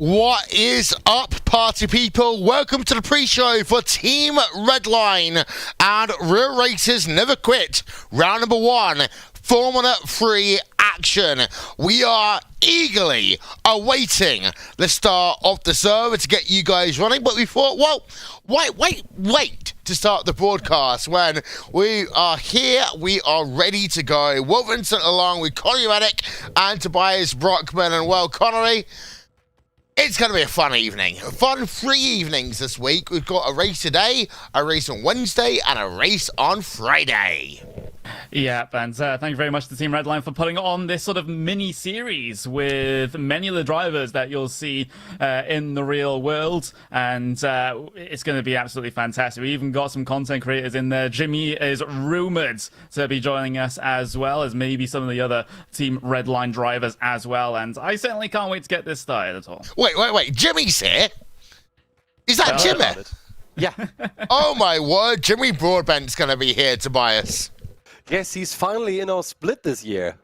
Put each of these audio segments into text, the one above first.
What is up, party people? Welcome to the pre-show for Team Redline and Real Racers Never Quit. Round number 1, Formula 3 action. We are eagerly awaiting the start of the server to get you guys running, but we thought, well, wait to start the broadcast when we are here, we are ready to go. Wolverhampton along with Connery Reddick and Tobias Brockman, and well, Connery, it's going to be a fun evening. Fun 3 evenings this week. We've got a race today, a race on Wednesday, and a race on Friday. Yeah, and thank you very much to Team Redline for putting on this sort of mini-series with many of the drivers that you'll see in the real world, and it's going to be absolutely fantastic. We even got some content creators in there. Jimmy is rumoured to be joining us, as well as maybe some of the other Team Redline drivers as well, and I certainly can't wait to get this started at all. Wait, Jimmy's here? Is that Jimmy? Yeah. Oh my word, Jimmy Broadbent's going to be here, Tobias. Yes, he's finally in our split this year.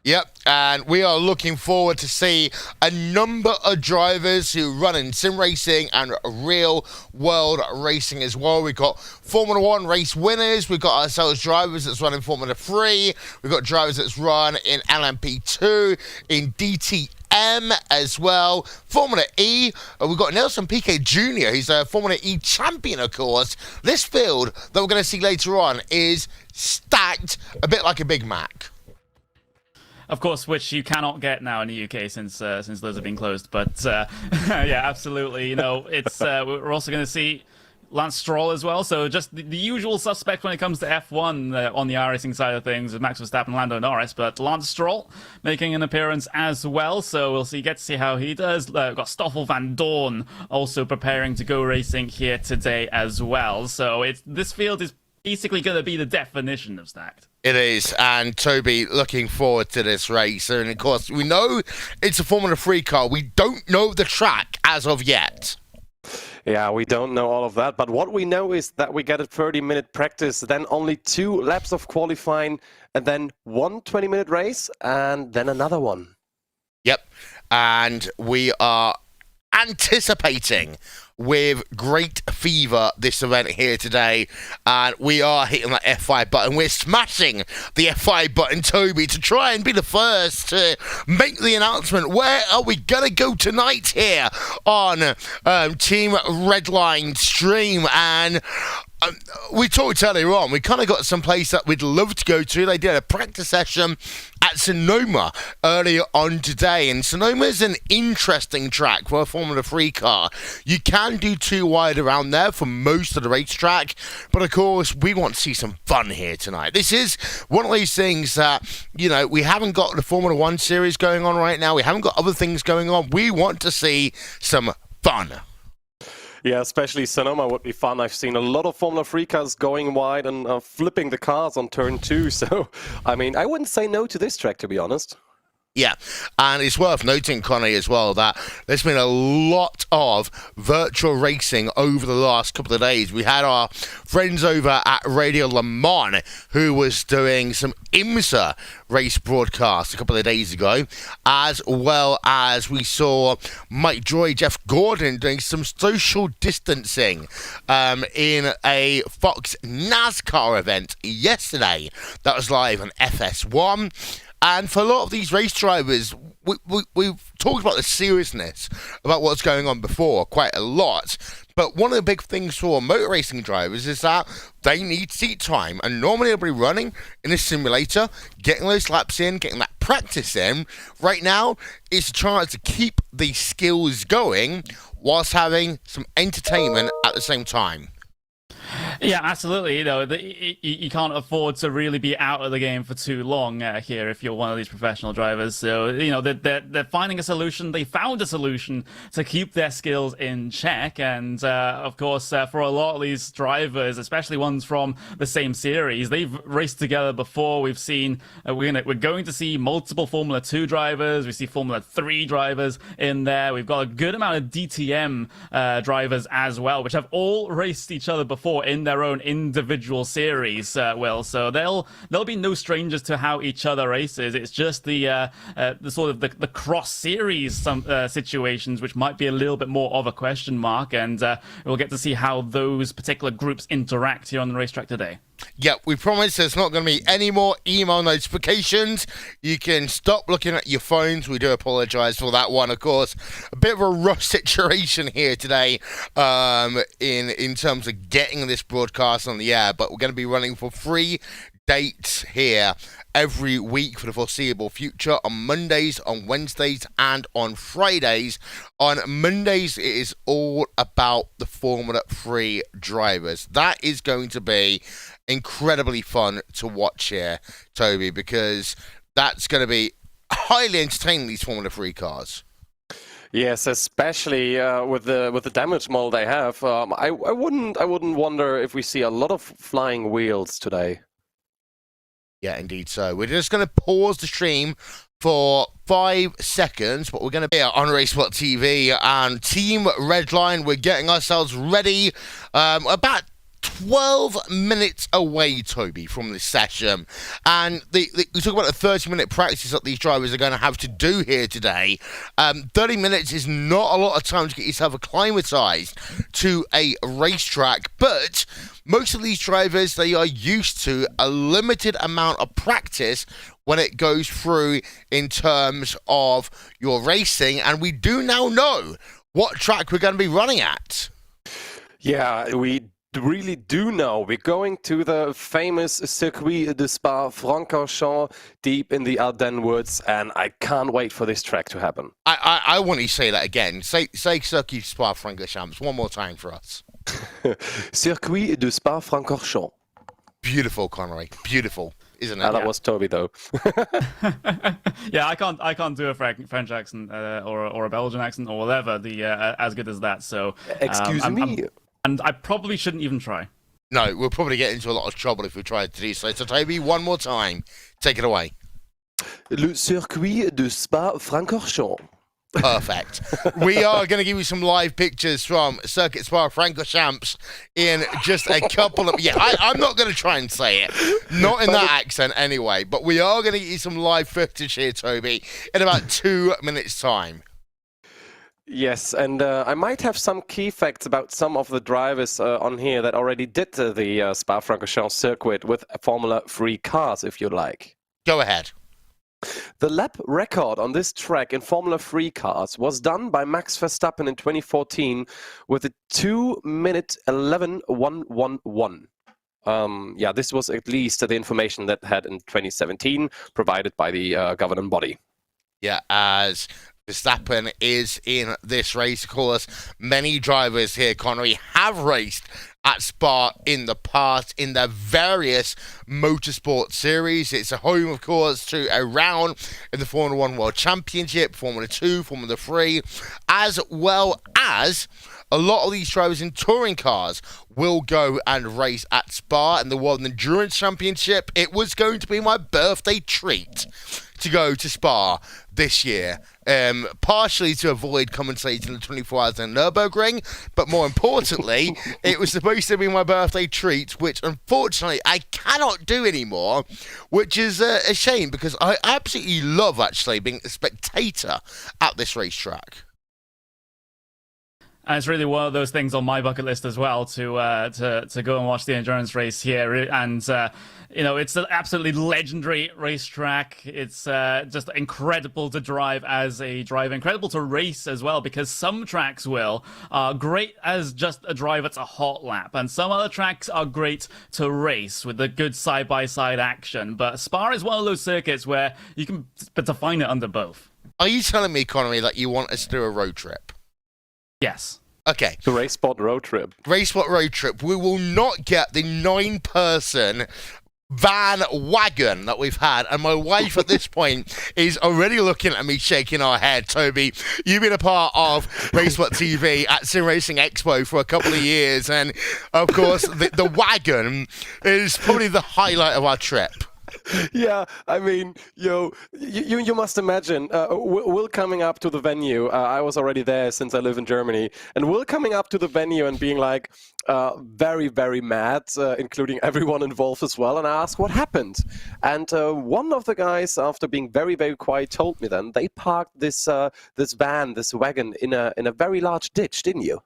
Yep, and we are looking forward to see a number of drivers who run in sim racing and real world racing as well. We've got Formula 1 race winners, we've got ourselves drivers that's run in Formula 3, we've got drivers that's run in LMP2, in DTM as well, Formula E. We've got Nelson Piquet Jr., who's a Formula E champion, of course. This field that we're going to see later on is stacked a bit like a Big Mac. Of course, which you cannot get now in the UK since those have been closed. But yeah, absolutely. You know, it's we're also going to see Lance Stroll as well. So just the usual suspect when it comes to F1 on the iRacing side of things with Max Verstappen and Lando Norris. But Lance Stroll making an appearance as well. So we'll get to see how he does. We've got Stoffel Van Dorn also preparing to go racing here today as well. So this field is basically going to be the definition of stacked. It is, and Toby, looking forward to this race. And of course, we know it's a Formula 3 car. We don't know the track as of yet. Yeah, we don't know all of that, but what we know is that we get a 30-minute practice, then only 2 laps of qualifying, and then one 20-minute race, and then another one. Yep, and we are anticipating with great fever this event here today, and we are hitting that F5 button. We're smashing the F5 button, Toby, to try and be the first to make the announcement. Where are we gonna go tonight here on Team Redline stream? And we talked earlier on, we kind of got some place that we'd love to go to. They did a practice session at Sonoma earlier on today, and Sonoma is an interesting track for a Formula 3 car. You can do 2 wide around there for most of the racetrack, but of course we want to see some fun here tonight. This is one of those things that, you know, we haven't got the Formula 1 series going on right now, we haven't got other things going on. We want to see some fun. Yeah, especially Sonoma would be fun. I've seen a lot of Formula 3 cars going wide and flipping the cars on turn 2. So, I mean, I wouldn't say no to this track, to be honest. Yeah, and it's worth noting, Connie, as well, that there's been a lot of virtual racing over the last couple of days. We had our friends over at Radio Le Mans who was doing some IMSA race broadcast a couple of days ago, as well as we saw Mike Joy, Jeff Gordon doing some social distancing in a Fox NASCAR event yesterday that was live on FS1. And for a lot of these race drivers, we've talked about the seriousness about what's going on before quite a lot. But one of the big things for motor racing drivers is that they need seat time. And normally they'll be running in a simulator, getting those laps in, getting that practice in. Right now, it's a chance to keep the skills going whilst having some entertainment at the same time. Yeah, absolutely. You know, you can't afford to really be out of the game for too long here if you're one of these professional drivers. So, you know, they're finding a solution. They found a solution to keep their skills in check. And, of course, for a lot of these drivers, especially ones from the same series, they've raced together before. We've seen, we're going to see multiple Formula 2 drivers. We see Formula 3 drivers in there. We've got a good amount of DTM drivers as well, which have all raced each other before in their own individual series, Will. So they'll be no strangers to how each other races. It's just the sort of the cross series situations which might be a little bit more of a question mark, and we'll get to see how those particular groups interact here on the racetrack today. Yeah, we promise there's not going to be any more email notifications. You can stop looking at your phones. We do apologise for that one, of course. A bit of a rough situation here today in terms of getting this broadcast on the air, but we're going to be running for 3 dates here every week for the foreseeable future, on Mondays, on Wednesdays, and on Fridays. On Mondays, it is all about the Formula 3 drivers. That is going to be incredibly fun to watch here, Toby, because that's going to be highly entertaining, these Formula 3 cars. Yes, especially with the damage model they have. I wouldn't wonder if we see a lot of flying wheels today. Yeah, indeed so. We're just going to pause the stream for 5 seconds, but we're going to be on Racebot TV and Team Redline. We're getting ourselves ready about 12 minutes away, Toby, from this session. And we talk about the 30-minute practice that these drivers are going to have to do here today. 30 minutes is not a lot of time to get yourself acclimatized to a racetrack, but most of these drivers, they are used to a limited amount of practice when it goes through in terms of your racing, and we do now know what track we're going to be running at. Yeah, we really do know. We're going to the famous Circuit de Spa-Francorchamps deep in the Ardennes woods, and I can't wait for this track to happen. I want you to say that again. Say Circuit de Spa-Francorchamps one more time for us. Circuit de Spa-Francorchamps. Beautiful, Connery. Beautiful, isn't it? That was Toby, though. Yeah, I can't do a French accent or a Belgian accent or whatever as good as that. So Excuse me. And I probably shouldn't even try. No, we'll probably get into a lot of trouble if we try to do so. So, Toby, one more time. Take it away. Le Circuit de Spa-Francorchamps. Perfect. We are going to give you some live pictures from Circuit Spa-Francorchamps in just a couple of... Yeah, I'm not going to try and say it. Not in that accent anyway. But we are going to get you some live footage here, Toby, in about 2 minutes' time. Yes, and I might have some key facts about some of the drivers on here that already did the Spa-Francorchamps circuit with Formula 3 cars, if you like. Go ahead. The lap record on this track in Formula 3 cars was done by Max Verstappen in 2014 with a 2-minute 11.111. Yeah, this was at least the information that had in 2017 provided by the governing body. Yeah, as Verstappen is in this race. Of course, many drivers here, Connery, have raced at Spa in the past in their various motorsport series. It's a home, of course, to a round in the Formula 1 World Championship, Formula 2, Formula 3, as well as a lot of these drivers in touring cars will go and race at Spa in the World Endurance Championship. It was going to be my birthday treat to go to Spa this year, partially to avoid commentating the 24 Hours in Nürburgring, but more importantly, it was supposed to be my birthday treat, which unfortunately I cannot do anymore, which is a shame because I absolutely love actually being a spectator at this racetrack. And it's really one of those things on my bucket list as well to go and watch the endurance race here. And you know, it's an absolutely legendary racetrack. It's just incredible to drive as a driver, incredible to race as well, because some tracks are great as just a drive. It's a hot lap, and some other tracks are great to race with the good side-by-side action. But Spa is one of those circuits where you can define it under both. Are you telling me, Connery, that you want us to do a road trip? Yes. Okay. The Racespot road trip. Racespot road trip. We will not get the 9-person van wagon that we've had, and my wife at this point is already looking at me shaking her head. Toby, you've been a part of Racespot TV at Sim Racing Expo for a couple of years, and of course the wagon is probably the highlight of our trip. Yeah, I mean, you must imagine Will coming up to the venue. I was already there since I live in Germany, and Will coming up to the venue and being like very, very mad, including everyone involved as well. And I asked what happened, and one of the guys, after being very, very quiet, told me then they parked this wagon in a very large ditch, didn't you?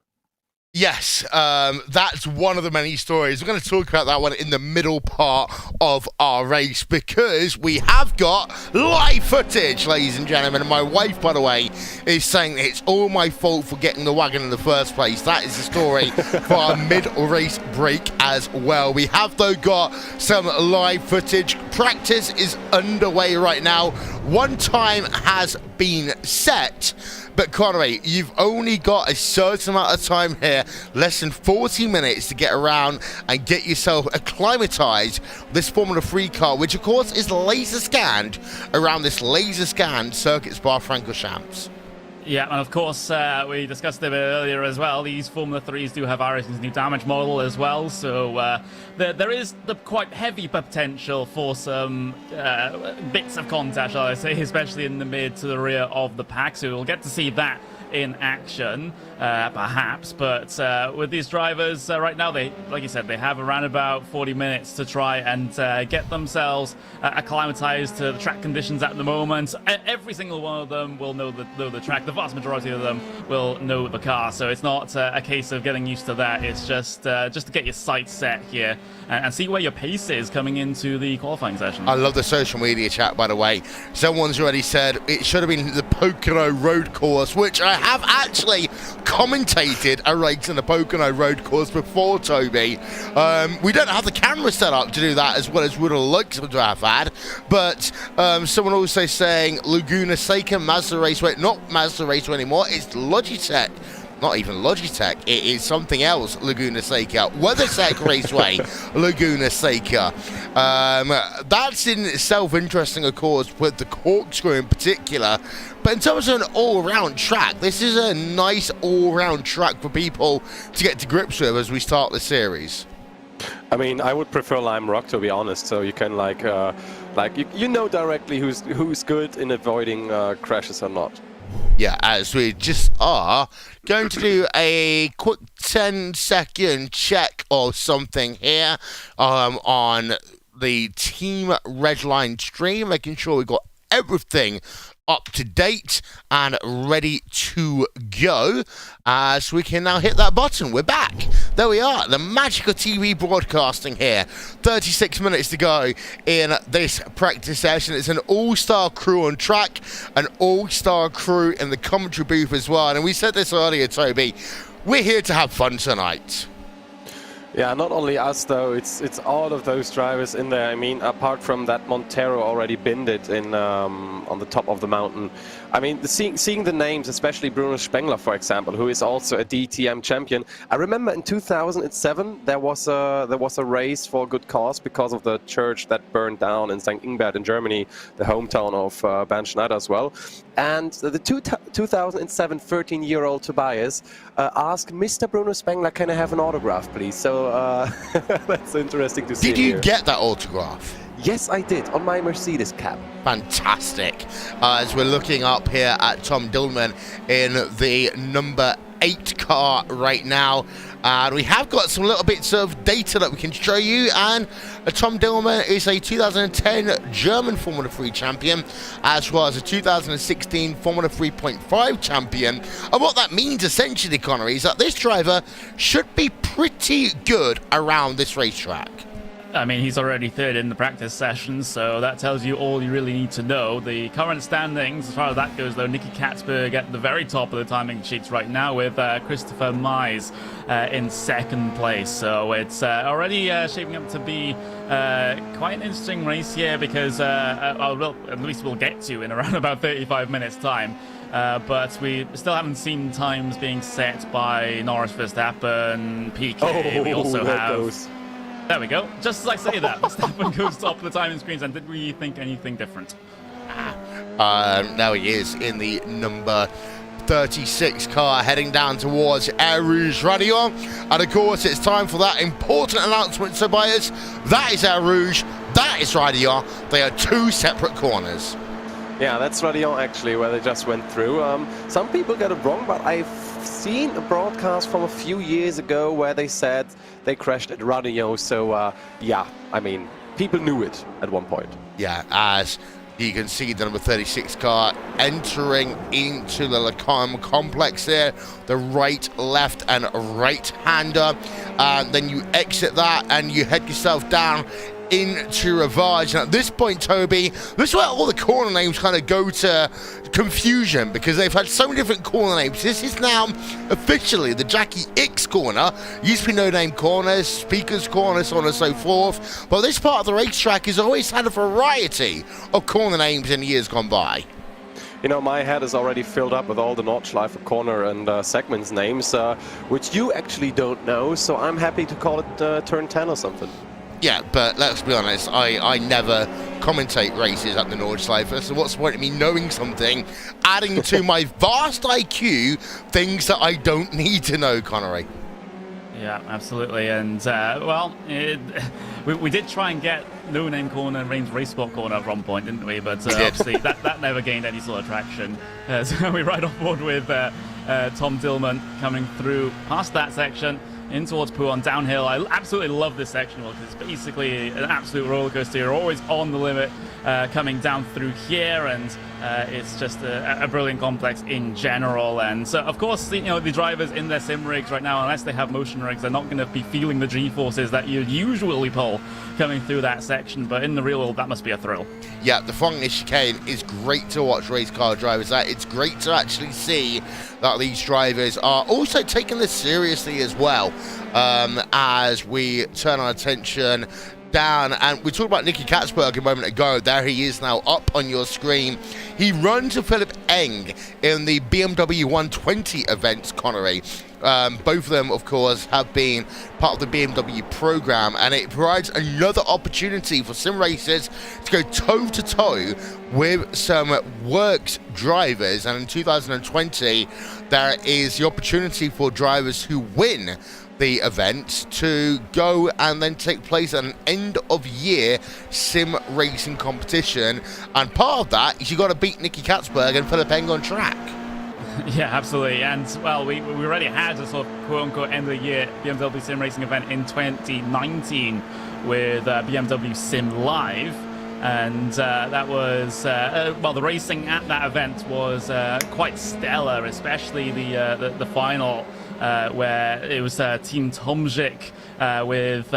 Yes, that's one of the many stories. We're going to talk about that one in the middle part of our race because we have got live footage, ladies and gentlemen. And my wife, by the way, is saying that it's all my fault for getting the wagon in the first place. That is the story for our mid-race break as well. We have, though, got some live footage. Practice is underway right now. One time has been set. But Connery, you've only got a certain amount of time here, less than 40 minutes to get around and get yourself acclimatized with this Formula 3 car, which of course is laser scanned around this laser scanned Circuit Spa-Francorchamps. Yeah, and of course, we discussed it a bit earlier as well. These Formula 3s do have Irish's new damage model as well, so there is the quite heavy potential for some bits of contact, shall I say, especially in the mid to the rear of the pack. So we'll get to see that in action, perhaps. But with these drivers right now, they, like you said, they have around about 40 minutes to try and get themselves acclimatized to the track conditions at the moment. Every single one of them will know the track. The vast majority of them will know the car, so it's not a case of getting used to that. It's just to get your sights set here and see where your pace is coming into the qualifying session. I love the social media chat, by the way. Someone's already said it should have been the Pocono road course, which I have actually commentated a race in the Pocono road course before, Toby. We don't have the camera set up to do that as well as would have liked to have had, but someone also saying Laguna Seca Mazda Raceway, not Mazda Raceway anymore, it's Logitech. Not even Logitech, it is something else, Laguna Seca. WeatherTech Raceway, Laguna Seca. That's in itself interesting, of course, with the corkscrew in particular. But in terms of an all-round track, this is a nice all-round track for people to get to grips with as we start the series. I mean, I would prefer Lime Rock, to be honest, so you can you know directly who's good in avoiding crashes or not. Yeah, as we just are going to do a quick 10-second check or something here on the Team Redline stream, making sure we've got everything up to date and ready to go. So we can now hit that button. We're back. There we are. The magic of TV broadcasting here. 36 minutes to go in this practice session. It's an all-star crew on track, an all-star crew in the commentary booth as well. And we said this earlier, Toby. We're here to have fun tonight. Yeah, not only us though, it's all of those drivers in there. I mean, apart from that Montero already binned it in on the top of the mountain. I mean, seeing the names, especially Bruno Spengler, for example, who is also a DTM champion. I remember in 2007 there was a race for a good cause because of the church that burned down in St. Ingbert in Germany, the hometown of Bernd Schneider as well. And the 2007 13-year-old Tobias asked Mr. Bruno Spengler, "Can I have an autograph, please?" So that's interesting to see. Did you get that autograph? Yes, I did, on my Mercedes cap. Fantastic. As we're looking up here at Tom Dillman in the number 8 car right now. And we have got some little bits of data that we can show you. And Tom Dillman is a 2010 German Formula 3 champion, as well as a 2016 Formula 3.5 champion. And what that means essentially, Connery, is that this driver should be pretty good around this racetrack. I mean, he's already third in the practice session, so that tells you all you really need to know. The current standings, as far as that goes, though, Nicky Katzberg at the very top of the timing sheets right now with Christopher Mize in second place. So it's already shaping up to be quite an interesting race here because at least we'll get to in around about 35 minutes' time. But we still haven't seen times being set by Norris, Verstappen, Piquet. We also have... There we go. Just as I say that, Verstappen goes top of the timing screens. And did we think anything different? Now he is in the number 36 car heading down towards Air Rouge Radio. And of course, it's time for that important announcement, Tobias. That is Air Rouge. That that is Radio. They are two separate corners. Yeah, that's Radio actually, where they just went through. Some people get it wrong, but I've seen a broadcast from a few years ago where they said they crashed at Radio. So, yeah, I mean, people knew it at one point. Yeah, as you can see the number 36 car entering into the Lacombe complex there, the right, left and right-hander. Then you exit that and you head yourself down into Ravage. And at this point, Toby, this is where all the corner names kind of go to confusion, because they've had so many different corner names. This is now officially the Jackie X corner. Used to be No Name Corners, Speakers Corner, so on and so forth. But this part of the racetrack has always had a variety of corner names in the years gone by. You know, my head is already filled up with all the Nordschleife corner and segments names, which you actually don't know, so I'm happy to call it Turn 10 or something. Yeah, but let's be honest, I never commentate races at the Nordschleife, so what's the point of me knowing something, adding to my vast IQ things that I don't need to know, Connery? Yeah, absolutely. And, well, we did try and get No Name Corner and Reims Race Sport Corner at one point, didn't we? But obviously that never gained any sort of traction. So we ride off board with Tom Dillman coming through past that section in towards Pouhon downhill. I absolutely love this section because it's basically an absolute roller coaster. You're always on the limit coming down through here, and it's just a brilliant complex in general. And so, of course, you know, the drivers in their sim rigs right now, unless they have motion rigs, they're not going to be feeling the G-forces that you usually pull coming through that section. But in the real world, that must be a thrill. Yeah, the Frognish chicane is great to watch race car drivers at. It's great to actually see that these drivers are also taking this seriously as well, as we turn our attention down. And we talked about Nicky Katzberg a moment ago. There he is now up on your screen. He runs with Philip Eng in the BMW 120 events, Connery. Both of them, of course, have been part of the BMW program, and it provides another opportunity for sim racers to go toe-to-toe with some works drivers. And in 2020, there is the opportunity for drivers who win the event to go and then take place at an end-of-year sim racing competition. And part of that is you got to beat Nicky Katzberg and Philip Eng on track. Yeah, absolutely. And, well, we already had a sort of quote-unquote end-of-the-year BMW sim racing event in 2019 with BMW Sim Live. And that was, well, the racing at that event was quite stellar, especially the final, where it was Team Tomzik with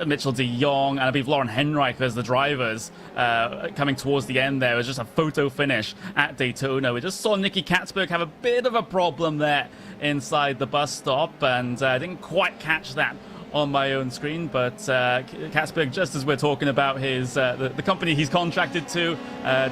Mitchell de Jong and I believe Lauren Henrich as the drivers coming towards the end there. It was just a photo finish at Daytona. We just saw Nicky Katzberg have a bit of a problem there inside the bus stop, and I didn't quite catch that on my own screen, but Katzberg, just as we're talking about his the company he's contracted to,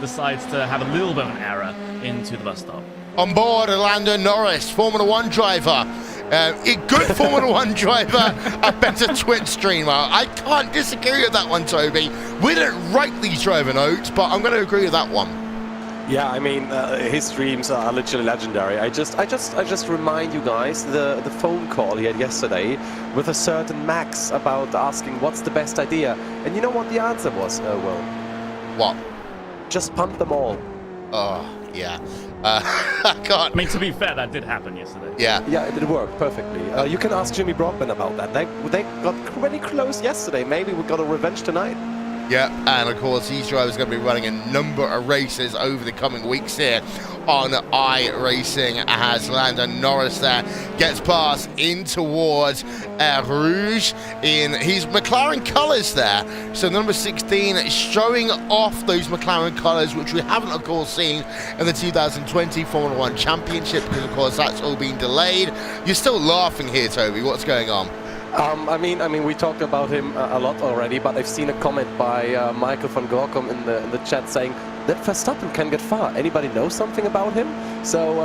decides to have a little bit of an error into the bus stop. On board, Lando Norris, Formula One driver. A good Formula One driver, a better Twitch streamer. I can't disagree with that one, Toby. We didn't write these driver notes, but I'm going to agree with that one. Yeah, I mean, his streams are literally legendary. I just remind you guys the phone call he had yesterday with a certain Max about asking what's the best idea, and you know what the answer was? Well, what? Just pump them all. Oh, yeah. I can't. I mean, to be fair, that did happen yesterday. Yeah. Yeah, it did work perfectly. You can ask Jimmy Broadbent about that. They got pretty close yesterday. Maybe we got a revenge tonight. Yeah, and of course, these drivers are going to be running a number of races over the coming weeks here on iRacing, as Lando Norris there gets past in towards Rouge in his McLaren colours there. So number 16 showing off those McLaren colours, which we haven't, of course, seen in the 2020 Formula One Championship, because, of course, that's all been delayed. You're still laughing here, Toby. What's going on? I mean, we talked about him a lot already, but I've seen a comment by Michael van Gorkum in the chat saying that Verstappen can get far. Anybody know something about him? So,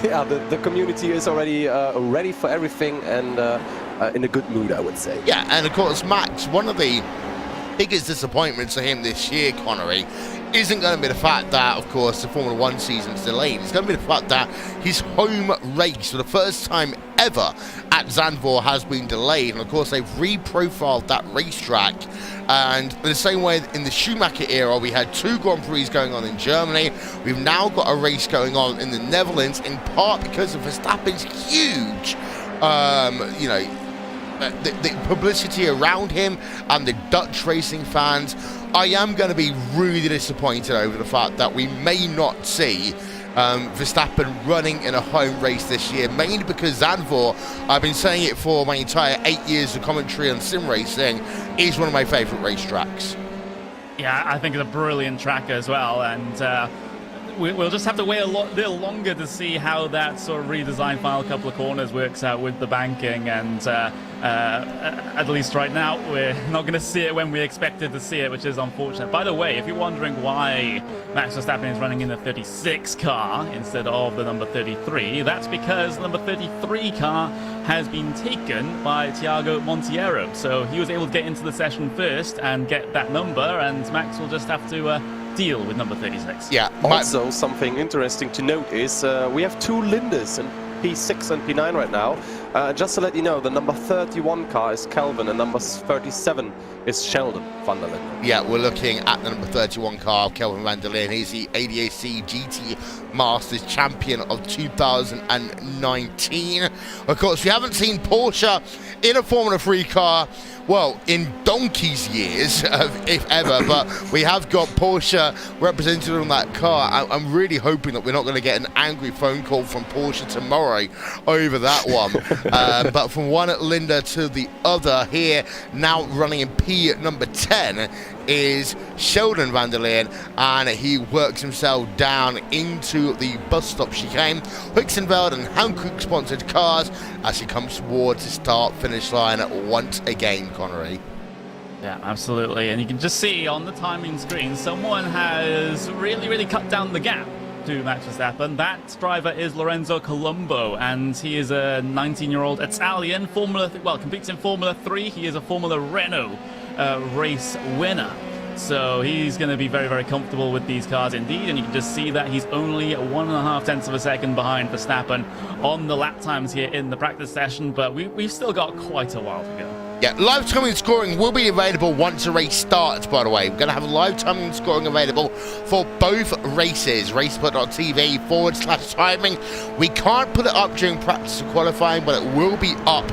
yeah, the community is already ready for everything and in a good mood, I would say. Yeah, and of course, Max, one of the biggest disappointments for him this year, Connery, isn't going to be the fact that, of course, the Formula One season's delayed. It's going to be the fact that his home race for the first time ever at Zandvoort has been delayed. And of course, they've reprofiled that racetrack. And in the same way in the Schumacher era, we had 2 Grand Prix going on in Germany. We've now got a race going on in the Netherlands, in part because of Verstappen's huge, the publicity around him and the Dutch racing fans. I am going to be really disappointed over the fact that we may not see Verstappen running in a home race this year, mainly because Zandvoort, I've been saying it for my entire 8 years of commentary on sim racing, is one of my favourite racetracks. Yeah, I think it's a brilliant track as well, and we'll just have to wait a little longer to see how that sort of redesigned final couple of corners works out with the banking, and at least right now we're not going to see it when we expected to see it, which is unfortunate. By the way, if you're wondering why Max Verstappen is running in the 36 car instead of the number 33, that's because the number 33 car has been taken by Thiago Monteiro, so he was able to get into the session first and get that number, and Max will just have to deal with number 36. Yeah. Also, something interesting to note is we have 2 Lindes in P6 and P9 right now. Just to let you know, the number 31 car is Kelvin and number 37 is Sheldon van der Linde. Yeah, we're looking at the number 31 car of Kelvin van der Linde. He's the ADAC GT Masters champion of 2019. Of course, we haven't seen Porsche in a Formula 3 car, well, in donkey's years, if ever, but we have got Porsche represented on that car. I'm really hoping that we're not going to get an angry phone call from Porsche tomorrow over that one. But from one Linda to the other here, now running in P number 10, is Sheldon van der Linde, and he works himself down into the bus stop chicane. Huxenveld and Hankook sponsored cars as he comes towards the start-finish line once again, Connery. Yeah, absolutely. And you can just see on the timing screen, someone has really cut down the gap to Max Verstappen. That driver is Lorenzo Colombo, and he is a 19-year-old Italian, competes in Formula 3. He is a Formula Renault race winner. So he's going to be very comfortable with these cars indeed, and you can just see that he's only 1.5 tenths of a second behind Verstappen on the lap times here in the practice session, but we've still got quite a while to go. Yeah, live timing scoring will be available once the race starts, by the way. We're going to have live timing scoring available for both races. Raceport.tv/timing. We can't put it up during practice or qualifying, but it will be up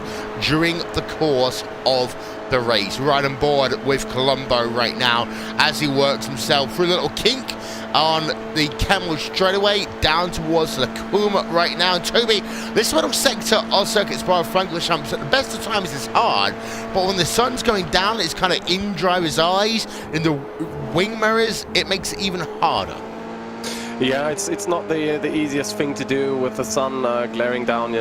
during the course of the race. Right on board with Colombo right now as he works himself through a little kink on the Camel straightaway down towards Lacuma right now. And Toby, this little sector of Circuit Spa Francorchamps at the best of times is hard, but when the sun's going down, it's kind of in driver's eyes, in the wing mirrors, it makes it even harder. Yeah, it's not the easiest thing to do with the sun glaring down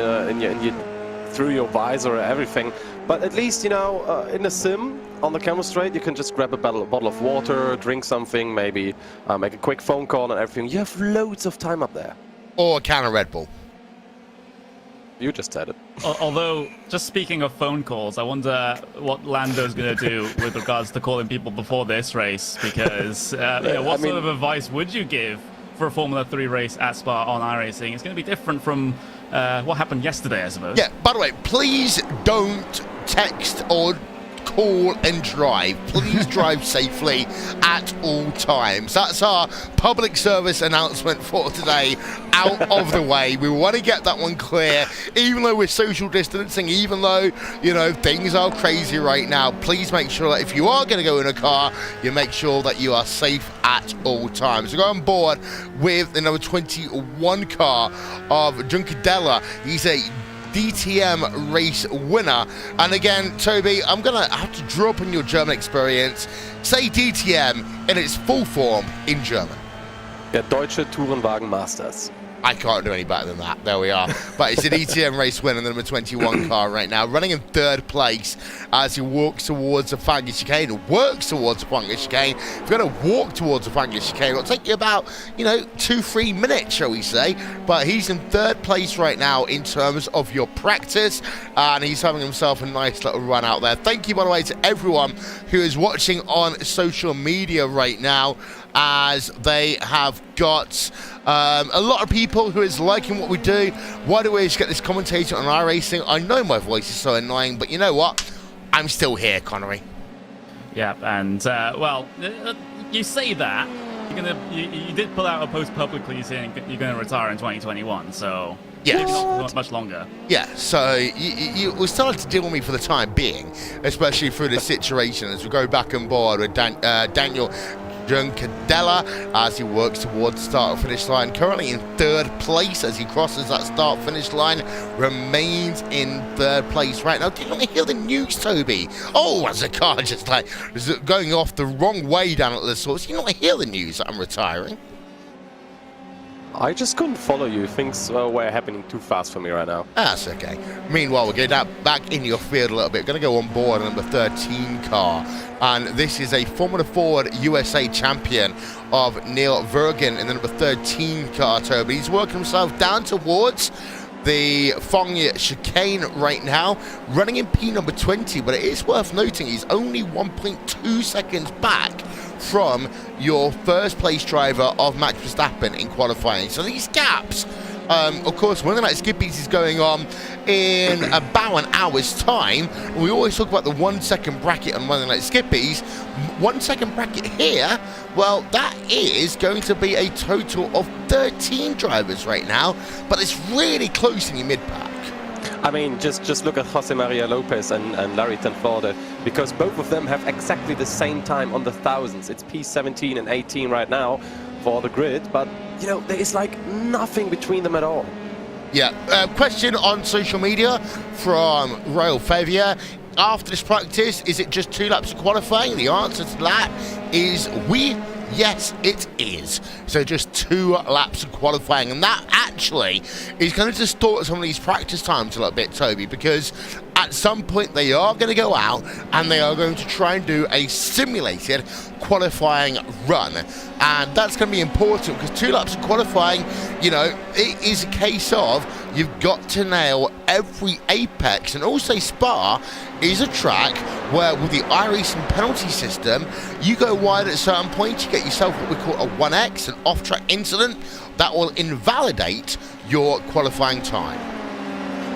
through your visor or everything. But at least, in a sim on the Camel Straight, you can just grab a bottle of water, drink something, maybe make a quick phone call and everything. You have loads of time up there. Or a can of Red Bull. You just said it. Although, just speaking of phone calls, I wonder what Lando's going to do with regards to calling people before this race, because what sort of advice would you give for a Formula 3 race at Spa on iRacing? It's going to be different from what happened yesterday, I suppose. Yeah, by the way, please don't text or call and drive. Please drive safely at all times. That's our public service announcement for today out of the way. We want to get that one clear, even though we're social distancing, even though, things are crazy right now. Please make sure that if you are going to go in a car, you make sure that you are safe at all times. We go on board with the number 21 car of Juncadella. He's a DTM race winner. And again, Toby, I'm going to have to draw up on your German experience. Say DTM in its full form in German. Der Deutsche Tourenwagen Masters. I can't do any better than that. There we are. But it's an ETM race winner, the number 21 car right now, running in third place as he walks towards the Fangers chicane, works towards the Fangers chicane. If you're going to walk towards the Fangers chicane, it'll take you about, 2-3 minutes, shall we say. But he's in third place right now in terms of your practice, and he's having himself a nice little run out there. Thank you, by the way, to everyone who is watching on social media right now. as they have got a lot of people who is liking what we do. Why do we always get this commentator on iRacing? I know my voice is so annoying, but you know what? I'm still here, Connery. Yeah, and you say that. You did pull out a post publicly saying you're going to retire in 2021, so Yes. not much longer. Yeah, so you were starting to deal with me for the time being, especially through this situation as we go back on board with Daniel Juncadella as he works towards the start-finish line. Currently in third place as he crosses that start-finish line, remains in third place right now. Did you not hear the news, Toby? Oh, as the car just like going off the wrong way down at the source. You not hear the news that I'm retiring? I just couldn't follow you. Things were happening too fast for me right now. That's okay. Meanwhile, we're getting back in your field a little bit. Going to go on board number 13 car. And this is a Formula Ford USA champion of Neil Vergen in the number 13 car, Toby. He's working himself down towards the Fongya chicane right now, running in P number 20, but it is worth noting he's only 1.2 seconds back from your first place driver of Max Verstappen in qualifying. So these gaps, of course, Monday Night Skippies is going on in about an hour's time. We always talk about the 1 second bracket on Monday Night Skippies. 1 second bracket here, well, that is going to be a total of 13 drivers right now, but it's really close in your mid-pack. I mean, just look at Jose Maria Lopez and Larry Tenforde, because both of them have exactly the same time on the thousands. It's P17 and 18 right now for the grid, but, you know, there is like nothing between them at all. Yeah, question on social media from Royal Favier. After this practice, is it just 2 laps of qualifying? The answer to that is yes, it is. So just 2 laps of qualifying. And that actually is going to distort some of these practice times a little bit, Toby, because at some point they are going to go out and they are going to try and do a simulated qualifying run. And that's going to be important because 2 laps of qualifying, you know, it is a case of you've got to nail every apex. And also Spa is a track where with the iRacing penalty system, you go wide at certain points, you get yourself what we call a 1X, an off-track incident, that will invalidate your qualifying time.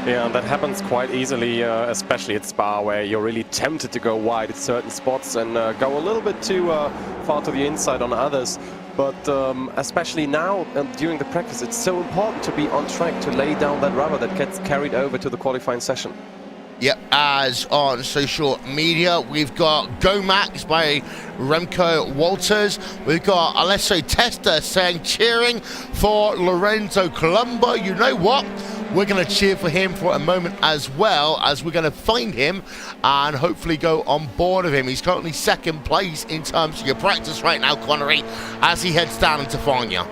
Yeah, and that happens quite easily, especially at Spa, where you're really tempted to go wide at certain spots and go a little bit too far to the inside on others. But especially now, during the practice, it's so important to be on track to lay down that rubber that gets carried over to the qualifying session. Yep, as on social media, we've got Go Max by Remco Walters. We've got Alessio Testa saying cheering for Lorenzo Colombo. You know what? We're going to cheer for him for a moment as well, as we're going to find him and hopefully go on board of him. He's currently second place in terms of your practice right now, Connery, as he heads down into Fongya.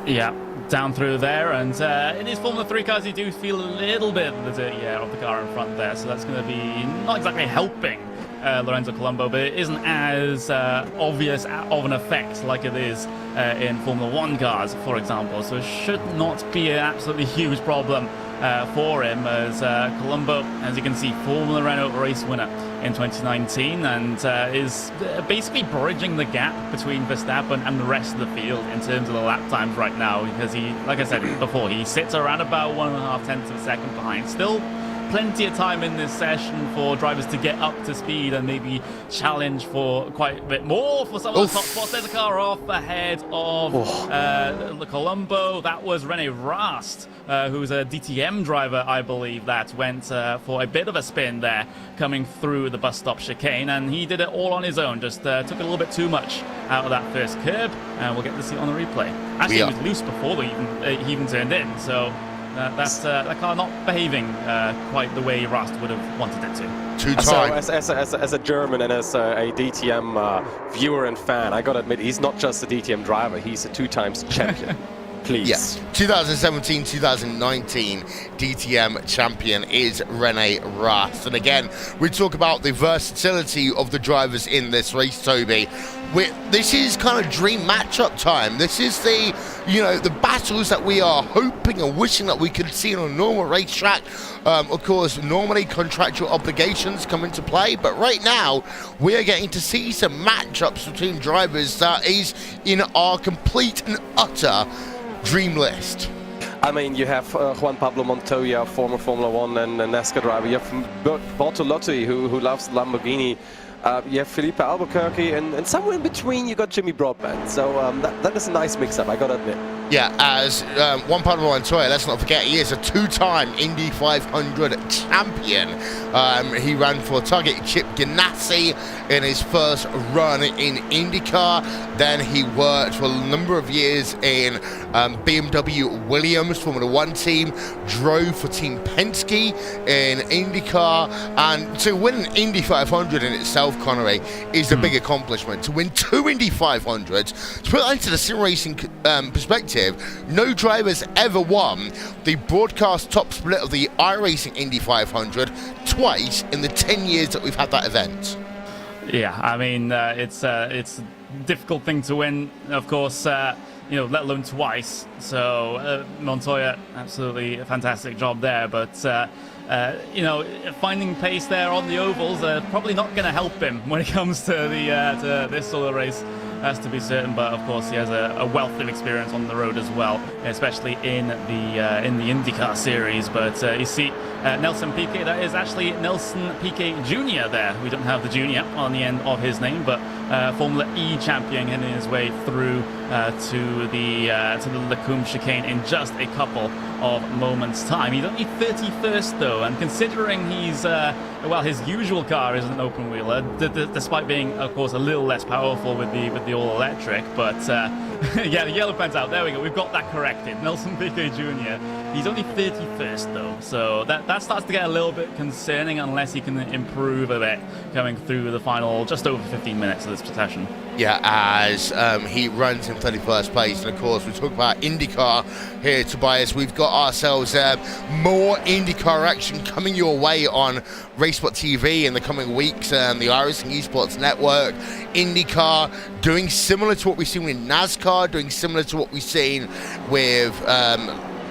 Yeah, down through there, and in his Formula 3 cars you do feel a little bit of the dirty air of the car in front there, so that's going to be not exactly helping Lorenzo Colombo, but it isn't as obvious of an effect like it is in Formula 1 cars, for example, so it should not be an absolutely huge problem for him, as Colombo, as you can see, Formula Renault race winner in 2019, and is basically bridging the gap between Verstappen and the rest of the field in terms of the lap times right now, because he, like I said before, he sits around about 1.5 tenths of a second behind. Still plenty of time in this session for drivers to get up to speed and maybe challenge for quite a bit more for some of the top spots. There's a car off ahead of Colombo. That was Rene Rast, who's a DTM driver, I believe, that went for a bit of a spin there coming through the bus stop chicane, and he did it all on his own, just took a little bit too much out of that first curb, and we'll get to see it on the replay. Actually, it was loose before he even turned in, so that car not behaving quite the way Rast would have wanted it to. So as a German and as a DTM viewer and fan, I gotta admit, he's not just a DTM driver, he's a 2 times champion. Please. Yeah, 2017-2019 DTM champion is Rene Rast. And again, we talk about the versatility of the drivers in this race, Toby. This is kind of dream matchup time. This is the battles that we are hoping and wishing that we could see on a normal racetrack. Of course, normally contractual obligations come into play, but right now we are getting to see some matchups between drivers that is in our complete and utter dream list. I mean, you have Juan Pablo Montoya, former Formula One and NASCAR driver. You have Bortolotti, who loves Lamborghini. You have Felipe Albuquerque, and somewhere in between you got Jimmy Broadbent. So that is a nice mix-up, I gotta admit. Yeah, as Juan Pablo Montoya, let's not forget, he is a two-time Indy 500 champion. He ran for Target Chip Ganassi in his first run in IndyCar. Then he worked for a number of years in BMW Williams Formula One team, drove for Team Penske in IndyCar, and to win an Indy 500 in itself, Connery, is a big accomplishment. To win two Indy 500s, to put that into the sim racing perspective, no driver's ever won the broadcast top split of the iRacing Indy 500 twice in the 10 years that we've had that event. Yeah, I mean, it's a difficult thing to win, of course, let alone twice. So Montoya, absolutely a fantastic job there, but finding pace there on the ovals probably not going to help him when it comes to to this sort of race. Has to be certain, but of course he has a wealth of experience on the road as well, especially in the IndyCar series. But you see Nelson Piquet, that is actually Nelson Piquet Jr. there. We don't have the junior on the end of his name, but Formula E champion heading his way through to the Lecumbe chicane in just a couple of moments' time. He's only 31st though, and considering he's his usual car is an open wheeler, despite being, of course, a little less powerful with the all-electric. But yeah, the yellow pens out. There we go. We've got that corrected. Nelson Piquet Jr. He's only 31st though, so that starts to get a little bit concerning unless he can improve a bit coming through the final just over 15 minutes of this session. Yeah, as he runs in 31st place. And of course, we talk about IndyCar here, Tobias. We've got ourselves more IndyCar action coming your way on Racesport TV in the coming weeks, and the iRacing Esports Network. IndyCar doing similar to what we've seen with NASCAR, doing similar to what we've seen with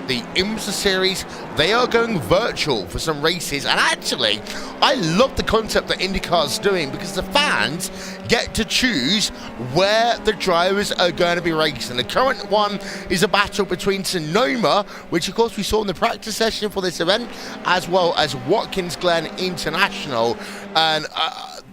the IMSA series. They are going virtual for some races, and actually I love the concept that IndyCar's doing, because the fans get to choose where the drivers are going to be racing. The current one is a battle between Sonoma, which of course we saw in the practice session for this event, as well as Watkins Glen International, and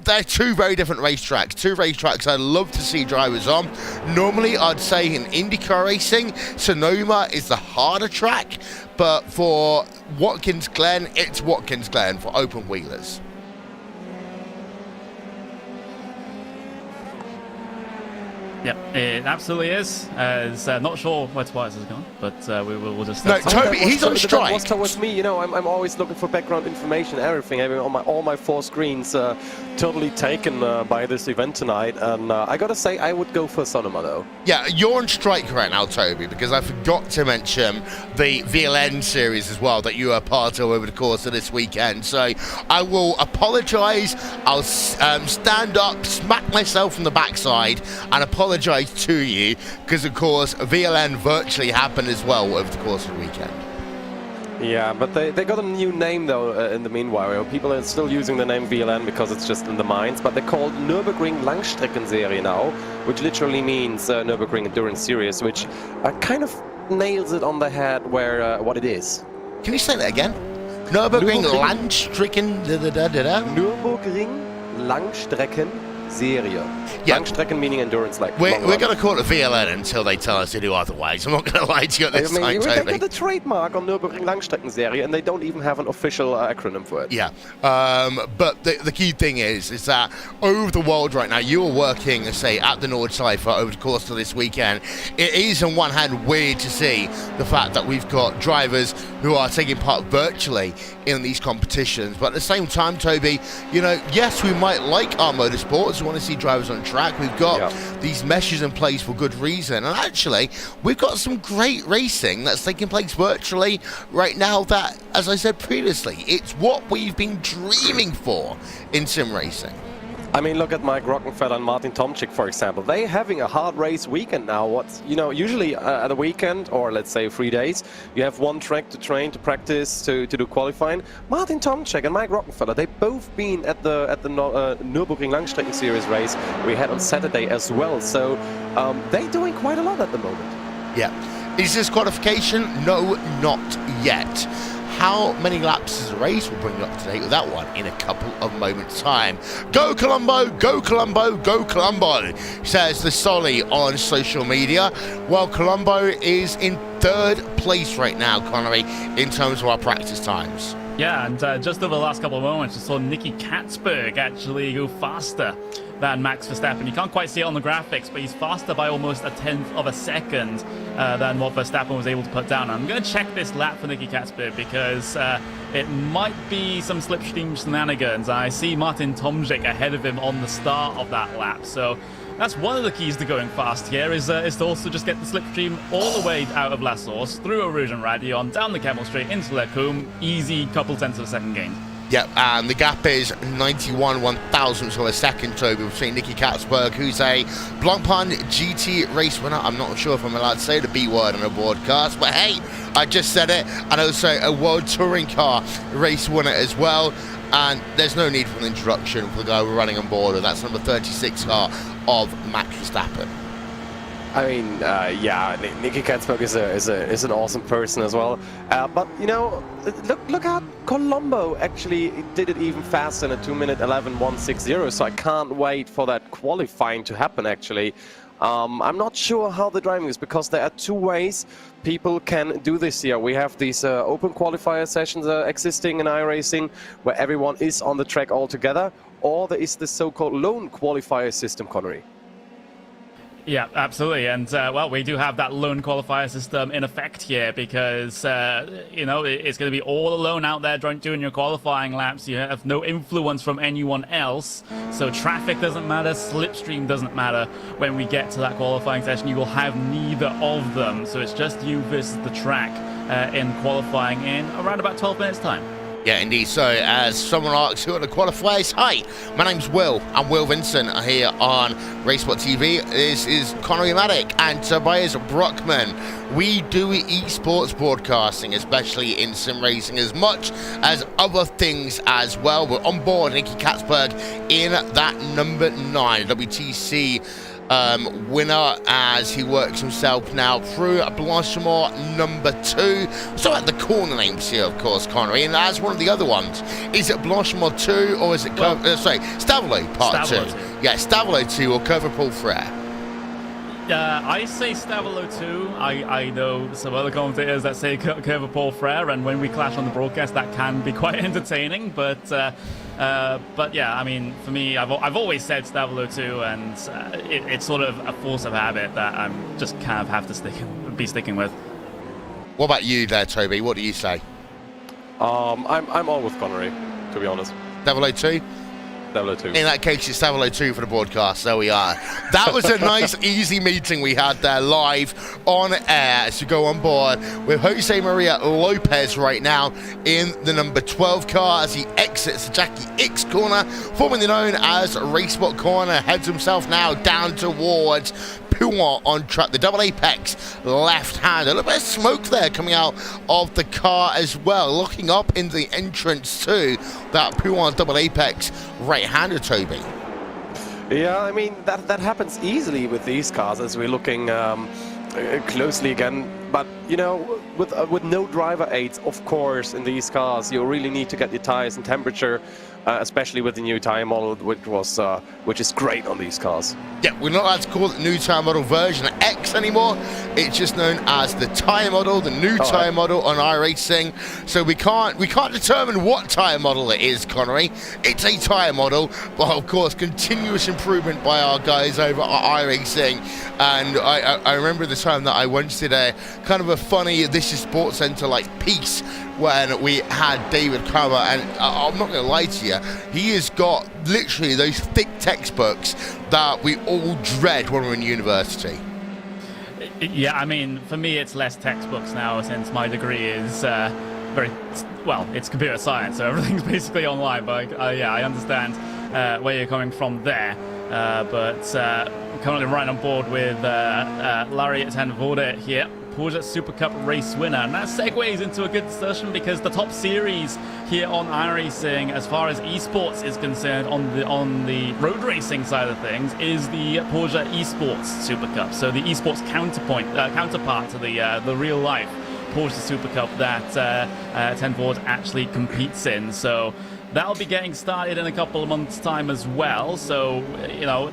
they're two very different racetracks. Two racetracks I'd love to see drivers on. Normally, I'd say in IndyCar racing, Sonoma is the harder track, but for Watkins Glen, it's Watkins Glen for open wheelers. Yep, it absolutely is. Not sure where Tobias has gone, but we'll just... No, Toby, he's on strike. That was towards me, I'm always looking for background information, everything. I mean, all my four screens totally taken by this event tonight, and I gotta say, I would go for Sonoma, though. Yeah, you're on strike right now, Toby, because I forgot to mention the VLN series as well that you are part of over the course of this weekend. So I will apologise. I'll stand up, smack myself on the backside, and apologise to you, because of course VLN virtually happened as well over the course of the weekend. Yeah, but they got a new name though in the meanwhile. People are still using the name VLN because it's just in the minds, but they're called Nürburgring Langstreckenserie now, which literally means Nürburgring Endurance Series, which kind of nails it on the head where what it is. Can you say that again? Nürburgring Langstrecken... Nürburgring Langstrecken Serie. Yeah. Langstrecken meaning endurance, like we're going to call it VLN until they tell us to do otherwise. I'm not going to lie to you at this time, They Toby. got the trademark on Nürburgring Langstreckenserie, and they don't even have an official acronym for it. Yeah, but the key thing is that over the world right now, you are working, say, at the Nordschleife over the course of this weekend. It is, on one hand, weird to see the fact that we've got drivers who are taking part virtually in these competitions. But at the same time, Toby, yes, we might like our motorsports. course, we want to see drivers on track. We've got these meshes in place for good reason. And actually, we've got some great racing that's taking place virtually right now that, as I said previously, it's what we've been dreaming for in sim racing. I mean, look at Mike Rockenfeller and Martin Tomczyk, for example. They're having a hard race weekend now. What's, usually at a weekend, or let's say 3 days, you have one track to train, to practice, to do qualifying. Martin Tomczyk and Mike Rockenfeller, they've both been at the Nürburgring Langstrecken Series race we had on Saturday as well. So they're doing quite a lot at the moment. Yeah. Is this qualification? No, not yet. How many laps is a race? We'll bring you up to date with that one in a couple of moments' time. Go Colombo, go Colombo, go Colombo, says the Solly on social media. Well, Colombo is in 3rd place right now, Connery, in terms of our practice times. Yeah, and just over the last couple of moments, I saw Nicky Katzberg actually go faster than Max Verstappen. You can't quite see it on the graphics, but he's faster by almost 1/10 of a second than what Verstappen was able to put down. I'm going to check this lap for Nicky Katzberg because it might be some slipstream shenanigans. I see Martin Tomczyk ahead of him on the start of that lap, so that's one of the keys to going fast here, is to also just get the slipstream all the way out of La Source, through Eau and Radion, down the Kemmel Straight into Lecombe, easy couple tenths of a second gain. Yep, and the gap is 91 1,000ths of a second, Toby, between Nicky Katzberg, who's a Blancpain GT race winner. I'm not sure if I'm allowed to say the B word on a broadcast, but hey, I just said it. And also a World Touring Car race winner as well. And there's no need for an introduction for the guy we're running on board, and that's number 36 car of Max Verstappen. I mean, Nicky Katzberg is an awesome person as well. But look how Colombo actually did it even faster in a 2-minute 11.160. So I can't wait for that qualifying to happen. Actually, I'm not sure how the driving is, because there are 2 ways people can do this here. We have these open qualifier sessions existing in iRacing, where everyone is on the track all together, or there is the so-called lone qualifier system, Connery. Yeah, absolutely. And, well, we do have that lone qualifier system in effect here because, it's going to be all alone out there doing your qualifying laps. You have no influence from anyone else. So traffic doesn't matter, slipstream doesn't matter. When we get to that qualifying session, you will have neither of them. So it's just you versus the track in qualifying in around about 12 minutes' time. Yeah, indeed. So, as someone asks who are the qualifiers, hi, my name's Will. I'm Will Vincent here on Racebot TV. This is Connery Maddock and Tobias Brockman. We do esports broadcasting, especially in sim racing, as much as other things as well. We're on board Nicky Katzberg in that number 9 WTC winner, as he works himself now through Blanchimont number 2. So at the corner names here, of course, Connery, and as one of the other ones, is it Blanchimont 2 or is it Stavelot Part 2? Yeah, Stavelot 2 or Curva Paul Frere. I say Stavelot 2. I know some other commentators that say Curva Paul Frere, and when we clash on the broadcast, that can be quite entertaining. But yeah, I mean, for me, I've always said Stavelot 2, and it's sort of a force of habit that I'm just kind of have to be sticking with. What about you there, Toby? What do you say? I'm all with Connery, to be honest. Stavelot 2? Stavelot 2. In that case, it's Stavelot 2 for the broadcast. There we are. That was a nice, easy meeting we had there live on air as we go on board with Jose Maria Lopez right now in the number 12 car as he exits the Jackie X corner, formerly known as Racebot Corner, heads himself now down towards Pouin on track, the double apex left hand. A little bit of smoke there coming out of the car as well, looking up in the entrance to that Pouin double apex right-hander, Toby. Yeah, I mean, that happens easily with these cars as we're looking closely again. But, with no driver aids, of course, in these cars, you really need to get your tires and temperature, especially with the new tire model, which is great on these cars. Yeah, we're not allowed to call it new tire model version X Felix anymore. It's just known as the tyre model, the new tyre model on iRacing. So we can't determine what tyre model it is, Connery. It's a tyre model, but of course continuous improvement by our guys over at iRacing. And I remember the time that I once did a kind of a funny This Is Sports Center like piece when we had David Carver, and I'm not going to lie to you, he has got literally those thick textbooks that we all dread when we're in university. Yeah, I mean, for me, it's less textbooks now since my degree is it's computer science, so everything's basically online. But yeah, I understand where you're coming from there. But currently right on board with Larry ten Voorde here, Porsche Super Cup race winner. And that segues into a good discussion because the top series here on iRacing, as far as esports is concerned, on the road racing side of things, is the Porsche Esports Super Cup. So the esports counterpart to the real life Porsche Super Cup that Ten Voorde actually competes in. So that'll be getting started in a couple of months' time as well. So,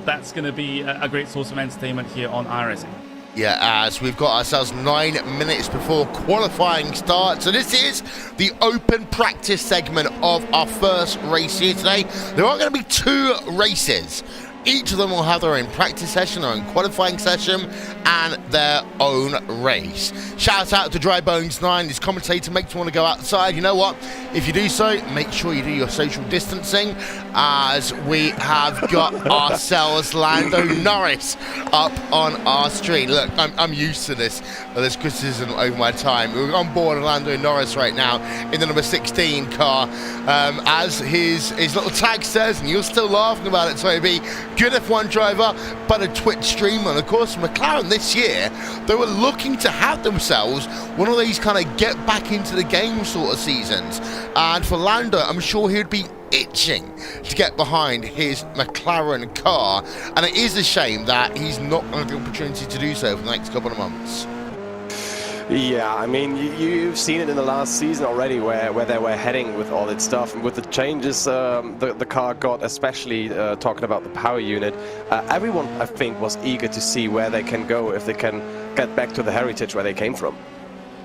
that's going to be a great source of entertainment here on iRacing. Yeah, as we've got ourselves 9 minutes before qualifying starts. So this is the open practice segment of our first race here today. There are going to be 2 races. Each of them will have their own practice session, their own qualifying session, and their own race. Shout out to Dry Bones 9, this commentator makes me want to go outside. You know what? If you do so, make sure you do your social distancing, as we have got ourselves Lando Norris up on our street. Look, I'm used to this criticism over my time. We're on board Lando Norris right now in the number 16 car, as his little tag says, and you're still laughing about it, Toby. Good F1 driver, but a Twitch streamer. And of course, McLaren this year, they were looking to have themselves one of these kind of get back into the game sort of seasons. And for Lando, I'm sure he'd be itching to get behind his McLaren car. And it is a shame that he's not going to have the opportunity to do so for the next couple of months. Yeah, I mean, you've seen it in the last season already where they were heading with all that stuff. And with the changes the car got, especially talking about the power unit, everyone, I think, was eager to see where they can go if they can get back to the heritage where they came from.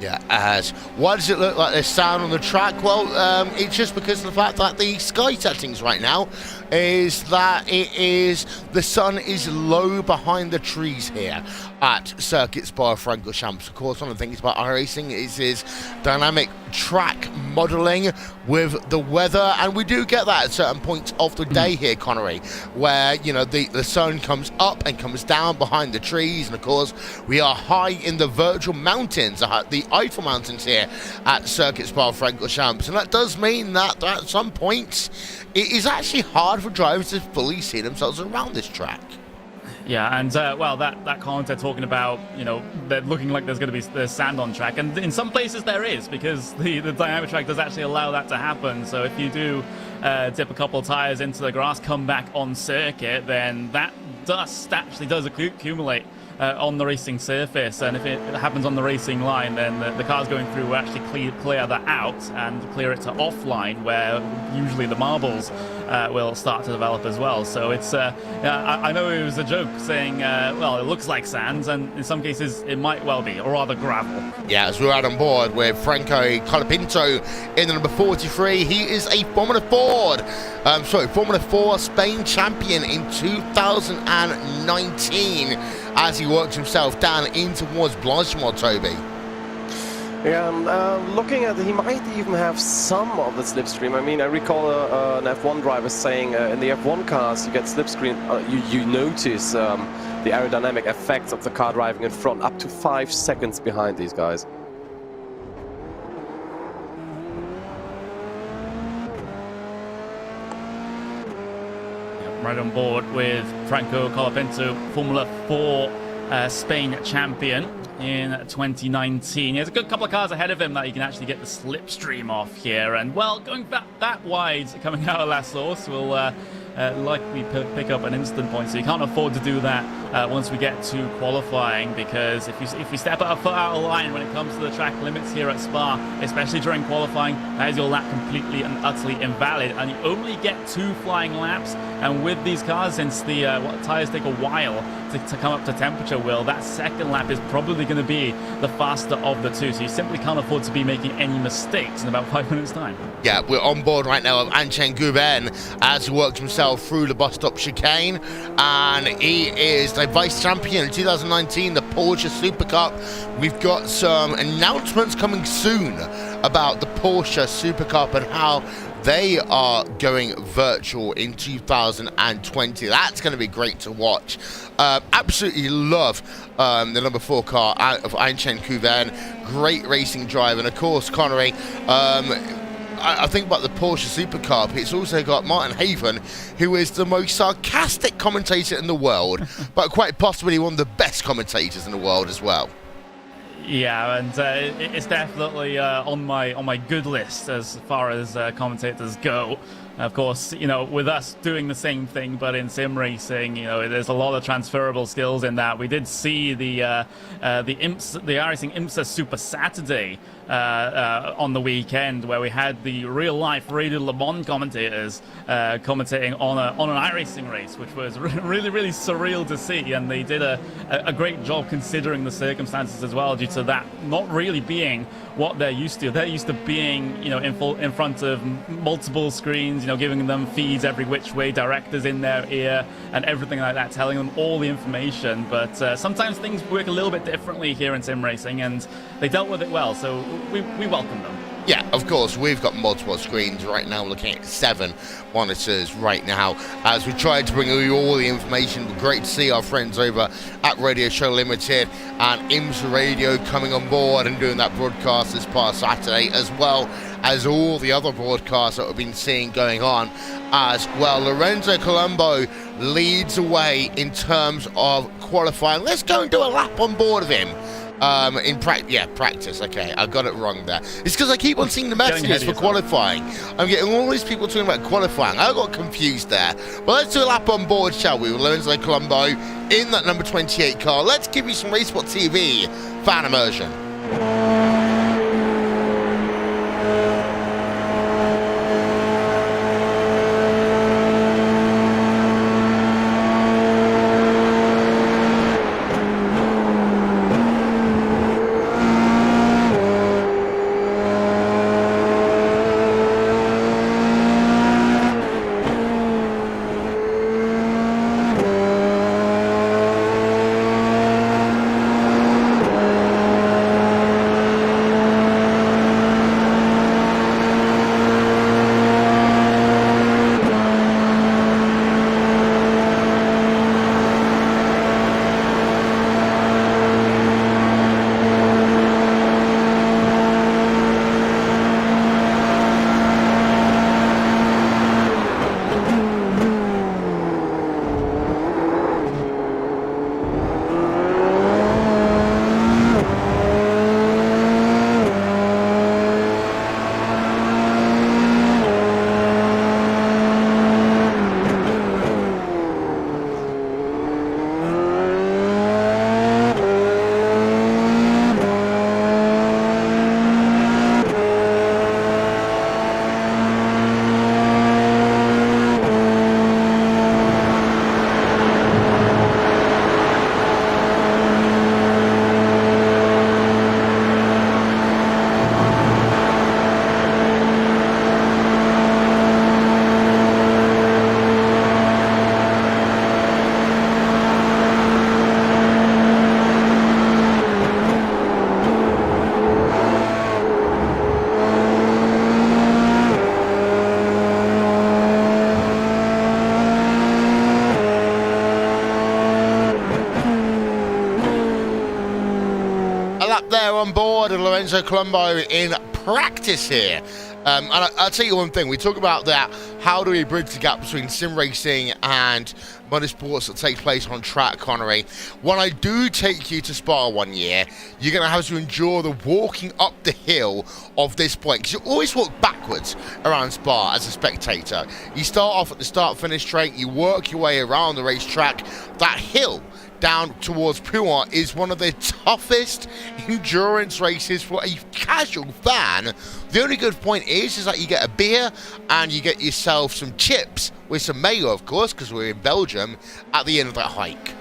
Yeah, as why does it look like there's sound on the track? Well, it's just because of the fact that the sky settings right now is that the sun is low behind the trees here at Circuit Spa-Francorchamps. Of course, one of the things about iRacing is dynamic track modelling with the weather, and we do get that at certain points of the day here, Connery, where the sun comes up and comes down behind the trees. And of course, we are high in the virtual mountains, the Eiffel Mountains here at Circuit Spa-Francorchamps, and that does mean that at some points it is actually hard for drivers to fully see themselves around this track. Yeah, and that comment they're talking about, they're looking like there's sand on track, and in some places there is, because the dynamic track does actually allow that to happen. So if you do dip a couple of tires into the grass, come back on circuit, then that dust actually does accumulate on the racing surface, and if it happens on the racing line, then the cars going through will actually clear that out and clear it to offline, where usually the marbles will start to develop as well. So it's I know it was a joke saying it looks like sand, and in some cases it might well be, or rather gravel. Yeah, as we're out on board with Franco Colapinto in the number 43. He is a Formula 4 Spain champion in 2019, as he works himself down in towards Blanchimont, Toby. Yeah, looking at it, he might even have some of the slipstream. I mean, I recall an F1 driver saying in the F1 cars you get slipstream, you notice the aerodynamic effects of the car driving in front up to 5 seconds behind these guys. Right on board with Franco Colapinto, Formula 4 Spain champion in 2019. There's a good couple of cars ahead of him that you can actually get the slipstream off here. And, well, going that wide coming out of La Source will likely pick up an instant point, so you can't afford to do that once we get to qualifying, because if we step our foot out of line when it comes to the track limits here at Spa, especially during qualifying, that is your lap completely and utterly invalid, and you only get 2 flying laps. And with these cars, since the tires take a while to come up to temperature, Will, that second lap is probably going to be the faster of the 2, so you simply can't afford to be making any mistakes in about 5 minutes time. Yeah, we're on board right now of Anchen Guben as he works himself through the bus stop chicane, and he is the vice champion in 2019, the Porsche Super Cup. We've got some announcements coming soon about the Porsche Super Cup and how they are going virtual in 2020. That's going to be great to watch. Absolutely love the number 4 car of Anchen Guben. Great racing drive, and of course, Connery. I think about the Porsche Super Cup, it's also got Martin Haven, who is the most sarcastic commentator in the world, but quite possibly one of the best commentators in the world as well. Yeah, and it's definitely on my good list as far as commentators go. Of course, with us doing the same thing, but in sim racing, there's a lot of transferable skills in that. We did see the iRacing IMSA Super Saturday on the weekend, where we had the real-life Radio Le Mans commentators commentating on an iRacing race, which was really, really surreal to see, and they did a great job considering the circumstances as well, due to that not really being what they're used to. They're used to being, in front of multiple screens, giving them feeds every which way, directors in their ear, and everything like that, telling them all the information. But sometimes things work a little bit differently here in sim racing, and they dealt with it well, so we welcome them. Yeah, of course, we've got multiple screens right now, looking at 7 monitors right now as we try to bring you all the information. Great to see our friends over at Radio Show Limited and IMSA Radio coming on board and doing that broadcast this past Saturday, as well as all the other broadcasts that we've been seeing going on as well. Lorenzo Colombo leads away in terms of qualifying. Let's go and do a lap on board of him. Practice. Okay, I got it wrong there. It's because I keep on seeing the messages for qualifying. I'm getting all these people talking about qualifying. I got confused there. But let's do a lap on board, shall we? With Lorenzo Colombo in that number 28 car. Let's give you some Racesport TV fan immersion. On board and Lorenzo Colombo in practice here. And I'll tell you one thing, we talk about that, how do we bridge the gap between sim racing and motorsports that take place on track, Connery? When I do take you to Spa one year, you're going to have to endure the walking up the hill of this point, because you always walk backwards around Spa as a spectator. You start off at the start-finish straight, you work your way around the racetrack. That hill down towards Puant is one of the toughest endurance races for a casual fan. The only good point is that you get a beer and you get yourself some chips with some mayo, of course, because we're in Belgium, at the end of that hike.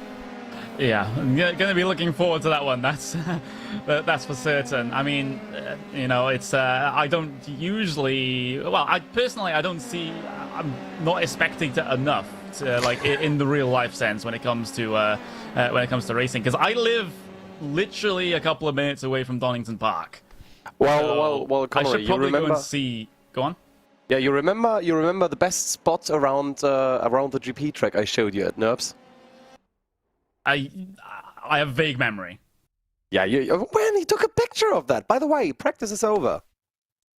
Yeah, I'm going to be looking forward to that one. That's for certain. I mean, it's I don't usually. Well, I don't see. I'm not expecting to enough to, like, in the real life sense when it comes to racing, because I live literally a couple of minutes away from Donington Park. Well, Connery, I should probably go and see. Go on. Yeah, you remember the best spot around the GP track I showed you at NURBS? I have vague memory. Yeah, when he took a picture of that. By the way, practice is over.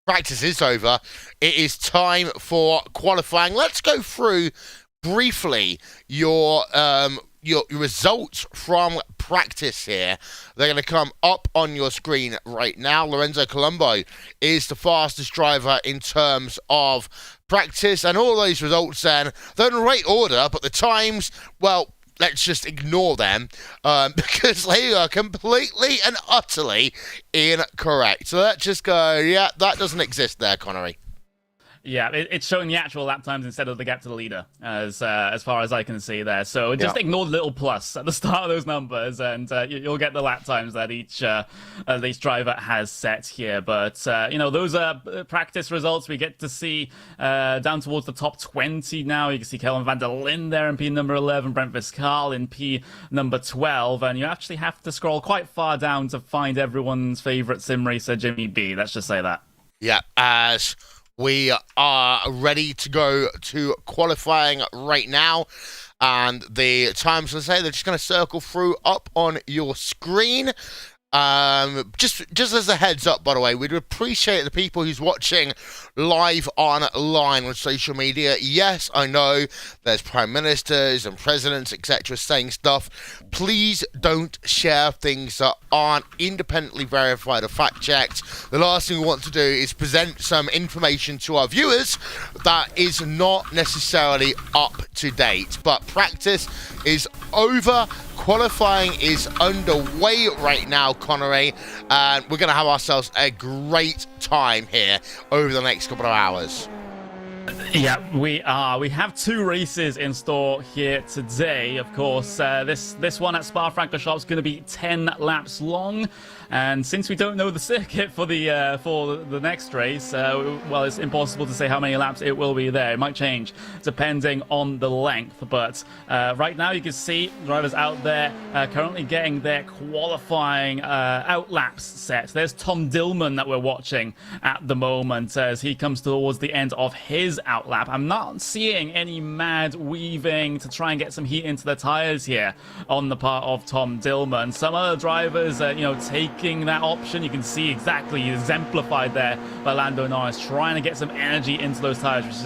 Practice is over. It is time for qualifying. Let's go through briefly your results from practice here. They're going to come up on your screen right now. Lorenzo Colombo is the fastest driver in terms of practice, and all those results then, they're in the right order, but the times, well, let's just ignore them because they are completely and utterly incorrect. So let's just go, yeah, that doesn't exist there, Connery. Yeah, it's showing the actual lap times instead of the gap to the leader, as far as I can see there. So just ignore the little plus at the start of those numbers, and you'll get the lap times that each driver has set here. But those are practice results. We get to see down towards the top 20 now. You can see Kelvin van der Linde there in P number 11, Brent Viscal in P number 12, and you actually have to scroll quite far down to find everyone's favorite sim racer, Jimmy B. Let's just say that. Yeah, as we are ready to go to qualifying right now, and the times, let's say, they're just going to circle through up on your screen. Just as a heads up, by the way, we'd appreciate the people who's watching live online on social media. Yes, I know there's prime ministers and presidents, etc., saying stuff. Please don't share things that aren't independently verified or fact checked. The last thing we want to do is present some information to our viewers that is not necessarily up to date. But practice is over. Qualifying is underway right now, Connery, and we're going to have ourselves a great time here over the next couple of hours. Yeah, we are. We have two races in store here today. Of course, this one at Spa-Francorchamps is going to be 10 laps long. And since we don't know the circuit for the next race, well, it's impossible to say how many laps it will be there. It might change depending on the length. But right now, you can see drivers out there currently getting their qualifying out laps set. There's Tom Dillman that we're watching at the moment as he comes towards the end of his out lap. I'm not seeing any mad weaving to try and get some heat into the tires here on the part of Tom Dillman. Some other drivers, taking that option. You can see exactly exemplified there by Lando Norris, trying to get some energy into those tires, which is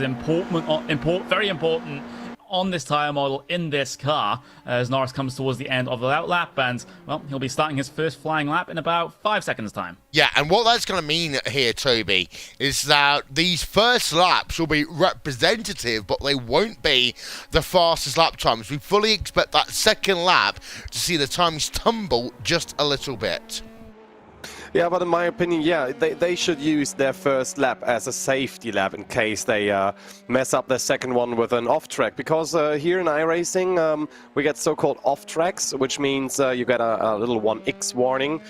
very important on this tire model in this car as Norris comes towards the end of the out lap, and well, he'll be starting his first flying lap in about 5 seconds time. Yeah, and what that's going to mean here, Toby, is that these first laps will be representative, but they won't be the fastest lap times. We fully expect that second lap to see the times tumble just a little bit. Yeah, but in my opinion, yeah, they should use their first lap as a safety lap in case they mess up their second one with an off-track. Because here in iRacing, we get so-called off-tracks, which means you get a little 1x warning,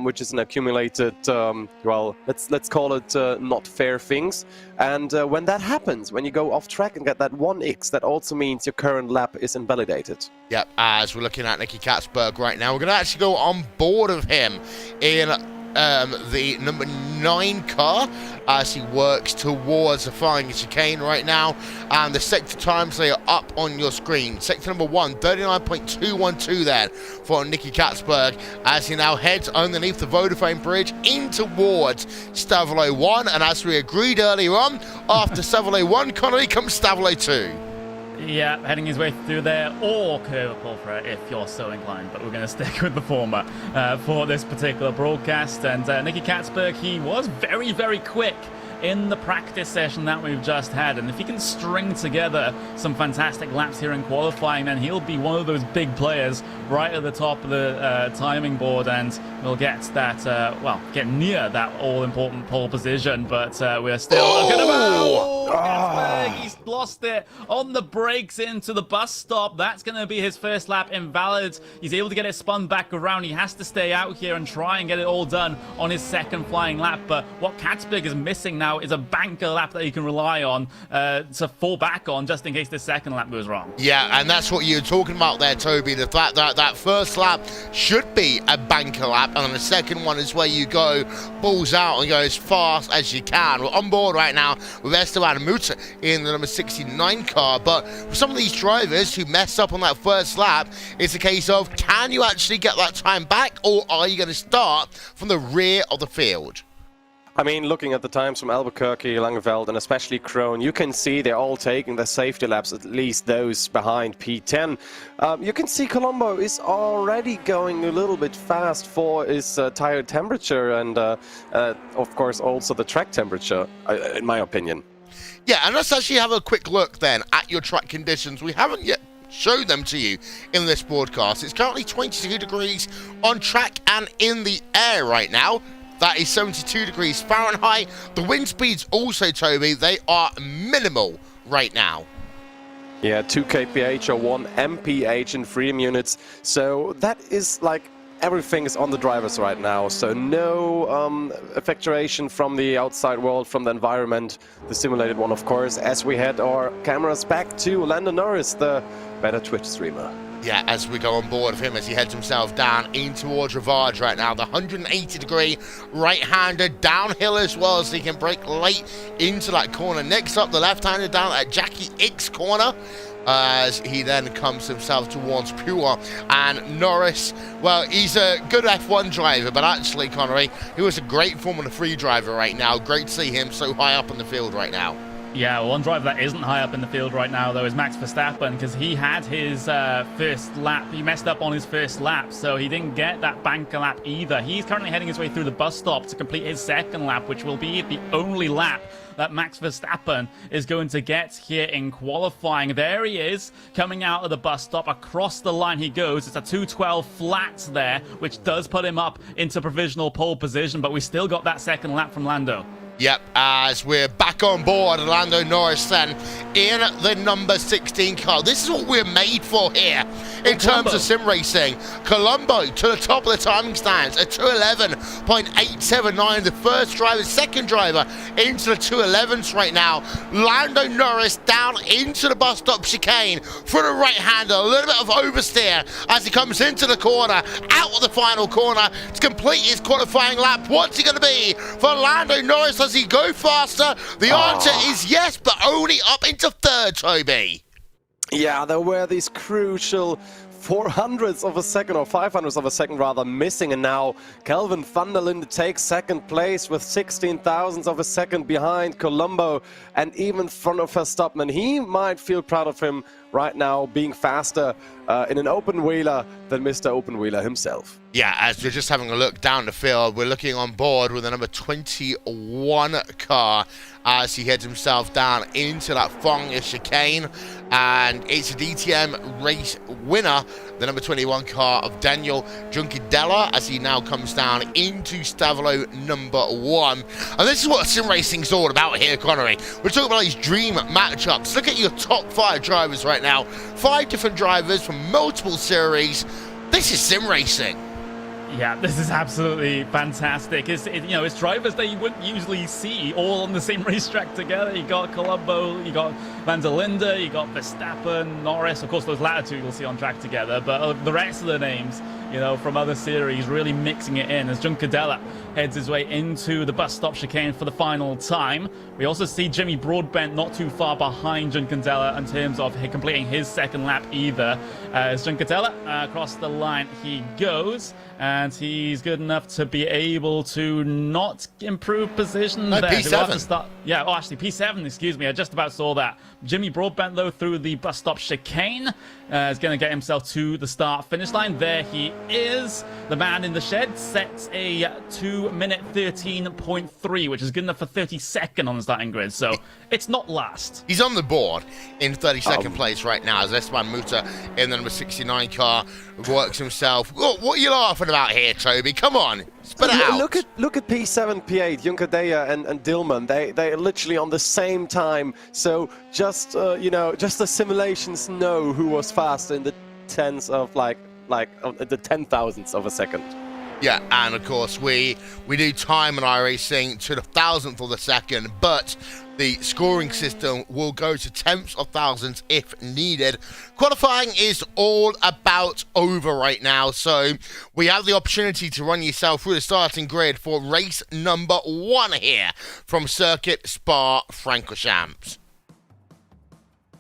which is an accumulated, well, let's call it not fair things. And when that happens, when you go off-track and get that 1x, that also means your current lap is invalidated. Yep, as we're looking at Nicky Katzberg right now, we're going to actually go on board of him in the number 9 car as he works towards the flying chicane right now, and the sector times, they are up on your screen. Sector number 1, 39.212 there for Nicky Katzberg as he now heads underneath the Vodafone Bridge in towards Stavolo 1, and as we agreed earlier on, after Stavolo 1, Connery comes Stavolo 2. Yeah, heading his way through there, or curve pulver if you're so inclined, but we're going to stick with the former for this particular broadcast. And Nicky Katzberg, he was very, very quick in the practice session that we've just had. And if he can string together some fantastic laps here in qualifying, then he'll be one of those big players right at the top of the timing board, and we'll get that, get near that all-important pole position. But we're still going to... He's lost it on the brakes into the bus stop. That's going to be his first lap invalid. He's able to get it spun back around. He has to stay out here and try and get it all done on his second flying lap. But what Katzberg is missing now is a banker lap that he can rely on to fall back on just in case the second lap goes wrong. Yeah, and that's what you're talking about there, Toby. The fact that that first lap should be a banker lap, and then the second one is where you go balls out and go as fast as you can. We're on board right now with Esteban Mutter in the number 69 car, but for some of these drivers who messed up on that first lap, it's a case of, can you actually get that time back, or are you going to start from the rear of the field? I mean, looking at the times from Albuquerque, Langeveld, and especially Krohn, you can see they're all taking their safety laps, at least those behind P10. You can see Colombo is already going a little bit fast for his tire temperature and, of course, also the track temperature, in my opinion. Yeah, and let's actually have a quick look then at your track conditions. We haven't yet showed them to you in this broadcast. It's currently 22 degrees on track and in the air right now. That is 72 degrees Fahrenheit. The wind speeds also, Toby, they are minimal right now. Yeah, 2 kph or 1 mph in freedom units. So that is like everything is on the drivers right now. So no effectuation from the outside world, from the environment, the simulated one, of course, as we had our cameras back to Lando Norris, the better Twitch streamer. Yeah, as we go on board of him as he heads himself down in towards Rivage right now. The 180 degree right-hander downhill as well, so he can brake late into that corner. Next up, the left-hander down at Jackie X corner, as he then comes himself towards Pure. And Norris, well, he's a good F1 driver, but actually, Connery, he was a great Formula 3 driver right now. Great to see him so high up in the field right now. Yeah, one driver that isn't high up in the field right now, though, is Max Verstappen, because he had his first lap. He messed up on his first lap, so he didn't get that banker lap either. He's currently heading his way through the bus stop to complete his second lap, which will be the only lap that Max Verstappen is going to get here in qualifying. There he is, coming out of the bus stop. Across the line he goes. It's a 2:12 flat there, which does put him up into provisional pole position, but we still got that second lap from Lando. Yep, as we're back on board, Lando Norris then in the number 16 car. This is what we're made for here in terms of sim racing. Colombo to the top of the timing stands at 2:11.879. The first driver, second driver into the 2:11s right now. Lando Norris down into the bus stop chicane for the right-hander. A little bit of oversteer as he comes into the corner, out of the final corner to complete his qualifying lap. What's he going to be for Lando Norris? Does he go faster? The answer is yes, but only up into third, Toby. Yeah, there were these crucial 400ths of a second, or 500ths of a second rather, missing, and now Kelvin van der Linde takes second place with 16,000ths of a second behind Colombo and even in front of Verstappen. He might feel proud of him right now, being faster in an open wheeler than Mr. Open Wheeler himself. Yeah, as we're just having a look down the field, we're looking on board with the number 21 car as he heads himself down into that Fong chicane, and it's a DTM race winner, the number 21 car of Daniel Juncadella, as he now comes down into Stavolo number 1. And this is what sim racing's all about here, Connery. We're talking about these dream matchups. Look at your top 5 drivers right now. 5 different drivers from multiple series. This is sim racing. Yeah, this is absolutely fantastic. It's drivers that you wouldn't usually see all on the same racetrack together. You got Colombo, you got Van der Linde, you got Verstappen, Norris. Of course, those latter two you'll see on track together. But the rest of the names, from other series, really mixing it in as Juncadella heads his way into the bus stop chicane for the final time. We also see Jimmy Broadbent not too far behind Juncadella in terms of completing his second lap either. As Juncadella across the line he goes, and he's good enough to be able to not improve position there. P7. Actually P7, excuse me. I just about saw that. Jimmy Broadbent, though, through the bus stop chicane, is going to get himself to the start-finish line. There he is. The man in the shed sets a 2 2-minute 13.3, which is good enough for 32nd on the starting grid. So it's not last. He's on the board in 32nd place right now as Esteban Muta in the number 69 car works himself. What are you laughing about here, Toby? Come on, spit it out. Look at P7, P8, Juncadella and Dillman. They're literally on the same time. So just just the simulations know who was faster in the tens of the 10,000ths of a second. Yeah, and of course we do time in iRacing to the 1,000th of a second, but the scoring system will go to tenths of thousands if needed. Qualifying is all about over right now, so we have the opportunity to run yourself through the starting grid for race number 1 here from Circuit Spa-Francorchamps.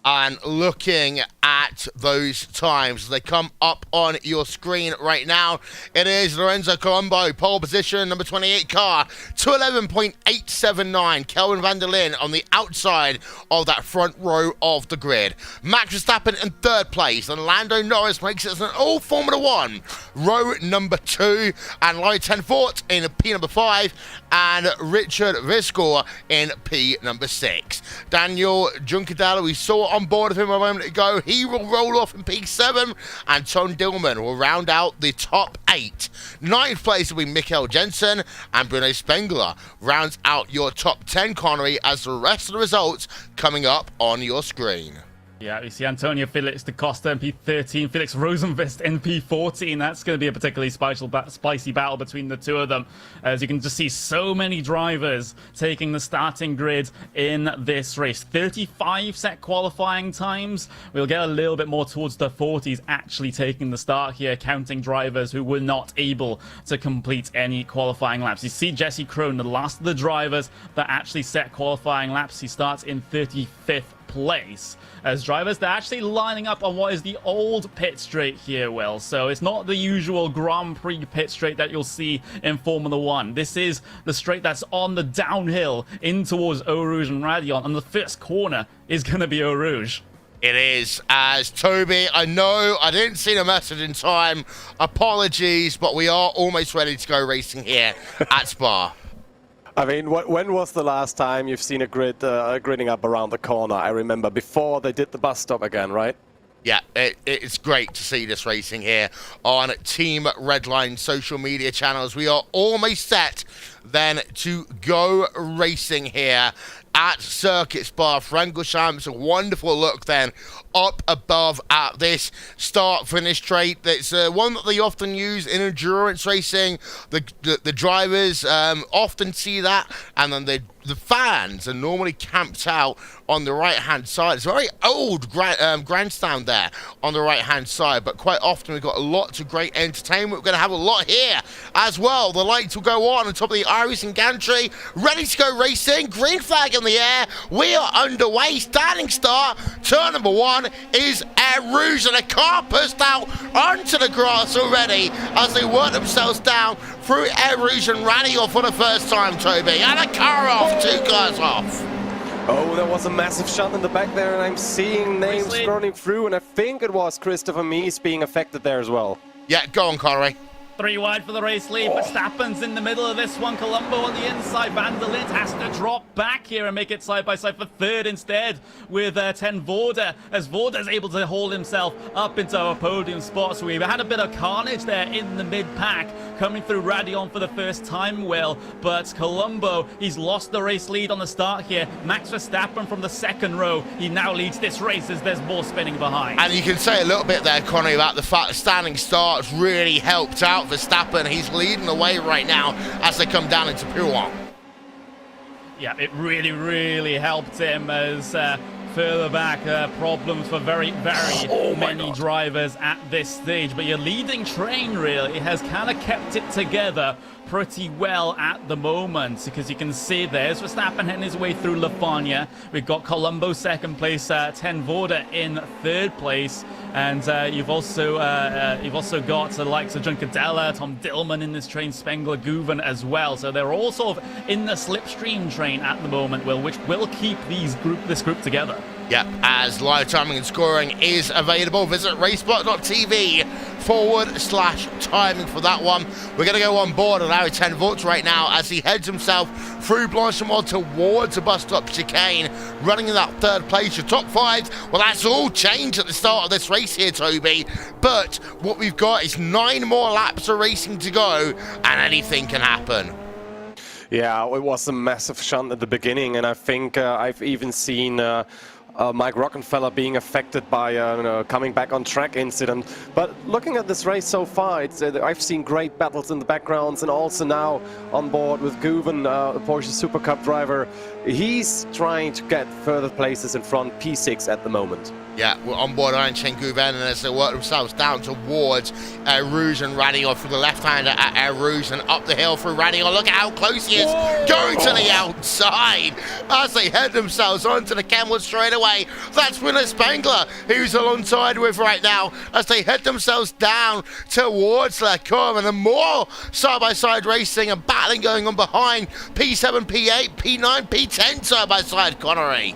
And looking at those times, they come up on your screen right now. It is Lorenzo Colombo, pole position, number 28 car, 211.879. Kelvin van der Linde on the outside of that front row of the grid. Max Verstappen in 3rd place, and Lando Norris makes it an all Formula 1. Row number 2, and Lloyd Ten Voort in P number 5, and Richard Viscore in P number 6. Daniel Juncadella, we saw on board of him a moment ago. He will roll off in P7, and Tom Dillman will round out the top 8. 9th place will be Mikkel Jensen, and Bruno Spengler rounds out your top 10, Connery, as the rest of the results coming up on your screen. Yeah, we see Antonio Felix Decosta in P13, Felix Rosenqvist in P14. That's going to be a particularly spicy battle between the two of them, as you can just see so many drivers taking the starting grid in this race. 35 set qualifying times. We'll get a little bit more towards the 40s actually taking the start here, counting drivers who were not able to complete any qualifying laps. You see Jesse Krohn, the last of the drivers that actually set qualifying laps. He starts in 35th place. As drivers, they're actually lining up on what is the old pit straight here, Will. So it's not the usual Grand Prix pit straight that you'll see in Formula 1. This is the straight that's on the downhill in towards Eau Rouge and Radion, and the first corner is going to be Eau Rouge. It is, as Toby, I know I didn't see the message in time. Apologies, but we are almost ready to go racing here at Spa. I mean, when was the last time you've seen a grid gridding up around the corner? I remember before they did the bus stop again, right? Yeah, it's great to see this racing here on Team Redline social media channels. We are almost set then to go racing here at Circuit Spa-Francorchamps. A wonderful look then up above at this start-finish straight. It's one that they often use in endurance racing. The drivers often see that, and then the fans are normally camped out on the right-hand side. It's a very old grandstand there on the right-hand side, but quite often we've got lots of great entertainment. We're going to have a lot here as well. The lights will go on top of the iRacing gantry, ready to go racing. Green flag in the air. We are underway. Standing start. Turn number 1 is Air Rouge, and a car pushed out onto the grass already as they work themselves down through Air Rouge and Radion for the first time, Toby. And a car off. 2 cars off. Oh, there was a massive shot in the back there, and I'm seeing names scrolling through, and I think it was Christopher Mies being affected there as well. Yeah, go on, Connery. 3 wide for the race lead. Verstappen's in the middle of this one. Colombo on the inside. Van der Linde has to drop back here and make it side by side for 3rd instead with Ten Voort, as Voorder's able to hold himself up into a podium spot. So we've had a bit of carnage there in the mid-pack coming through Radion for the first time, Will. But Colombo, he's lost the race lead on the start here. Max Verstappen from the 2nd row. He now leads this race as there's more spinning behind. And you can say a little bit there, Connery, about the fact that standing starts really helped out Verstappen. He's leading the way right now as they come down into P1. Yeah, it really, really helped him as further back problems for very many drivers at this stage. But your leading train really has kind of kept it together pretty well at the moment, because you can see there's Verstappen heading his way through La Fagna. We've got Colombo 2nd place, Ten Voort in 3rd place, and you've also got the likes of Juncadella, Tom Dillman in this train, Spengler, Guven as well. So they're all sort of in the slipstream train at the moment, Will, which will keep this group together. Yep, as live timing and scoring is available, visit racebot.tv/timing for that one. We're going to go on board at Larry 10 volts right now as he heads himself through Blanchimont towards the bus stop chicane, running in that third place. Your top five, well, that's all changed at the start of this race here, Toby. But what we've got is 9 more laps of racing to go, and anything can happen. Yeah, it was a massive shunt at the beginning, and I think I've even seen Mike Rockenfeller being affected by coming back on track incident. But looking at this race so far, I've seen great battles in the backgrounds, and also now on board with Guven, the Porsche Super Cup driver. He's trying to get further places in front, P6 at the moment. Yeah, we're on board Iron Chen Guven, and as they work themselves down towards Rouge and Radion through the left-hander at Rouge and up the hill through Radion. Look at how close he is. Whoa. Going to the outside as they head themselves onto the Kenwood straight away. That's Winner Spangler, who's alongside with right now as they head themselves down towards Lecombe, and the more side-by-side racing and battling going on behind P7, P8, P9, P10 side-by-side, Connery.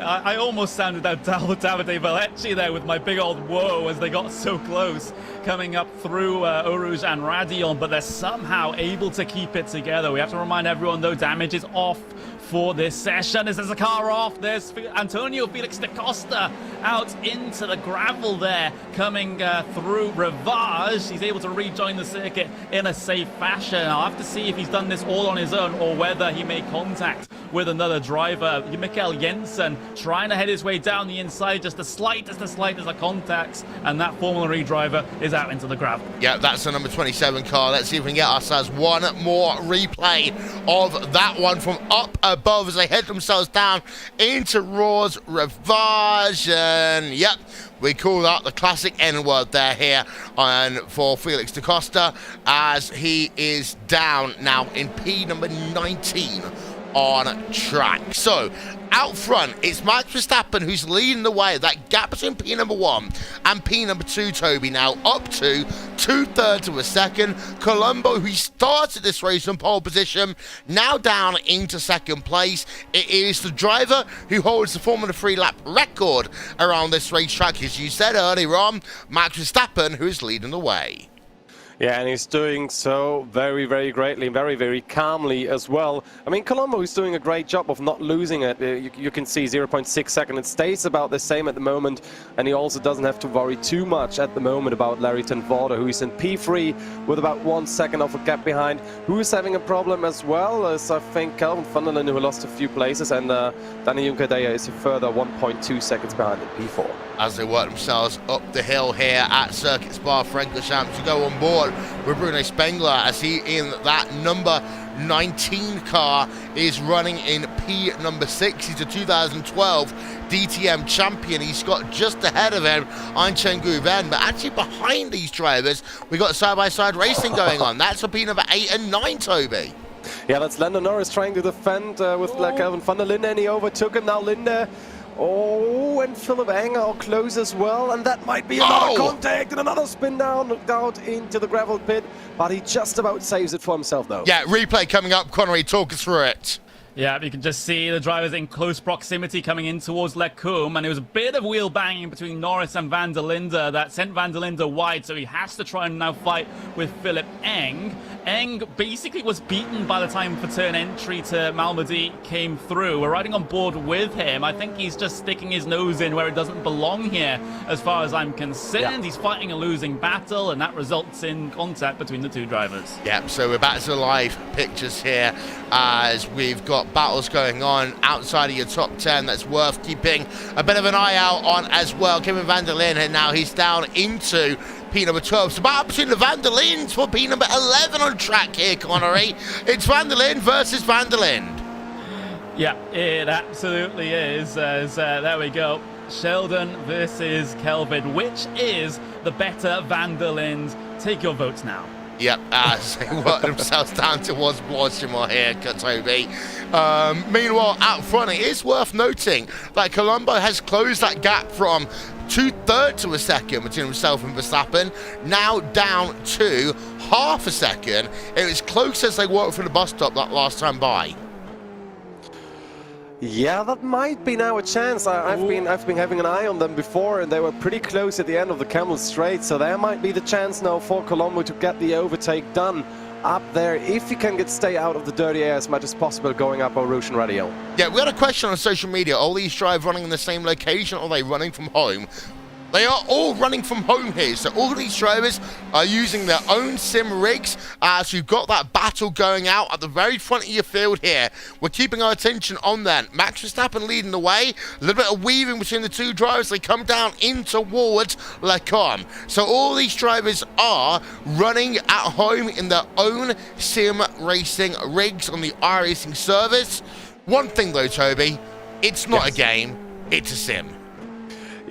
I almost sounded out Davide Vallecchi there with my big old whoa as they got so close coming up through Eau Rouge and Radion, but they're somehow able to keep it together. We have to remind everyone, though, damage is off for this session. As there's a car off, there's Antonio Felix Decosta out into the gravel there, coming through Rivage. He's able to rejoin the circuit in a safe fashion. I'll have to see if he's done this all on his own or whether he made contact with another driver. Mikael Jensen trying to head his way down the inside, just the slightest of contacts, and that Formula E driver is out into the gravel. Yeah, that's the number 27 car. Let's see if we can get ourselves one more replay of that one from up above as they head themselves down into Roars Rivage. And yep, we call that the classic N-word there here for Felix Decosta as he is down now in P number 19 on track. So out front, it's Max Verstappen who's leading the way. That gap between P number 1 and P number 2, Toby, now up to 2/3 of a second. Colombo, who started this race on pole position, now down into second place. It is the driver who holds the Formula 3 lap record around this racetrack, as you said earlier on, Max Verstappen, who is leading the way. Yeah, and he's doing so very, very greatly, very, very calmly as well. I mean, Colombo is doing a great job of not losing it. You can see 0.6 seconds. It stays about the same at the moment, and he also doesn't have to worry too much at the moment about Larry Tenvoorde, who is in P3 with about 1 second of a gap behind. Who is having a problem as well as, I think, Calvin van der Linde, who lost a few places, and Danny Juncadella is a further 1.2 seconds behind at P4. As they work themselves up the hill here at Circuit Spa Francorchamps to go on board with Rene Spengler as he in that number 19 car is running in P number 6. He's a 2012 DTM champion. He's got just ahead of him Einchen Guven, but actually behind these drivers we got side-by-side racing going on. That's for P number 8 and 9, Toby. Yeah, that's Lando Norris trying to defend with Calvin van der Linde, and he overtook him. Now Linde. Oh, and Philip Enger close as well, and that might be another contact and another spin down, looked out into the gravel pit, but he just about saves it for himself though. Yeah, replay coming up. Connery, talk us through it. Yeah, you can just see the drivers in close proximity coming in towards Lecombe, and it was a bit of wheel banging between Norris and van der Linde that sent van der Linde wide, so he has to try and now fight with Philip Eng. Eng basically was beaten by the time for turn entry to Malmedy came through. We're riding on board with him. I think he's just sticking his nose in where it doesn't belong here, as far as I'm concerned. Yeah. He's fighting a losing battle, and that results in contact between the two drivers. Yeah, so we're back to the live pictures here as we've got battles going on outside of your top 10 that's worth keeping a bit of an eye out on as well. Kevin van der Linde, and now he's down into P number 12. So battle between the van der Lindes for P number 11 on track here, Connery. It's van der Linde versus van der Linde. Yeah, it absolutely is. There we go. Sheldon versus Kelvin. Which is the better van der Linde? Take your votes now. Yep, as they work themselves down towards Blanchimont here, Toby. Meanwhile, out front, it is worth noting that Colombo has closed that gap from 2/3 of a second between himself and Verstappen, now down to half a second. It was close as they worked through the bus stop that last time by. Yeah, that might be now a chance. I've been having an eye on them before, and they were pretty close at the end of the Camel Straight, so there might be the chance now for Colombo to get the overtake done up there. If you can stay out of the dirty air as much as possible, going up our Russian radio. Yeah, we had a question on social media. Are all these drivers running in the same location, or are they running from home? They are all running from home here, so all of these drivers are using their own sim rigs as we've got that battle going out at the very front of your field here. We're keeping our attention on that. Max Verstappen leading the way, a little bit of weaving between the two drivers. They come down in towards Lecom. So all these drivers are running at home in their own sim racing rigs on the iRacing service. One thing though, Toby, it's not a game, it's a sim.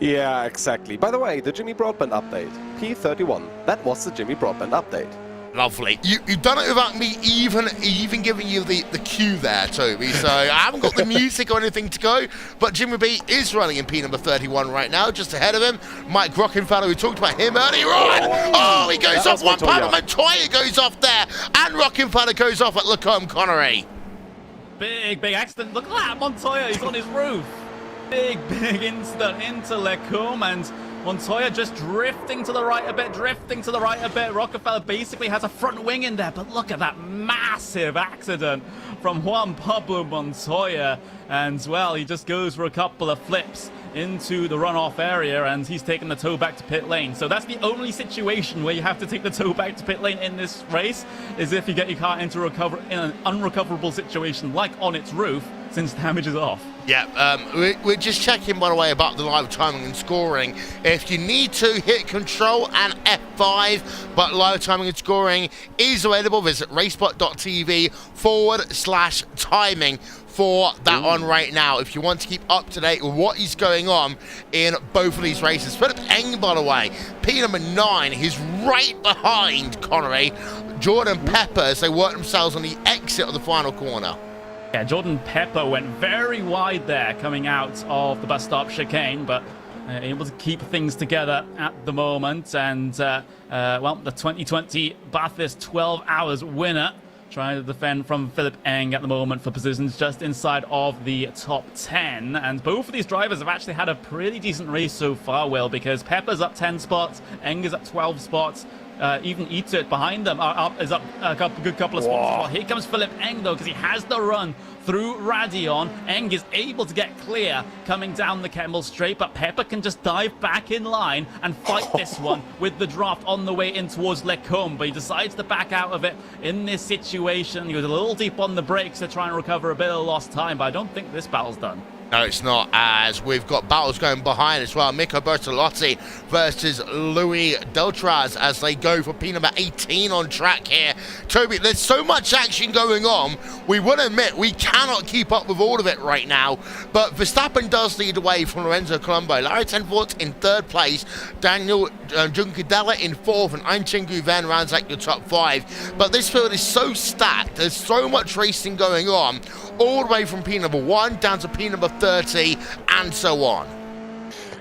Yeah, exactly. By the way, the Jimmy Broadbent update, P31. That was the Jimmy Broadbent update. Lovely. You've done it without me even giving you the cue there, Toby. So I haven't got the music or anything to go, but Jimmy B is running in P number 31 right now, just ahead of him. Mike Rockenfeller, we talked about him earlier on. Oh, he goes off one part. Montoya goes off there, and Rockenfeller goes off at Lecombe Connery. Big accident. Look at that, Montoya, he's on his roof. Big incident into Lecombe, and Montoya just drifting to the right a bit. Rockefeller basically has a front wing in there, but look at that massive accident from Juan Pablo Montoya. And, well, he just goes for a couple of flips into the runoff area, and he's taking the tow back to pit lane. So that's the only situation where you have to take the tow back to pit lane in this race, is if you get your car into in an unrecoverable situation like on its roof, since damage is off. Yeah, we're just checking, by the way, about the live timing and scoring. If you need to, hit Control and F5, but live timing and scoring is available. Visit racebot.tv/timing for that on right now, if you want to keep up to date with what is going on in both of these races. Philip Eng, by the way, P number 9, he's right behind Connery. Jordan Pepper, as they work themselves on the exit of the final corner. Yeah, Jordan Pepper went very wide there coming out of the bus stop chicane, but able to keep things together at the moment. And, well, the 2020 Bathurst 12 Hours winner trying to defend from Philip Eng at the moment for positions just inside of the top 10. And both of these drivers have actually had a pretty decent race so far, Will, because Pepper's up 10 spots, Eng is up 12 spots. Even Eater behind them is up a good couple of spots. Well, here comes Philip Eng, though, because he has the run through Radion. Eng is able to get clear coming down the Kemmel Straight, but Pepper can just dive back in line and fight this one with the draft on the way in towards Lecombe. But he decides to back out of it in this situation. He goes a little deep on the brakes to try and recover a bit of lost time, but I don't think this battle's done. No, it's not, as we've got battles going behind as well. Mico Bertolotti versus Louis Deltraz as they go for P number 18 on track here. Toby, there's so much action going on. We will admit we cannot keep up with all of it right now, but Verstappen does lead away from Lorenzo Colombo. Larry Tenfort in third place, Daniel Juncadella in fourth, and Einchengu Van Ranzak your top 5. But this field is so stacked. There's so much racing going on, all the way from P number 1 down to P number 30 and so on.